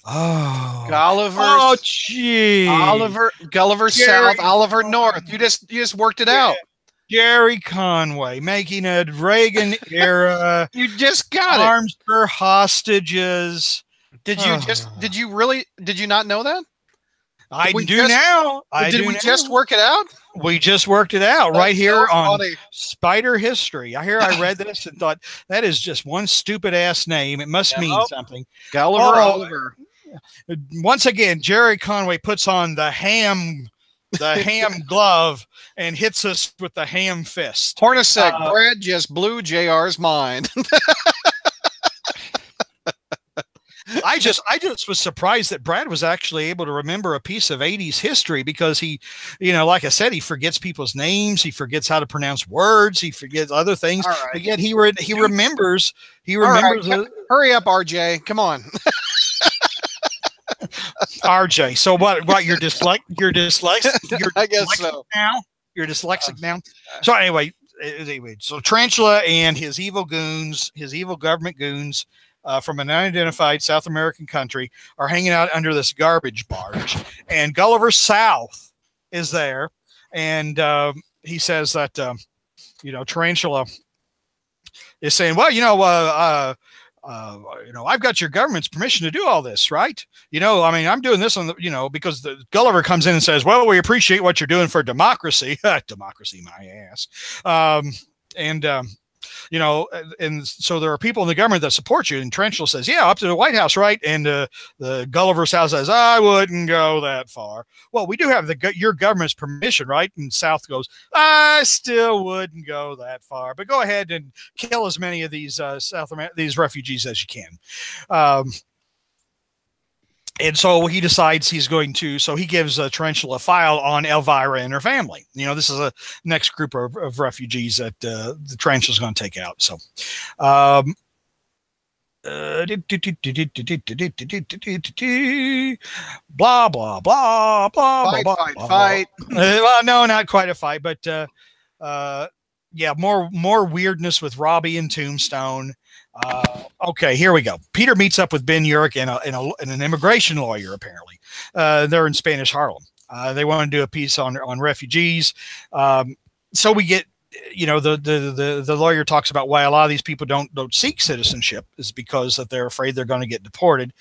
Oh, Gulliver. Oh, gee. Gulliver South, Oliver North. You just worked it out. Jerry Conway making a Reagan era. You just got arms for hostages. Did you not know that? Did we just work it out? We just worked it out right here on Spider History. I read this and thought that is just one stupid ass name. It must mean something. Gulliver Oliver. Once again, Jerry Conway puts on the ham glove and hits us with the ham fist. Hornacek, Brad just blew JR's mind. I just was surprised that Brad was actually able to remember a piece of 80s history, because he, like I said, he forgets people's names. He forgets how to pronounce words. He forgets other things. Right. But yet he remembers. Right. Hurry up, RJ. Come on. RJ. So what you're dyslexic? I guess so. Now you're dyslexic now. So anyway, so Tarantula and his evil government goons from an unidentified South American country are hanging out under this garbage barge, and Gulliver South is there, and he says that Tarantula is saying, well, I've got your government's permission to do all this, right? I'm doing this on the, because the Gulliver comes in and says, well, we appreciate what you're doing for democracy. Democracy, my ass. And so there are people in the government that support you. And Tarantula says, yeah, up to the White House, right? And the Gulliver South says, I wouldn't go that far. Well, we do have your government's permission, right? And South goes, I still wouldn't go that far, but go ahead and kill as many of these these refugees as you can. And so he decides he's going to, so he gives Tarantula a file on Elvira and her family. This is a next group of refugees that the Tarantula's going to take out. So, blah, blah, blah, blah, fight. Well, no, not quite a fight, but yeah, more weirdness with Robbie and Tombstone. Okay, here we go. Peter meets up with Ben Urich and an immigration lawyer, apparently. They're in Spanish Harlem. They want to do a piece on refugees. So we get you know, the lawyer talks about why a lot of these people don't seek citizenship is because that they're afraid they're going to get deported.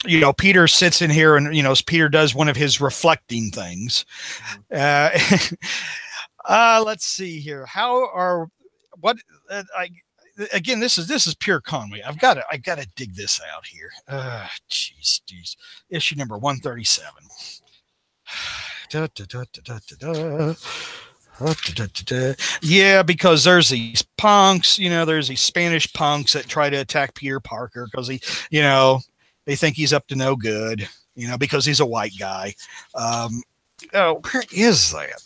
You know, Peter sits in here and, you know, Peter does one of his reflecting things. Let's see here. Again, this is pure Conway. I've got to dig this out here. Jeez. Issue number 137. Yeah, because there's these punks, you know, there's these Spanish punks that try to attack Peter Parker because he, you know, they think he's up to no good, you know, because he's a white guy. Where is that?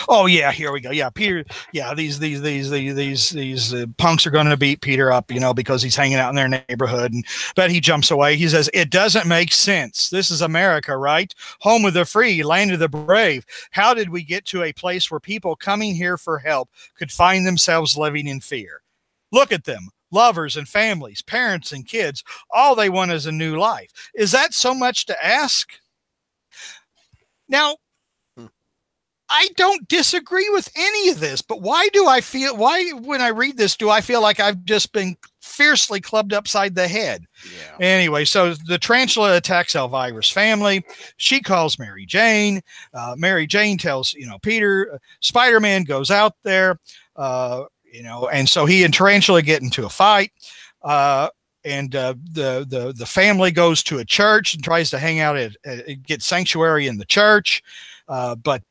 Oh yeah, here we go. Yeah, Peter. Yeah, these punks are going to beat Peter up, you know, because he's hanging out in their neighborhood. But he jumps away. He says, "It doesn't make sense. This is America, right? Home of the free, land of the brave. How did we get to a place where people coming here for help could find themselves living in fear? Look at them." Lovers and families, parents and kids, all they want is a new life. Is that so much to ask? Now, I don't disagree with any of this, but why, when I read this, do I feel like I've just been fiercely clubbed upside the head? Yeah. Anyway, so the tarantula attacks Elvira's family. She calls Mary Jane. Mary Jane tells, you know, Peter, Spider-Man goes out there, you know, and so he and Tarantula get into a fight. And the family goes to a church and tries to hang out get sanctuary in the church. But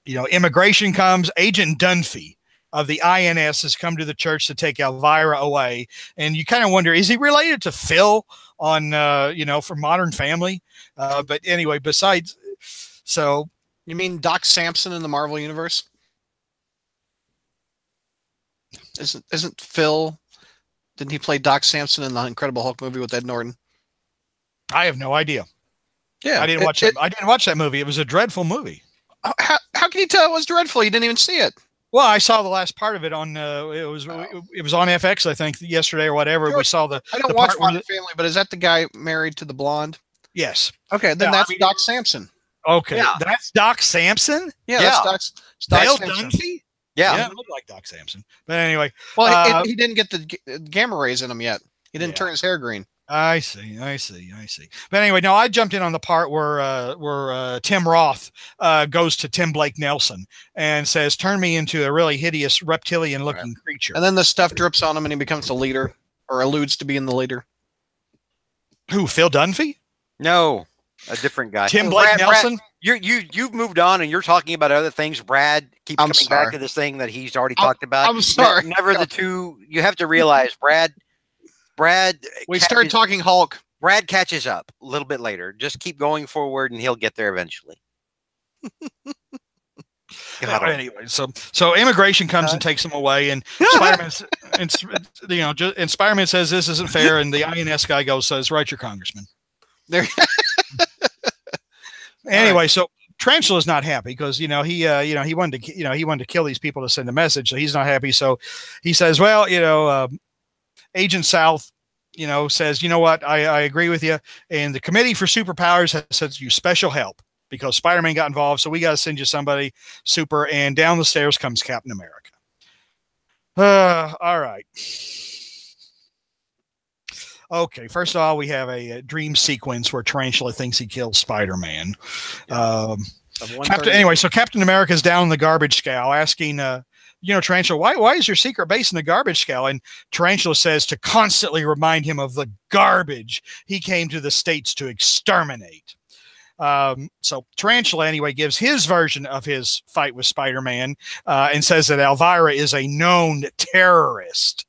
you know, immigration comes. Agent Dunphy of the INS has come to the church to take Elvira away. And you kind of wonder, is he related to Phil on, you know, from Modern Family? But anyway, besides, so. You mean Doc Samson in the Marvel Universe? Isn't Phil, didn't he play Doc Samson in the Incredible Hulk movie with Ed Norton? I have no idea. Yeah. I didn't watch that movie. It was a dreadful movie. How can you tell it was dreadful? You didn't even see it. Well, I saw the last part of it on it was on FX, I think, yesterday or whatever. Sure. We saw I don't watch Modern Family, but is that the guy married to the blonde? Yes. Okay, then that's Doc Samson. Okay, yeah. That's Doc Samson. Yeah, that's Doc Dunphy. Yeah, it looked like Doc Samson. But anyway, well, he didn't get the gamma rays in him yet. He didn't turn his hair green. I see. But anyway, no, I jumped in on the part where Tim Roth goes to Tim Blake Nelson and says, "Turn me into a really hideous reptilian-looking creature." And then the stuff drips on him, and he becomes the leader, or alludes to being the leader. Who? Phil Dunphy? No, a different guy. Tim Blake Nelson. You've moved on, and you're talking about other things. Brad keeps coming back to this thing that he's already talked about. I'm sorry. Never the two. You have to realize, Brad. We started talking Hulk. Brad catches up a little bit later. Just keep going forward, and he'll get there eventually. Anyway, so immigration comes and takes him away, and Spider-Man, and Spider-Man says this isn't fair, and the INS guy says, "Write your congressman." There. Anyway, so Tarantula's not happy because he wanted to kill these people to send a message, so he's not happy. So he says, "Well, Agent South, says, you know what, I agree with you, and the Committee for Superpowers has sent you special help because Spider-Man got involved, so we got to send you somebody super." And down the stairs comes Captain America. All right. Okay, first of all, we have a dream sequence where Tarantula thinks he killed Spider-Man. Anyway, so Captain America's down in the garbage scow asking, Tarantula, why is your secret base in the garbage scow? And Tarantula says to constantly remind him of the garbage he came to the States to exterminate. So Tarantula, anyway, gives his version of his fight with Spider-Man and says that Elvira is a known terrorist.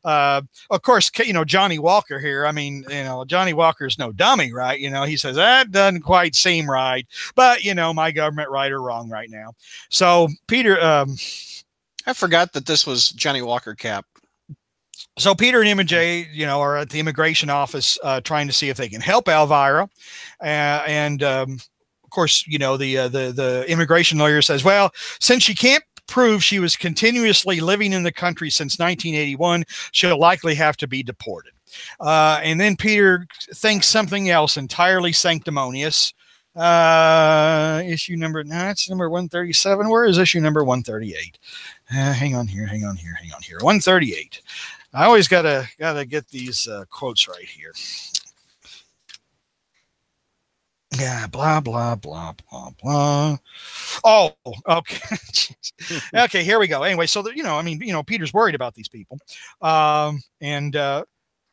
Of course, Johnny Walker here. I mean, Johnny Walker's no dummy, right? He says that doesn't quite seem right, but my government right or wrong right now. So Peter, I forgot that this was Johnny Walker Cap. So Peter and MJ, are at the immigration office trying to see if they can help Elvira, and of course, the immigration lawyer says, well, since she can't prove she was continuously living in the country since 1981, she'll likely have to be deported. And then Peter thinks something else entirely sanctimonious. Issue number, no, it's number 137. Where is issue number 138? Hang on here. 138. I always gotta get these quotes right here. Yeah, blah blah blah blah blah. Oh, okay. Okay, here we go. Anyway, so Peter's worried about these people, and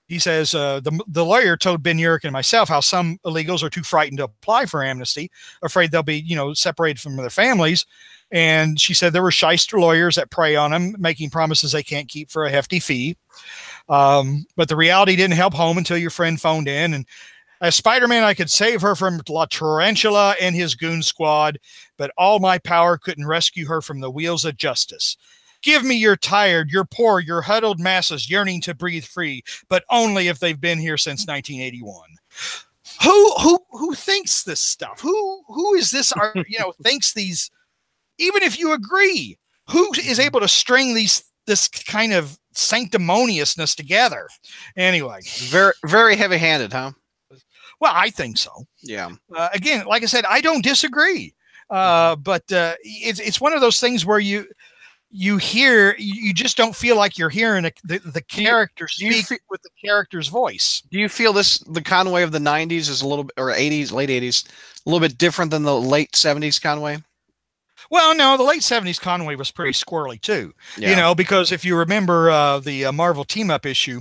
he says the lawyer told Ben Urich and myself how some illegals are too frightened to apply for amnesty, afraid they'll be separated from their families. And she said there were shyster lawyers that prey on them, making promises they can't keep for a hefty fee. But the reality didn't help home until your friend phoned in. And as Spider-Man, I could save her from La Tarantula and his goon squad, but all my power couldn't rescue her from the wheels of justice. Give me your tired, your poor, your huddled masses yearning to breathe free, but only if they've been here since 1981. Who thinks this stuff? Who is this? Thinks these? Even if you agree, who is able to string this kind of sanctimoniousness together? Anyway, very, very heavy-handed, huh? Well, I think so. Yeah. Again, like I said, I don't disagree. But it's one of those things where you just don't feel like you're hearing the character speak with the character's voice. Do you feel the Conway of the 90s is a little bit, or 80s, late 80s, a little bit different than the late 70s Conway? Well, no, the late 70s Conway was pretty squirrely too. Yeah. Because if you remember the Marvel team-up issue,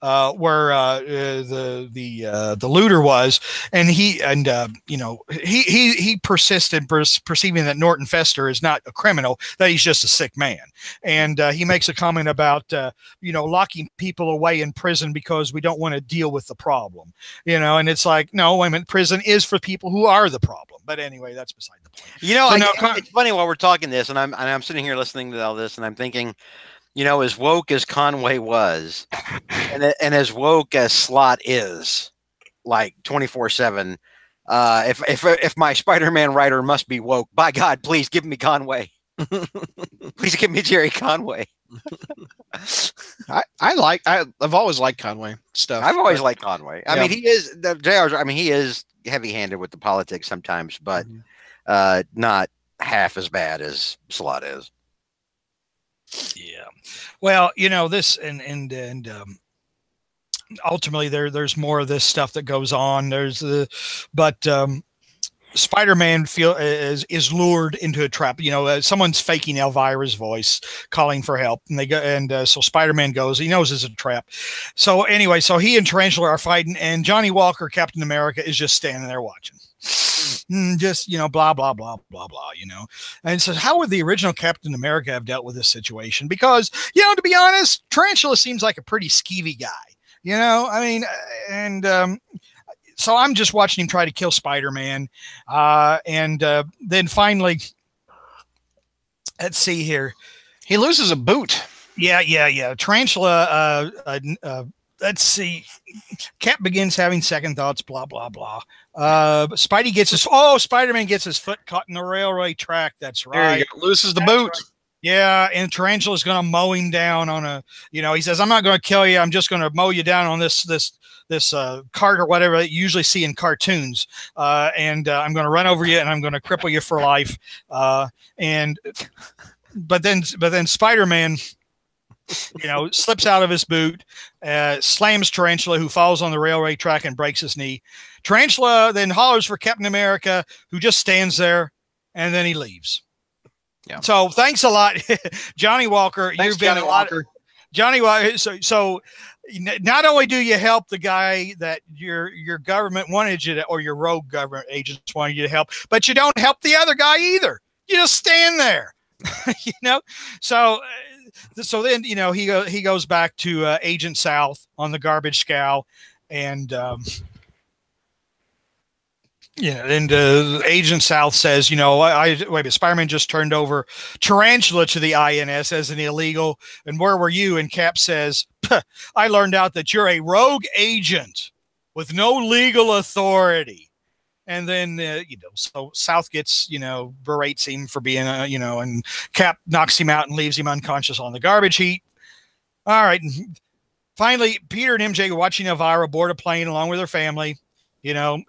where the looter was, and he persisted perceiving that Norton Fester is not a criminal, that he's just a sick man, and he makes a comment about locking people away in prison because we don't want to deal with the problem, and it's like, no, wait a minute, prison is for people who are the problem. But anyway, that's beside the point. It's funny while we're talking this, and I'm sitting here listening to all this, and I'm thinking, as woke as Conway was, and as woke as Slott is, like 24/7. If my Spider-Man writer must be woke, by God, please give me Conway. Please give me Jerry Conway. I've always liked Conway stuff. I've always liked Conway. I mean, he is he is heavy-handed with the politics sometimes, but not half as bad as Slott is. Yeah. Well, this and ultimately there's more of this stuff that goes on. But Spider-Man is lured into a trap. Someone's faking Elvira's voice, calling for help, and so Spider-Man goes. He knows it's a trap. So anyway, he and Tarantula are fighting, and Johnny Walker, Captain America, is just standing there watching. Just blah blah blah blah blah, and so how would the original Captain America have dealt with this situation? Because to be honest, Tarantula seems like a pretty skeevy guy, I mean, and so I'm just watching him try to kill Spider-Man, and then finally, let's see here, he loses a boot. Yeah. Tarantula, let's see. Cap begins having second thoughts, blah, blah, blah. Spider-Man gets his foot caught in the railway track. That's right. There you go. Loses the boot. Right. Yeah, and Tarantula's going to mow him down on he says, I'm not going to kill you. I'm just going to mow you down on this cart or whatever that you usually see in cartoons. And I'm going to run over you and I'm going to cripple you for life. But then Spider-Man, slips out of his boot, slams Tarantula, who falls on the railway track and breaks his knee. Tarantula then hollers for Captain America, who just stands there, and then he leaves. Yeah. So thanks a lot, Johnny Walker. Thanks, Johnny Walker. Johnny Walker. So not only do you help the guy that your government wanted you to, or your rogue government agents wanted you to help, but you don't help the other guy either. You just stand there, So then, he goes back to Agent South on the garbage scow, and Agent South says, Spider-Man just turned over Tarantula to the INS as an illegal, and where were you? And Cap says, I learned out that you're a rogue agent with no legal authority. And then, so South gets, berates him for being, and Cap knocks him out and leaves him unconscious on the garbage heap. All right. finally, Peter and MJ are watching Elvira board a plane along with her family, you know,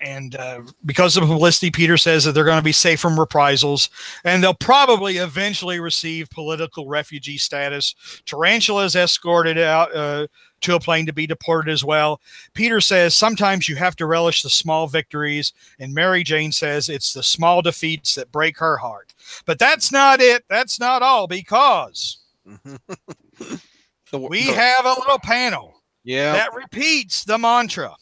and because of publicity, Peter says that they're going to be safe from reprisals, and they'll probably eventually receive political refugee status. Tarantula is escorted out to a plane to be deported as well. Peter says sometimes you have to relish the small victories, and Mary Jane says it's the small defeats that break her heart. But that's not it. That's not all, because we have a little panel that repeats the mantra.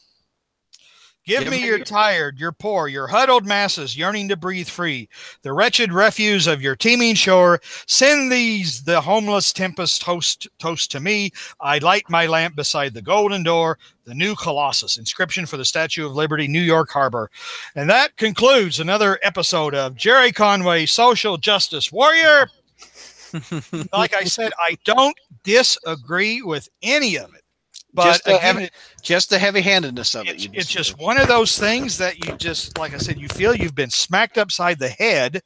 Give me your tired, your poor, your huddled masses yearning to breathe free, the wretched refuse of your teeming shore. Send these, the homeless tempest toast to me. I light my lamp beside the golden door, the new Colossus, inscription for the Statue of Liberty, New York Harbor. And that concludes another episode of Jerry Conway, Social Justice Warrior. Like I said, I don't disagree with any of it. But just the heavy-handedness of it. It's just one of those things that you just, like I said, you feel you've been smacked upside the head,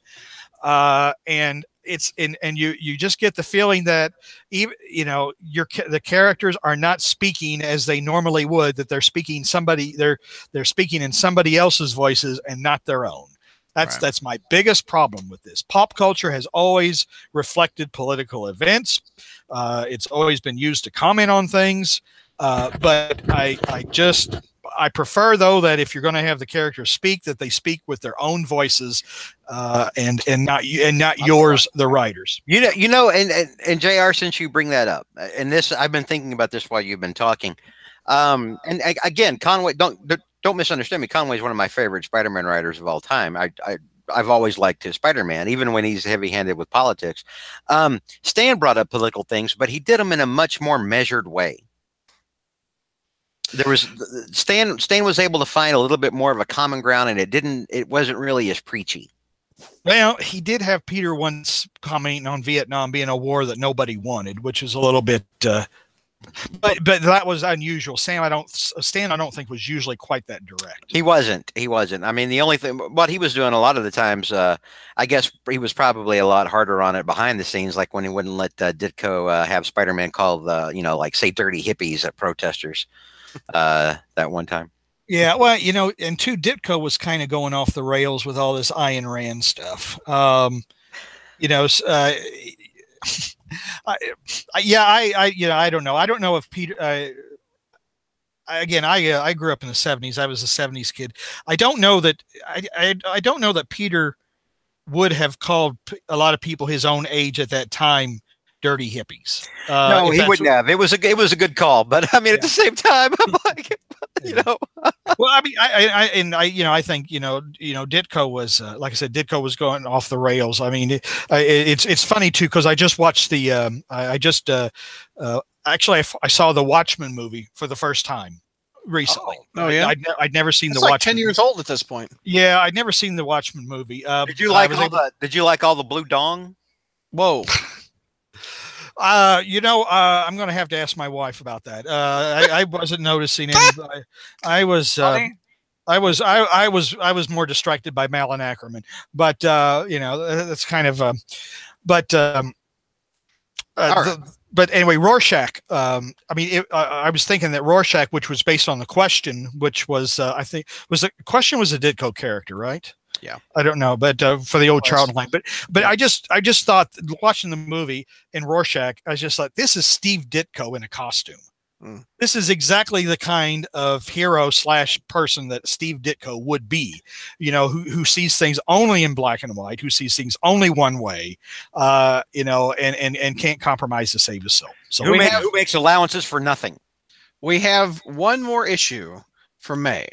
and you just get the feeling that even the characters are not speaking as they normally would. That they're speaking they're speaking in somebody else's voices and not their own. That's my biggest problem with this. Pop culture has always reflected political events. It's always been used to comment on things. But I prefer, though, that if you're going to have the characters speak, that they speak with their own voices, and not yours, the writers. And JR, since you bring that up, and this, I've been thinking about this while you've been talking. And again, Conway, don't misunderstand me. Conway is one of my favorite Spider-Man writers of all time. I've always liked his Spider-Man, even when he's heavy-handed with politics. Stan brought up political things, but he did them in a much more measured way. There was Stan was able to find a little bit more of a common ground, and it wasn't really as preachy. Well, he did have Peter once commenting on Vietnam being a war that nobody wanted, which is a little bit but that was unusual. Stan I don't think was usually quite that direct. He wasn't. I mean, the only thing what he was doing a lot of the times, I guess he was probably a lot harder on it behind the scenes, like when he wouldn't let Ditko have Spider-Man call like say dirty hippies at protesters. That one time. Yeah, well, and too, Ditko was kind of going off the rails with all this Ayn Rand stuff. I don't know. I don't know if Peter. I grew up in the 70s. I was a 70s kid. I don't know that. I don't know that Peter would have called a lot of people his own age at that time dirty hippies. No, he wouldn't have. It was a good call, but I mean, at the same time, I'm like, Well, I mean, I think Ditko was like I said, Ditko was going off the rails. I mean, it's funny too because I just watched the actually I saw the Watchmen movie for the first time recently. Oh yeah, I'd never seen the Watchmen. Like 10 years old at this point. Yeah, I'd never seen the Watchmen movie. Did you like all the blue dong? Whoa. I'm going to have to ask my wife about that. I wasn't noticing anybody. I was more distracted by Malin Ackerman, but that's kind of, but anyway, Rorschach. I was thinking that Rorschach, which was based on The Question, which was, I think The Question was a Ditko character, right? Yeah, I don't know, but for the old Charlton line, but yeah. I just thought watching the movie in Rorschach, I was just like, this is Steve Ditko in a costume. This is exactly the kind of hero / person that Steve Ditko would be, who sees things only in black and white, who sees things only one way, and can't compromise to save his soul. So who makes allowances for nothing. We have one more issue for May,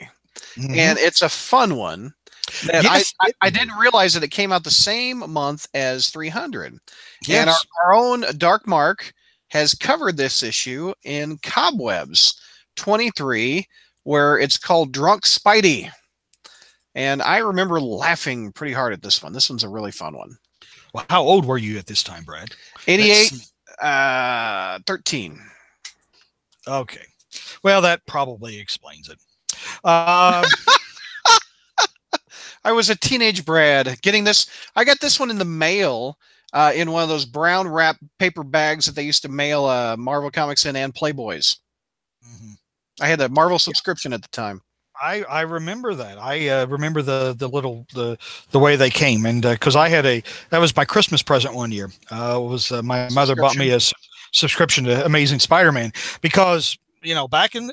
and it's a fun one. Yes, I didn't realize that it came out the same month as 300. Yes. And our own Dark Mark has covered this issue in Cobwebs 23, where it's called Drunk Spidey. And I remember laughing pretty hard at this one. This one's a really fun one. Well, how old were you at this time, Brad? 88, 13. Okay. Well, that probably explains it. I was a teenage Brad getting this. I got this one in the mail in one of those brown wrap paper bags that they used to mail Marvel comics in and Playboys. Mm-hmm. I had a Marvel subscription at the time. I remember that. I remember the way they came, and because that was my Christmas present one year. My mother bought me a subscription to Amazing Spider-Man because back in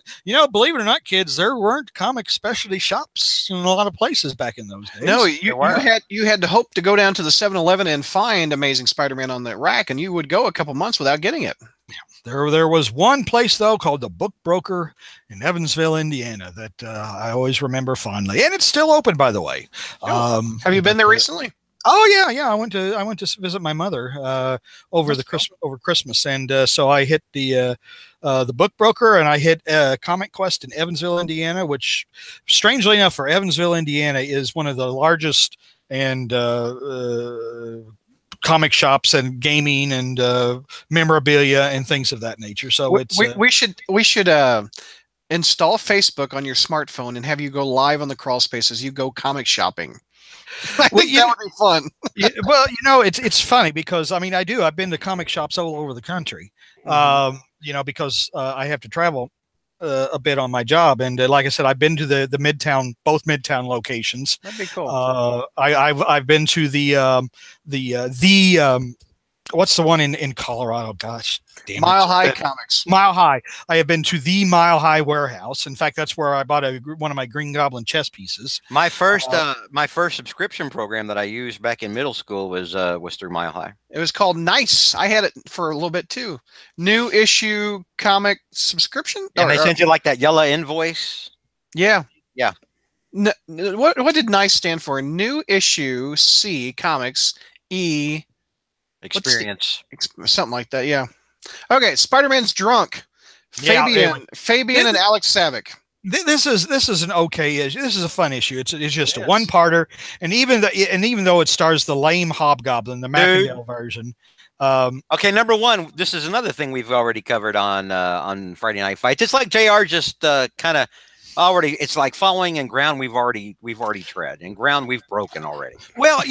believe it or not, kids, there weren't comic specialty shops in a lot of places back in those days. No, you had to hope to go down to the 7-Eleven and find Amazing Spider-Man on that rack, and you would go a couple months without getting it. There was one place, though, called the Book Broker in Evansville, Indiana, that I always remember fondly, and it's still open, by the way. Have you been there recently? Oh yeah. I went to visit my mother over Christmas, and so I hit the Book Broker, and I hit Comic Quest in Evansville, Indiana, which, strangely enough, for Evansville, Indiana, is one of the largest and comic shops and gaming and memorabilia and things of that nature. So we should install Facebook on your smartphone and have you go live on the crawl space as you go comic shopping. I think that would be fun. Well, it's funny because I've been to comic shops all over the country. Because I have to travel a bit on my job, and like I said, I've been to both Midtown locations. That'd be cool. I've been to the what's the one in Colorado? Gosh, damn it. Mile High Comics. Mile High. I have been to the Mile High warehouse. In fact, that's where I bought one of my Green Goblin chess pieces. My first subscription program that I used back in middle school was through Mile High. It was called Nice. I had it for a little bit too. New issue comic subscription. And they sent you like that yellow invoice. Yeah. Yeah. What did Nice stand for? New issue C comics E. Experience. Something like that, yeah. Okay, Spider-Man's drunk. Fabian and Alex Savick. This is an okay issue. This is a fun issue. It's just a one-parter, and even though it stars the lame Hobgoblin, the Macadale version. Okay, number one, this is another thing we've already covered on Friday Night Fights. It's like JR just kind of already, it's like following in ground we've already tread, and ground we've broken already. Well,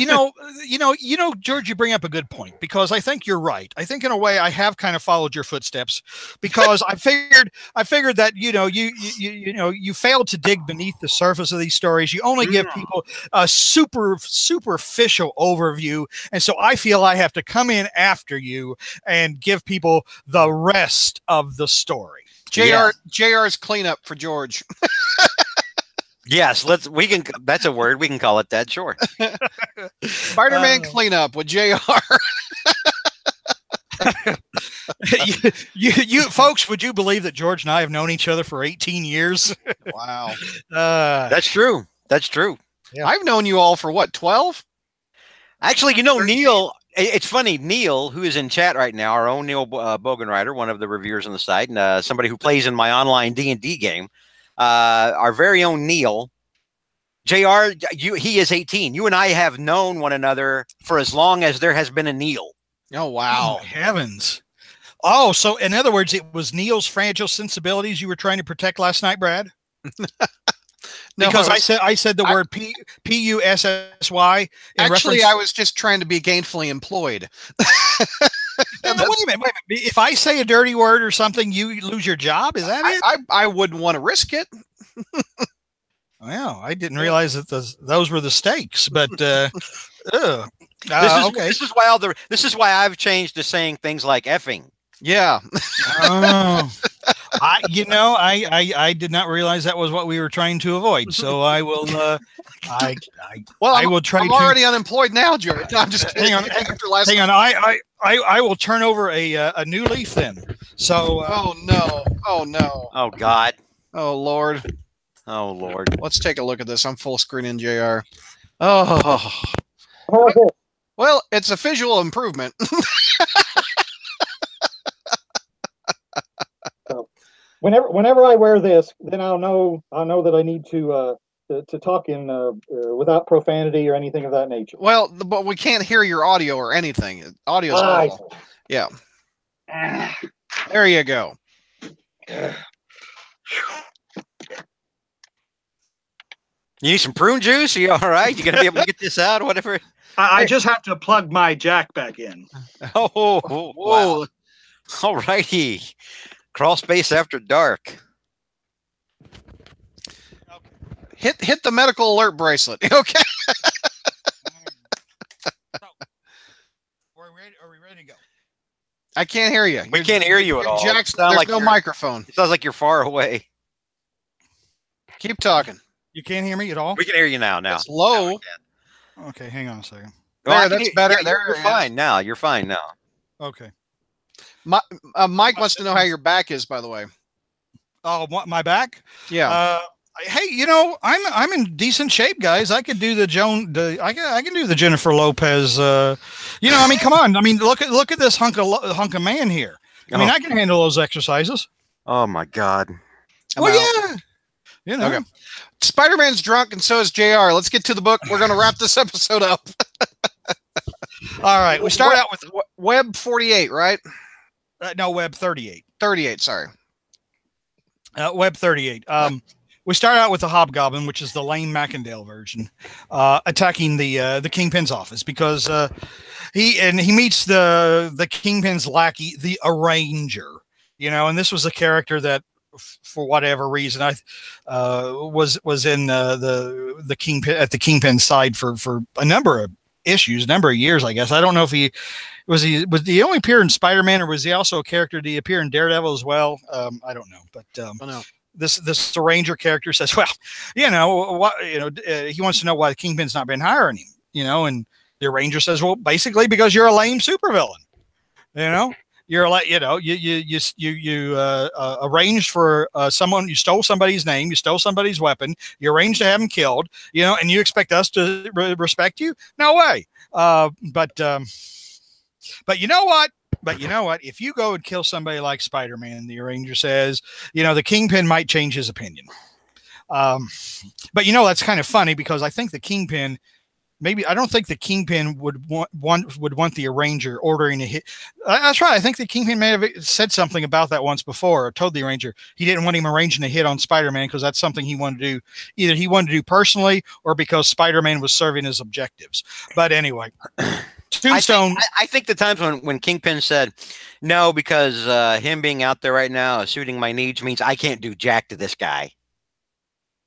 George, you bring up a good point, because I think you're right. I think in a way I have kind of followed your footsteps, because I figured that you failed to dig beneath the surface of these stories. You only give people a superficial overview, and so I feel I have to come in after you and give people the rest of the story. JR's cleanup for George. Yes, that's a word. We can call it that, sure. Spider-Man cleanup with JR. you folks, would you believe that George and I have known each other for 18 years? Wow. That's true. That's true. Yeah. I've known you all for what, 12? Actually, Neil, it's funny, Neil, who is in chat right now, our own Neil Bogenreiter, one of the reviewers on the site, and somebody who plays in my online D&D game, our very own Neil. JR, he is 18. You and I have known one another for as long as there has been a Neil. Oh, wow. Oh, heavens. Oh, so in other words, it was Neil's fragile sensibilities you were trying to protect last night, Brad? No, because I said the word P-U-S-S-Y. Actually, I was just trying to be gainfully employed. Wait a minute. If I say a dirty word or something, you lose your job? Is that it? I wouldn't want to risk it. Well, I didn't realize that those were the stakes. But okay. This is why I've changed to saying things like effing. Yeah. Oh. I did not realize that was what we were trying to avoid. So I will. I will try. I'm already unemployed now, George. I'm just kidding. Hang on. I will turn over a new leaf then. So. Oh no! Oh no! Oh God! Oh Lord! Oh Lord! Let's take a look at this. I'm full screen in JR. Oh. Well, it's a visual improvement. Whenever I wear this, then I'll know that I need to talk in without profanity or anything of that nature. Well, but we can't hear your audio or anything. Audio's awful. Yeah. There you go. You need some prune juice? Are you all right? You gonna be able to get this out or whatever? I just have to plug my jack back in. Oh, Whoa. wow. All righty. Crawl Space After Dark. Hit the medical alert bracelet. Okay. Are we ready to go? I can't hear you. We can't hear you at all. Jack's, Sound there's like no you're- microphone. It sounds like you're far away. Keep talking. You can't hear me at all? We can hear you now. It's low. Okay, hang on a second. There, I that's can- better. yeah, There you're it is. fine now. You're fine now. Okay. Mike wants to know how your back is, by the way. Oh, my back? Yeah. Hey, you know, I'm in decent shape, guys. I could do the I can do the Jennifer Lopez. You know, I mean, come on. I mean, look at this hunk of man here. I mean, I can handle those exercises. Oh my God. I'm out. Yeah. You know. Okay. Spider-Man's drunk, and so is JR. Let's get to the book. We're going to wrap this episode up. All right. We start out with Web 48, right? no, Web 38. 38, sorry. Web 38. We start out with the Hobgoblin, which is the lame Macendale version, attacking the Kingpin's office because he meets the Kingpin's lackey, the Arranger. You know, and this was a character that, for whatever reason, I was in the Kingpin at the Kingpin's side for a number of issues, number of years, I guess. I don't know if he only appear in Spider-Man, or was he also a character? Did he appear in Daredevil as well? I don't know, but this Arranger character says, well, you know what, he wants to know why the Kingpin's not been hiring him, you know, and the Arranger says, well, basically because you're a lame supervillain, you know. You're like, you know, you arranged for someone, you stole somebody's name, you stole somebody's weapon, you arranged to have him killed, you know, and you expect us to respect you? No way. But you know what? If you go and kill somebody like Spider-Man, the Arranger says, you know, the Kingpin might change his opinion. But you know, that's kind of funny because I think the Kingpin. I don't think the Kingpin would want the Arranger ordering a hit. That's right. I think the Kingpin may have said something about that once before, or told the Arranger he didn't want him arranging a hit on Spider-Man because that's something he wanted to do. Either he wanted to do personally or because Spider-Man was serving his objectives. But anyway, Tombstone. I think the times when Kingpin said no because him being out there right now suiting my needs means I can't do jack to this guy.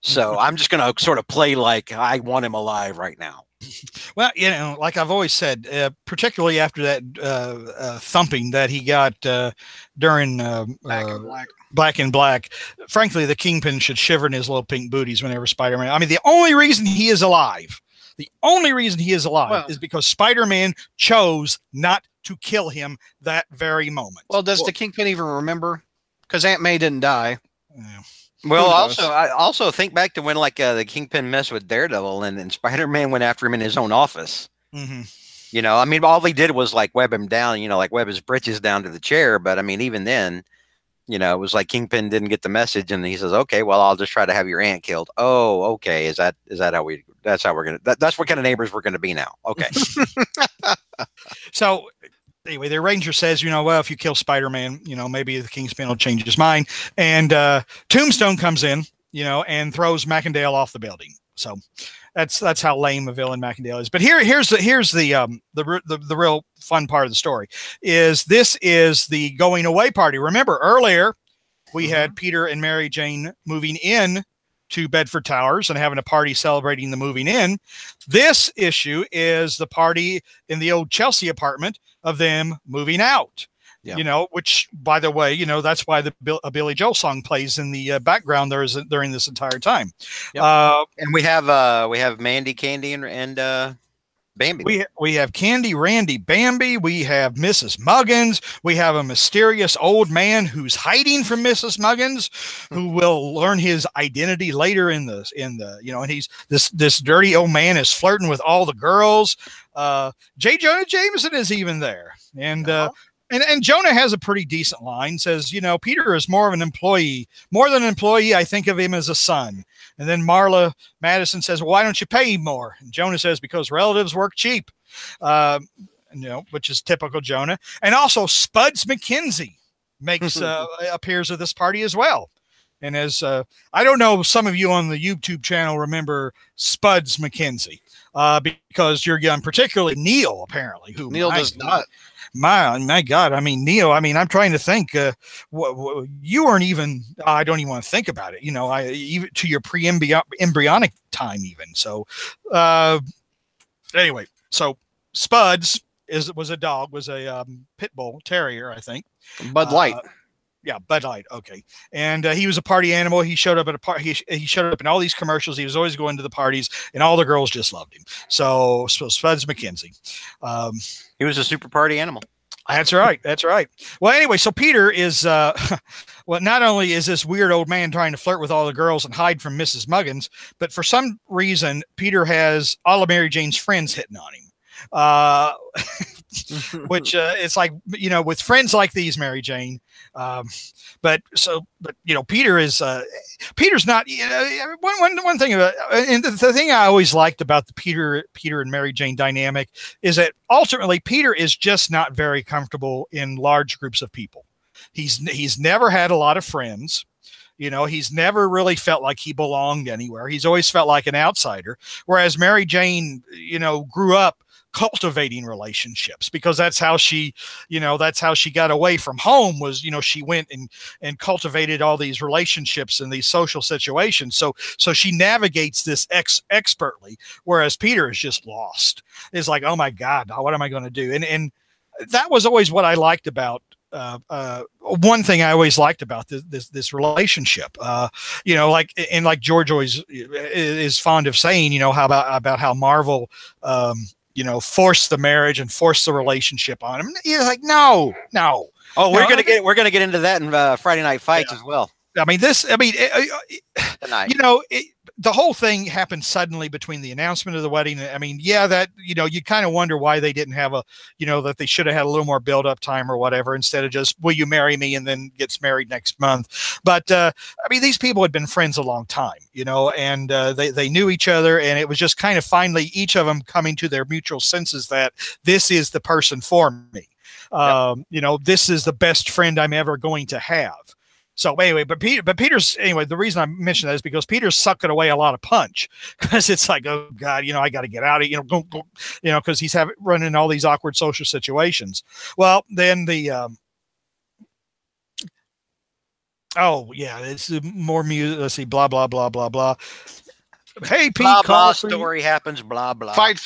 So I'm just going to sort of play like I want him alive right now. Well, you know, like I've always said, particularly after that thumping that he got during Black and Black, frankly, the Kingpin should shiver in his little pink booties whenever Spider-Man. I mean, the only reason he is alive is because Spider-Man chose not to kill him that very moment. Well, does the Kingpin even remember? Because Aunt May didn't die. Yeah. Well, I also think back to when the Kingpin messed with Daredevil and Spider-Man went after him in his own office. Mm-hmm. You know, I mean, all they did was like web him down, you know, like web his britches down to the chair. But I mean, even then, you know, it was like Kingpin didn't get the message, and he says, "Okay, well, I'll just try to have your aunt killed." Oh, okay, that's how we're gonna? That's what kind of neighbors we're gonna be now. Okay. So. Anyway, the Arranger says, you know, well, if you kill Spider-Man, you know, maybe the Kingpin will change his mind. And Tombstone comes in, you know, and throws Macendale off the building. So that's how lame a villain Macendale is. But here's the real fun part of the story is this is the going away party. Remember earlier we had Peter and Mary Jane moving in to Bedford Towers and having a party celebrating the moving in. This issue is the party in the old Chelsea apartment of them moving out. Yeah. You know, which, by the way, you know, that's why a Billy Joel song plays in the background during this entire time. Yep. And we have Mandy, Candy, and Bambi. We have Candy, Randy, Bambi. We have Mrs. Muggins. We have a mysterious old man who's hiding from Mrs. Muggins, who will learn his identity later in the you know, and he's this dirty old man is flirting with all the girls. J. Jonah Jameson is even there, and Jonah has a pretty decent line. Says, you know, Peter is more than an employee. I think of him as a son. And then Marla Madison says, well, why don't you pay him more? And Jonah says, because relatives work cheap, you know, which is typical Jonah. And also Spuds McKenzie appears at this party as well. And as I don't know, some of you on the YouTube channel remember Spuds McKenzie. because you're young, particularly Neil, apparently. Who Neil does not. My God. I mean, Neil, I mean, I'm trying to think, you weren't even, I don't even want to think about it. You know, even to your embryonic time even. So, anyway, so Spuds was a dog, was a pit bull terrier, I think. Bud Light. Yeah, Bud Light. Okay, and he was a party animal. He showed up at a party. He showed up in all these commercials. He was always going to the parties, and all the girls just loved him. So Spuds McKenzie. He was a super party animal. That's right. That's right. Well, anyway, so Peter is well, not only is this weird old man trying to flirt with all the girls and hide from Mrs. Muggins, but for some reason, Peter has all of Mary Jane's friends hitting on him. Which it's like, you know, with friends like these, Mary Jane. But you know, Peter's not, you know, one thing about, and the thing I always liked about the Peter and Mary Jane dynamic is that ultimately Peter is just not very comfortable in large groups of people. He's never had a lot of friends. You know, he's never really felt like he belonged anywhere. He's always felt like an outsider. Whereas Mary Jane, you know, grew up cultivating relationships, because that's how she, you know, that's how she got away from home, was, you know, she went and cultivated all these relationships and these social situations. So she navigates this expertly, whereas Peter is just lost. It's like, oh my God, what am I going to do? And that was always what I liked about, one thing I always liked about this relationship, you know, like George always is fond of saying, you know, how about how Marvel, you know, force the marriage and force the relationship on him. You're like, no. Oh, we're gonna get into that in Friday Night Fights as well. I mean, you know, the whole thing happened suddenly between the announcement of the wedding. I mean, yeah, that, you know, you kind of wonder why they didn't have that they should have had a little more build up time or whatever, instead of just, will you marry me, and then gets married next month. But I mean, these people had been friends a long time, you know, and they knew each other, and it was just kind of finally each of them coming to their mutual senses that this is the person for me. You know, this is the best friend I'm ever going to have. So anyway, but Peter's, anyway, the reason I mentioned that is because Peter's sucking away a lot of punch, because it's like, oh God, you know, I got to get out of, you know, you know, because he's running all these awkward social situations. Well, then oh yeah, it's more music. Let's see, blah, blah, blah, blah, blah. Hey, Pete, blah, blah, story happens, blah, blah. Fight.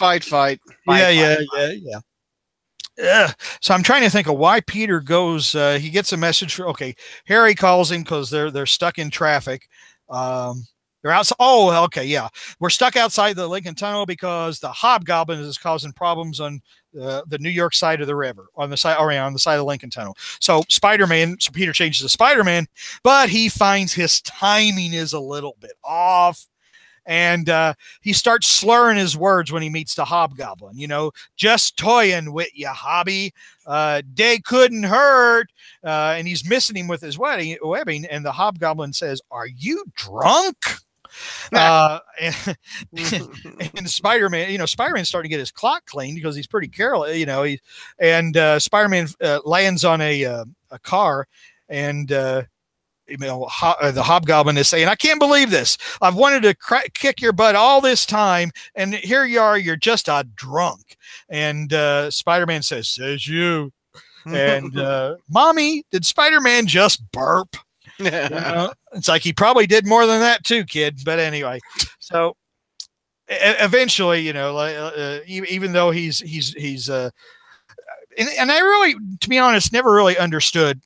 Yeah. So I'm trying to think of why Peter goes. He gets a message. Okay, Harry calls him because they're stuck in traffic. They're outside. Oh, okay, yeah. We're stuck outside the Lincoln Tunnel because the Hobgoblin is causing problems on the New York side of the river, on the side of the Lincoln Tunnel. So Peter changes to Spider-Man, but he finds his timing is a little bit off. And he starts slurring his words when he meets the Hobgoblin. You know, just toying with you, hobby. They couldn't hurt. And he's missing him with his webbing. And the Hobgoblin says, "Are you drunk?" And Spider-Man, you know, Spider-Man's starting to get his clock cleaned because he's pretty careless, you know. Spider-Man lands on a car, and you know, the Hobgoblin is saying, "I can't believe this. I've wanted to kick your butt all this time, and here you are. You're just a drunk." And Spider-Man says you. And Mommy, did Spider-Man just burp? You know, it's like he probably did more than that too, kid. But anyway, so eventually, you know, even though he's and I really, to be honest, never really understood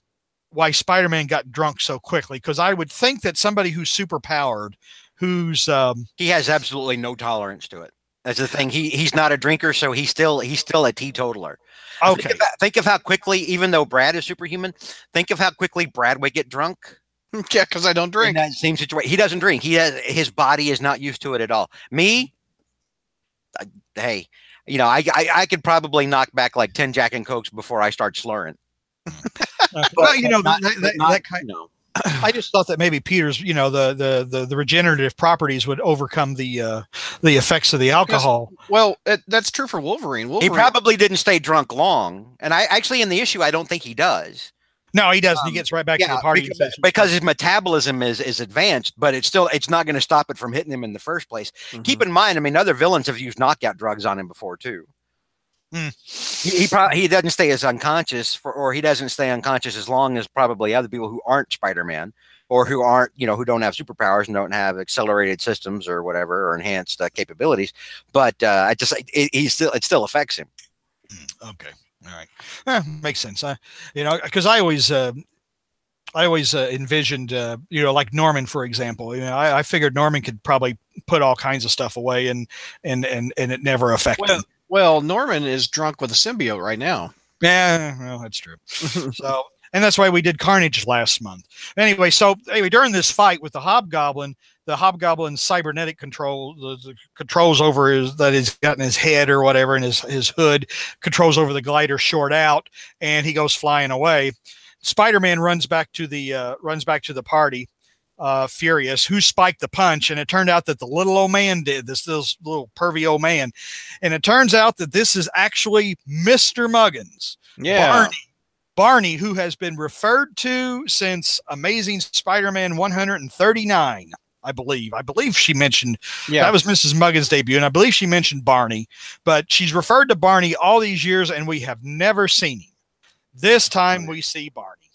why Spider-Man got drunk so quickly, because I would think that somebody who's super powered, who's he has absolutely no tolerance to it. That's the thing. He's not a drinker, so he's still a teetotaler. Okay. Think of how quickly, even though Brad is superhuman, think of how quickly Brad would get drunk. Yeah, because I don't drink. In that same situation, he doesn't drink. His body is not used to it at all. Me, hey, you know, I could probably knock back like 10 Jack and Cokes before I start slurring. Well, you know, that kind of. I just thought that maybe Peter's, you know, the regenerative properties would overcome the effects of the alcohol. Well, that's true for Wolverine. He probably didn't stay drunk long, and I actually, in the issue, I don't think he does. No, he doesn't. He gets right back to the party because his metabolism is advanced, but it's not going to stop it from hitting him in the first place. Keep in mind, I mean, other villains have used knockout drugs on him before too. He doesn't stay as unconscious or he doesn't stay unconscious as long as probably other people who aren't Spider-Man or who aren't, who don't have superpowers and don't have accelerated systems or whatever or enhanced capabilities. But it still affects him. Okay. All right. Makes sense. Because I always envisioned, like Norman, for example. I figured Norman could probably put all kinds of stuff away, and it never affected him. Well, Norman is drunk with a symbiote right now. Yeah, well, that's true. And that's why we did Carnage last month. Anyway, during this fight with the Hobgoblin's cybernetic the controls over that he's got in his head or whatever, and his hood controls over the glider short out, and he goes flying away. Spider-Man runs back to the party, furious. Who spiked the punch? And it turned out that the little old man did, this little pervy old man. And it turns out that this is actually Mr. Muggins. Yeah. Barney, who has been referred to since Amazing Spider-Man 139, I believe. I believe she mentioned that was Mrs. Muggins' debut, and I believe she mentioned Barney. But she's referred to Barney all these years, and we have never seen him. This time we see Barney.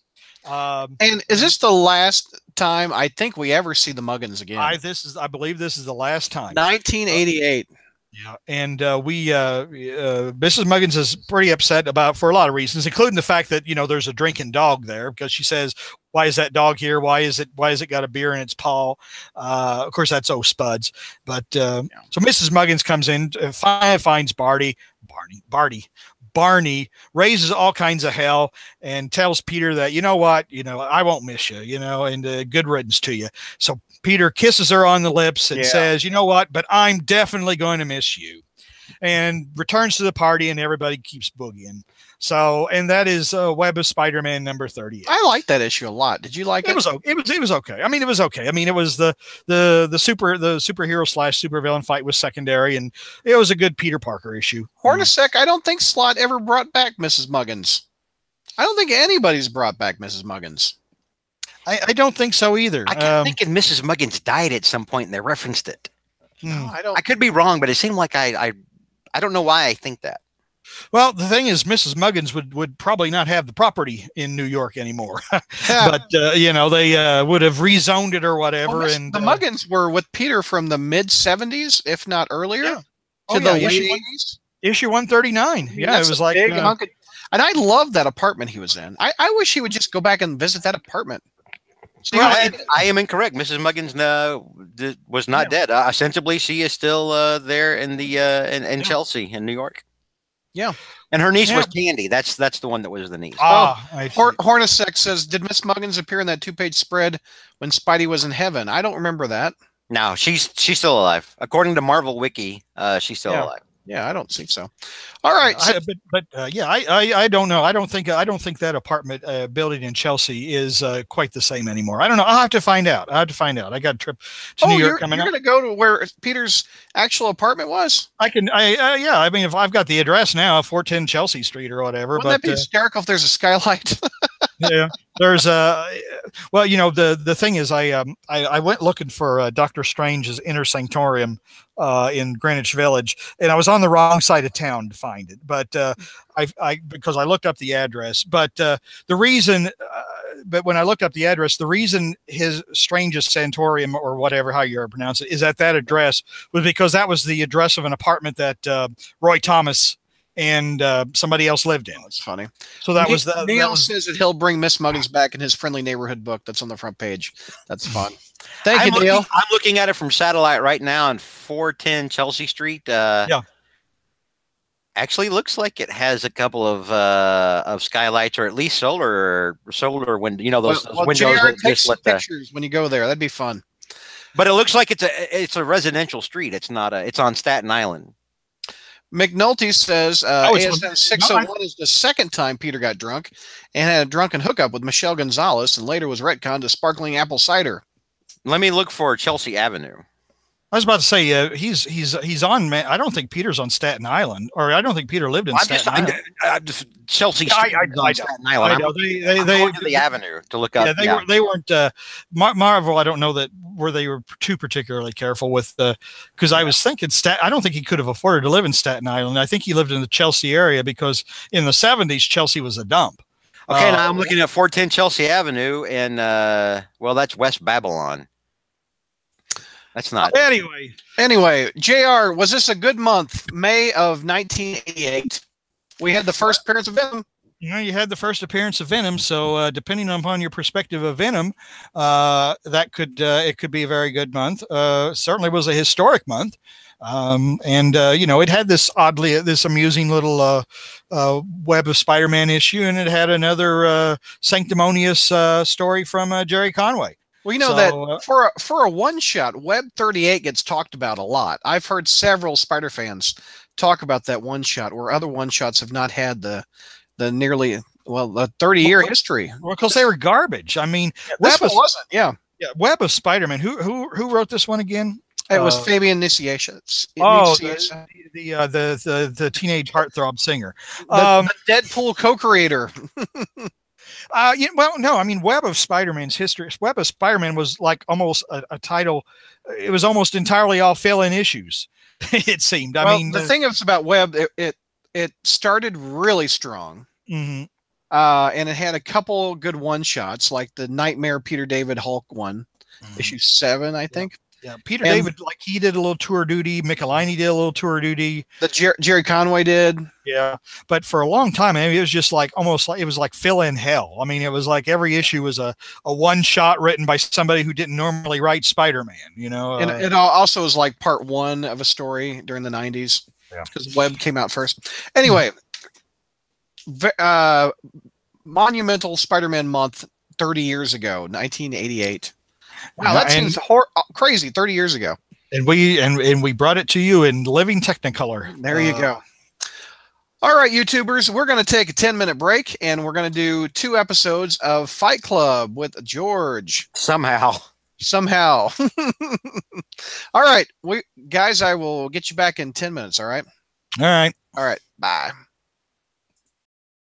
And is this the last time I think we ever see the Muggins again? I believe this is the last time. 1988. Yeah, and Mrs. Muggins is pretty upset for a lot of reasons, including the fact that there's a drinking dog there, because she says, "Why is that dog here? Why is it got a beer in its paw?" Of course, that's Spuds. But so Mrs. Muggins comes in, finds Barney, raises all kinds of hell and tells Peter that, I won't miss you, and good riddance to you. So Peter kisses her on the lips and says, you know what, but I'm definitely going to miss you, and returns to the party, and everybody keeps boogieing. So, and that is Web of Spider-Man number 38. I like that issue a lot. Did you like it? It was okay. I mean, it was okay. I mean, it was the superhero / supervillain fight was secondary, and it was a good Peter Parker issue. Hornacek, I don't think Slott ever brought back Mrs. Muggins. I don't think anybody's brought back Mrs. Muggins. I don't think so either. I kept thinking Mrs. Muggins died at some point, and they referenced it. No, I could be wrong, but it seemed like I don't know why I think that. Well, the thing is, Mrs. Muggins would probably not have the property in New York anymore, but they would have rezoned it or whatever. Well, and the Muggins were with Peter from the mid 70s, if not earlier, to the late 80s. Issue 139. Yeah, it was like big hunk of, and I love that apartment he was in. I wish he would just go back and visit that apartment. So I am incorrect. Mrs. Muggins was not dead. Ostensibly, she is still there in in Chelsea in New York. Yeah, and her niece was Candy. That's the one that was the niece. Hornacek says, did Miss Muggins appear in that 2-page spread when Spidey was in heaven? I don't remember that. No, she's still alive. According to Marvel Wiki, she's still alive. Yeah, I don't think so. All right, I don't know. I don't think that apartment building in Chelsea is quite the same anymore. I don't know. I'll have to find out. I got a trip to New York coming up. You're going to go to where Peter's actual apartment was? I can. I mean, if I've got the address now, 410 Chelsea Street or whatever. Wouldn't that be hysterical if there's a skylight? Yeah, there's the thing is, I went looking for Doctor Strange's Inner Sanctorium in Greenwich Village, and I was on the wrong side of town to find it. But because I looked up the address, but when I looked up the address, the reason his Strange's Santorium or whatever how you pronounce it is at that address was because that was the address of an apartment that Roy Thomas and somebody else lived in. That's funny. So that was Neil says that he'll bring Miss Muggins back in his friendly neighborhood book that's on the front page. That's fun. Thank you, Neil. I'm looking at it from satellite right now on 410 Chelsea Street. Actually, looks like it has a couple of skylights or at least solar window. Those windows that just let pictures when you go there. That'd be fun. But it looks like it's a residential street. It's not it's on Staten Island. McNulty says ASN 601 is the second time Peter got drunk and had a drunken hookup with Michelle Gonzalez and later was retconned to sparkling apple cider. Let me look for Chelsea Avenue. I was about to say he's on. Man, I don't think Peter's on Staten Island, or I don't think Peter lived in Staten Island. I'm just Chelsea Yeah, Street on Staten Island. I know. I'm going to the Avenue to look up. Yeah, they weren't Marvel. I don't know that they were too particularly careful with because I was thinking I don't think he could have afforded to live in Staten Island. I think he lived in the Chelsea area because in the 70s Chelsea was a dump. Okay, now I'm looking at 410 Chelsea Avenue, and well, that's West Babylon. That's not. Anyway, JR, was this a good month? May of 1988. We had the first appearance of Venom. You had the first appearance of Venom, so depending upon your perspective of Venom, that could it could be a very good month. Certainly was a historic month, and it had this amusing little Web of Spider-Man issue, and it had another sanctimonious story from Jerry Conway. Well, that for a one shot, Web 38 gets talked about a lot. I've heard several Spider fans talk about that one shot, where other one shots have not had the 30-year history. Well, because they were garbage. I mean, this one wasn't. Yeah, Web of Spider-Man. Who wrote this one again? It was Fabian Initiations. The teenage heartthrob singer, the Deadpool co-creator. Well, no, I mean, Web of Spider-Man's history. Web of Spider-Man was like almost a title. It was almost entirely all fill-in issues. It seemed. I mean, the thing is about Web, it started really strong, mm-hmm. And it had a couple good one-shots, like the Nightmare Peter David Hulk one, issue 7, I think. Yeah, Peter David, like he did a little tour duty. Michelini did a little tour duty. The Jerry Conway did. Yeah, but for a long time, I mean, it was just like almost like it was like fill in hell. I mean, it was like every issue was a one shot written by somebody who didn't normally write Spider-Man. And it also was like part 1 of a story during the 90s because Web came out first. Anyway, monumental Spider-Man month 30 years ago, 1988. Wow, that seems crazy. 30 years ago, and we brought it to you in living Technicolor. There you go. All right, YouTubers, we're going to take a 10-minute break, and we're going to do 2 episodes of Fight Club with George. Somehow. All right, guys, I will get you back in 10 minutes. All right. All right. Bye.